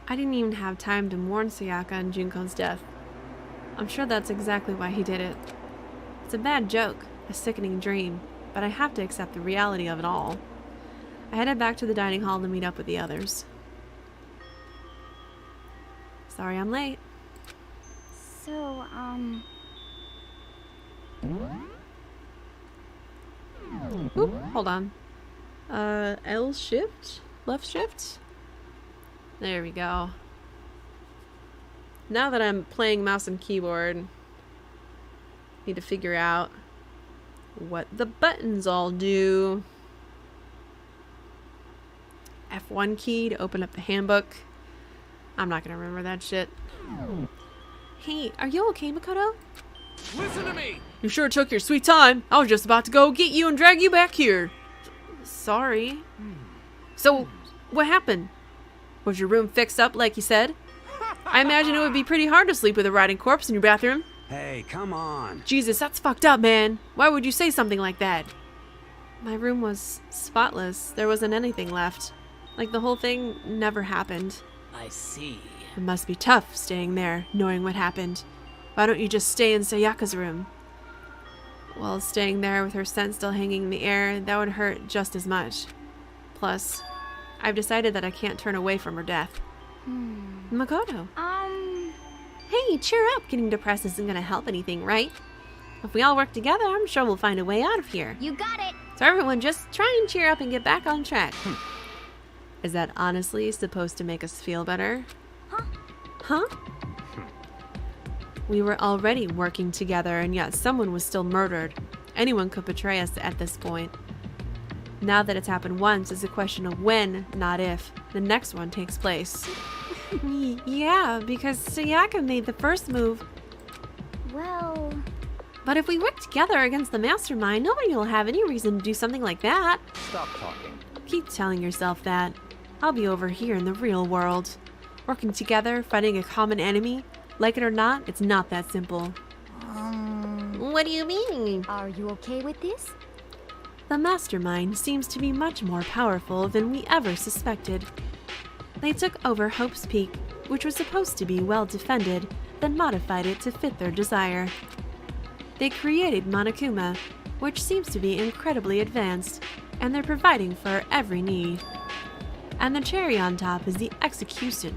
Speaker 1: I didn't even have time to mourn Sayaka and Junko's death. I'm sure that's exactly why he did it. It's a bad joke, a sickening dream, but I have to accept the reality of it all. I headed back to the dining hall to meet up with the others. Sorry I'm late.
Speaker 12: So,
Speaker 1: Oop, hold on. L shift? Left shift? There we go. Now that I'm playing mouse and keyboard, need to figure out what the buttons all do. F1 key to open up the handbook. I'm not gonna remember that shit. Hey, are you okay, Makoto?
Speaker 6: Listen to me!
Speaker 1: You sure took your sweet time. I was just about to go get you and drag you back here. Sorry. So, what happened? Was your room fixed up like you said? I imagine it would be pretty hard to sleep with a rotting corpse in your bathroom.
Speaker 7: Hey, come on.
Speaker 1: Jesus, that's fucked up, man. Why would you say something like that? My room was spotless. There wasn't anything left. Like the whole thing never happened.
Speaker 10: I see.
Speaker 1: It must be tough staying there, knowing what happened. Why don't you just stay in Sayaka's room? Well, staying there with her scent still hanging in the air, that would hurt just as much. Plus, I've decided that I can't turn away from her death. Makoto. Hey, cheer up. Getting depressed isn't gonna help anything, right? If we all work together, I'm sure we'll find a way out of here.
Speaker 12: You got it.
Speaker 1: So everyone, just try and cheer up and get back on track. Is that honestly supposed to make us feel better? Huh? We were already working together, and yet someone was still murdered. Anyone could betray us at this point. Now that it's happened once, it's a question of when, not if, the next one takes place. Yeah, because Sayaka made the first move.
Speaker 12: Well...
Speaker 1: But if we work together against the mastermind, nobody will have any reason to do something like that.
Speaker 13: Stop talking.
Speaker 1: Keep telling yourself that. I'll be over here in the real world. Working together, fighting a common enemy. Like it or not, it's not that simple.
Speaker 17: What do you mean?
Speaker 9: Are you okay with this?
Speaker 1: The mastermind seems to be much more powerful than we ever suspected. They took over Hope's Peak, which was supposed to be well defended, then modified it to fit their desire. They created Monokuma, which seems to be incredibly advanced, and they're providing for our every need. And the cherry on top is the execution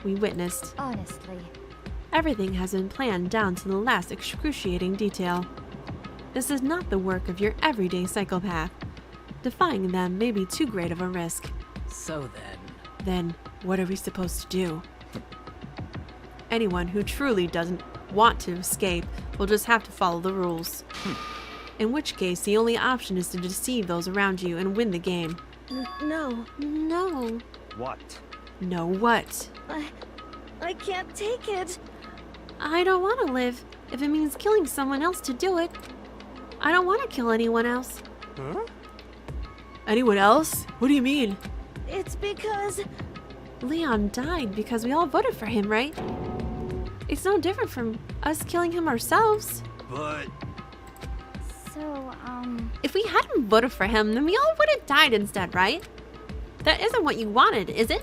Speaker 1: we witnessed.
Speaker 9: Honestly.
Speaker 1: Everything has been planned down to the last excruciating detail. This is not the work of your everyday psychopath. Defying them may be too great of a risk.
Speaker 10: So then...
Speaker 1: Then, what are we supposed to do? Anyone who truly doesn't want to escape will just have to follow the rules. In which case, the only option is to deceive those around you and win the game.
Speaker 4: No.
Speaker 1: No.
Speaker 13: What?
Speaker 1: No what?
Speaker 4: I can't take it.
Speaker 1: I don't want to live if it means killing someone else to do it. I don't want to kill anyone else.
Speaker 13: Huh?
Speaker 1: Anyone else? What do you mean?
Speaker 4: It's because...
Speaker 1: Leon died because we all voted for him, right? It's no different from us killing him ourselves.
Speaker 7: But...
Speaker 12: So,
Speaker 1: If we hadn't voted for him, then we all would have died instead, right? That isn't what you wanted, is it?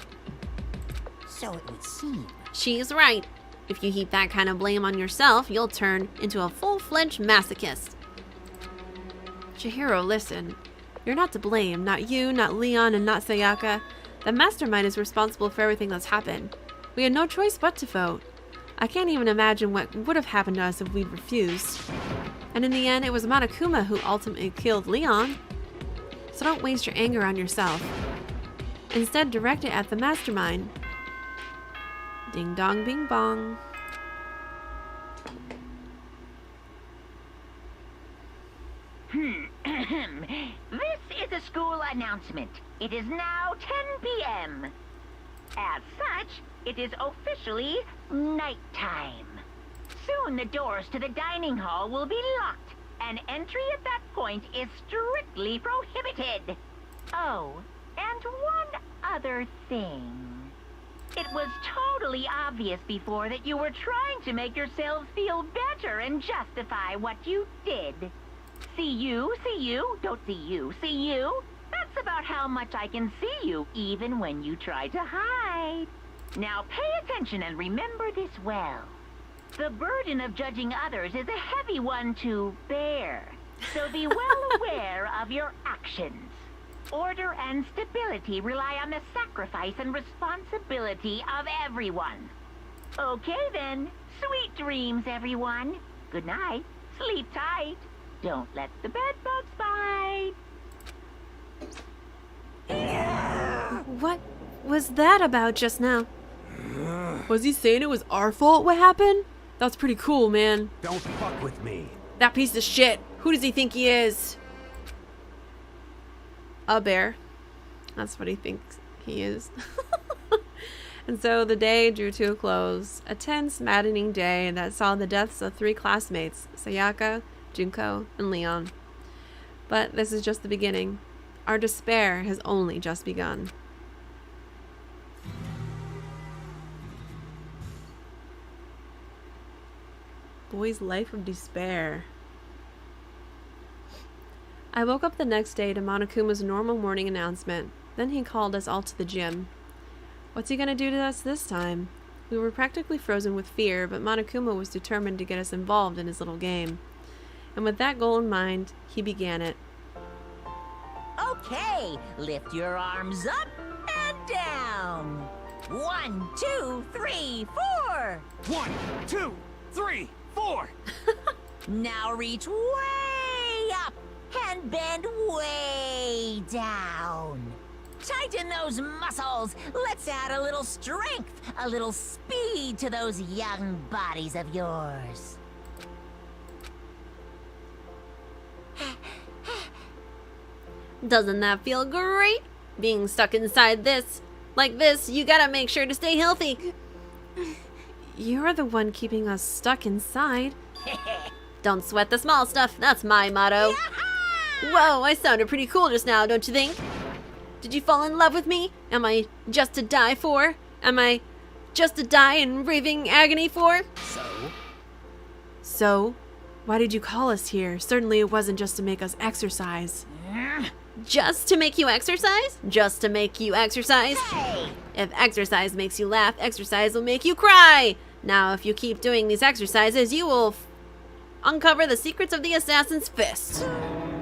Speaker 15: So it would seem.
Speaker 17: She's right. If you heap that kind of blame on yourself, you'll turn into a full-fledged masochist.
Speaker 1: Chihiro, listen. You're not to blame. Not you, not Leon, and not Sayaka. The mastermind is responsible for everything that's happened. We had no choice but to vote. I can't even imagine what would have happened to us if we'd refused. And in the end, it was Monokuma who ultimately killed Leon. So don't waste your anger on yourself. Instead, direct it at the mastermind. Ding dong bing bong.
Speaker 3: This is a school announcement. It is now 10 p.m. As such, it is officially nighttime. Soon the doors to the dining hall will be locked, and entry at that point is strictly prohibited. Oh, and one other thing. It was totally obvious before that you were trying to make yourselves feel better and justify what you did. See you, don't see you, see you. That's about how much I can see you, even when you try to hide. Now pay attention and remember this well. The burden of judging others is a heavy one to bear, so be well aware of your actions. Order and stability rely on the sacrifice and responsibility of everyone. Okay then, sweet dreams, everyone. Good night, sleep tight. Don't let the bed bugs bite.
Speaker 1: What was that about just now? Was he saying it was our fault what happened? That's pretty cool, man.
Speaker 7: Don't fuck with me.
Speaker 1: That piece of shit. Who does he think he is? A bear. That's what he thinks he is. And so the day drew to a close. A tense, maddening day that saw the deaths of 3 classmates, Sayaka, Junko, and Leon. But this is just the beginning. Our despair has only just begun. Boy's life of despair. I woke up the next day to Monokuma's normal morning announcement. Then he called us all to the gym. What's he gonna do to us this time? We were practically frozen with fear, but Monokuma was determined to get us involved in his little game. And with that goal in mind, he began it.
Speaker 15: Okay, lift your arms up and down. 1, 2, 3, 4.
Speaker 6: 1, 2, 3, 4.
Speaker 15: Now reach way up and bend way down. Tighten those muscles. Let's add a little strength, a little speed to those young bodies of yours.
Speaker 17: Doesn't that feel great? Being stuck inside this. Like this, you gotta make sure to stay healthy.
Speaker 1: You're the one keeping us stuck inside.
Speaker 17: Don't sweat the small stuff. That's my motto. Whoa, I sounded pretty cool just now, don't you think? Did you fall in love with me? Am I just to die for? Am I just to die in raving agony for? So? Why did you call us here? Certainly it wasn't just to make us exercise. Just to make you exercise? Just to make you exercise?
Speaker 15: Hey!
Speaker 17: If exercise makes you laugh, exercise will make you cry. Now, if you keep doing these exercises, you will uncover the secrets of the assassin's fist.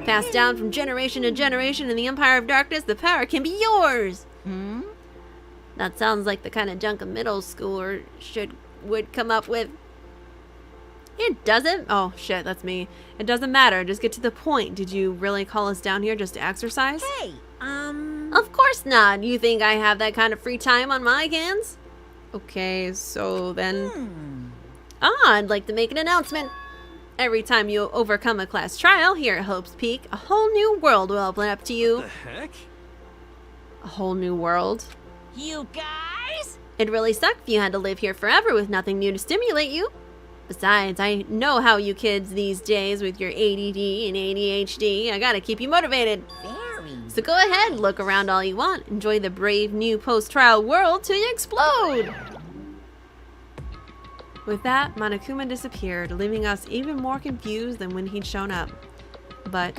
Speaker 17: Passed down from generation to generation in the Empire of Darkness, the power can be yours. That sounds like the kind of junk a middle schooler would come up with. It doesn't. Oh, shit, that's me. It doesn't matter. Just get to the point. Did you really call us down here just to exercise?
Speaker 15: Hey,
Speaker 17: Of course not. You think I have that kind of free time on my hands? Okay, so then... I'd like to make an announcement. Every time you overcome a class trial here at Hope's Peak, a whole new world will open up to you.
Speaker 2: The heck?
Speaker 17: A whole new world?
Speaker 15: you guys?
Speaker 17: It'd really suck if you had to live here forever with nothing new to stimulate you. Besides, I know how you kids these days with your ADD and ADHD. I gotta keep you motivated.
Speaker 15: Very.
Speaker 17: So go ahead, look around all you want. Enjoy the brave new post-trial world till you explode. With that, Monokuma disappeared, leaving us even more confused than when he'd shown up. But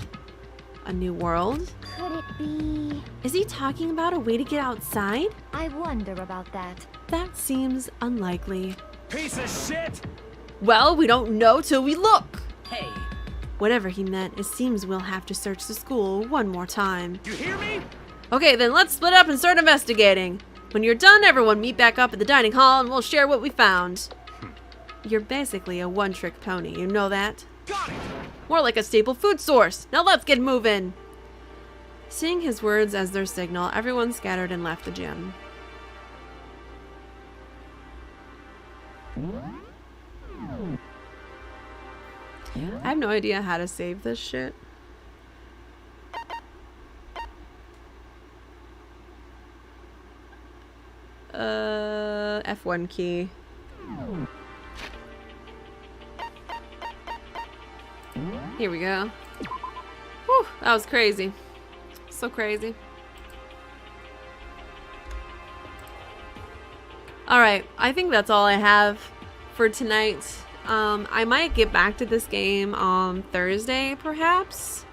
Speaker 17: a new world?
Speaker 12: Could it be...
Speaker 1: Is he talking about a way to get outside?
Speaker 12: I wonder about that.
Speaker 1: That seems unlikely.
Speaker 6: Piece of shit!
Speaker 1: Well, we don't know till we look.
Speaker 10: Hey,
Speaker 1: Whatever he meant, it seems we'll have to search the school one more time.
Speaker 6: You hear me?
Speaker 1: Okay, then let's split up and start investigating. When you're done, everyone meet back up at the dining hall and we'll share what we found. You're basically a one-trick pony, you know that?
Speaker 6: Got it!
Speaker 1: More like a staple food source. Now let's get moving. Seeing his words as their signal, everyone scattered and left the gym. I have no idea how to save this shit. F1 key. Here we go. Whew, that was crazy. So crazy. Alright, I think that's all I have for tonight. I might get back to this game on Thursday, perhaps?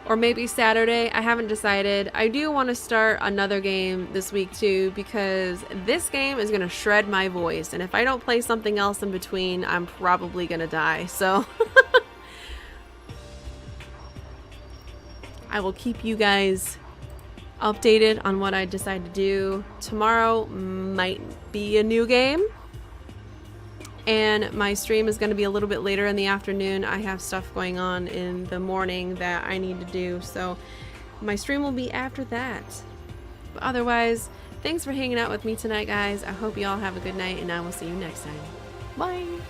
Speaker 1: Or maybe Saturday. I haven't decided. I do want to start another game this week too, because this game is going to shred my voice. And if I don't play something else in between, I'm probably going to die. So I will keep you guys updated on what I decide to do. Tomorrow might be a new game. And my stream is going to be a little bit later in the afternoon. I have stuff going on in the morning that I need to do. So my stream will be after that. But otherwise, thanks for hanging out with me tonight, guys. I hope you all have a good night, and I will see you next time. Bye!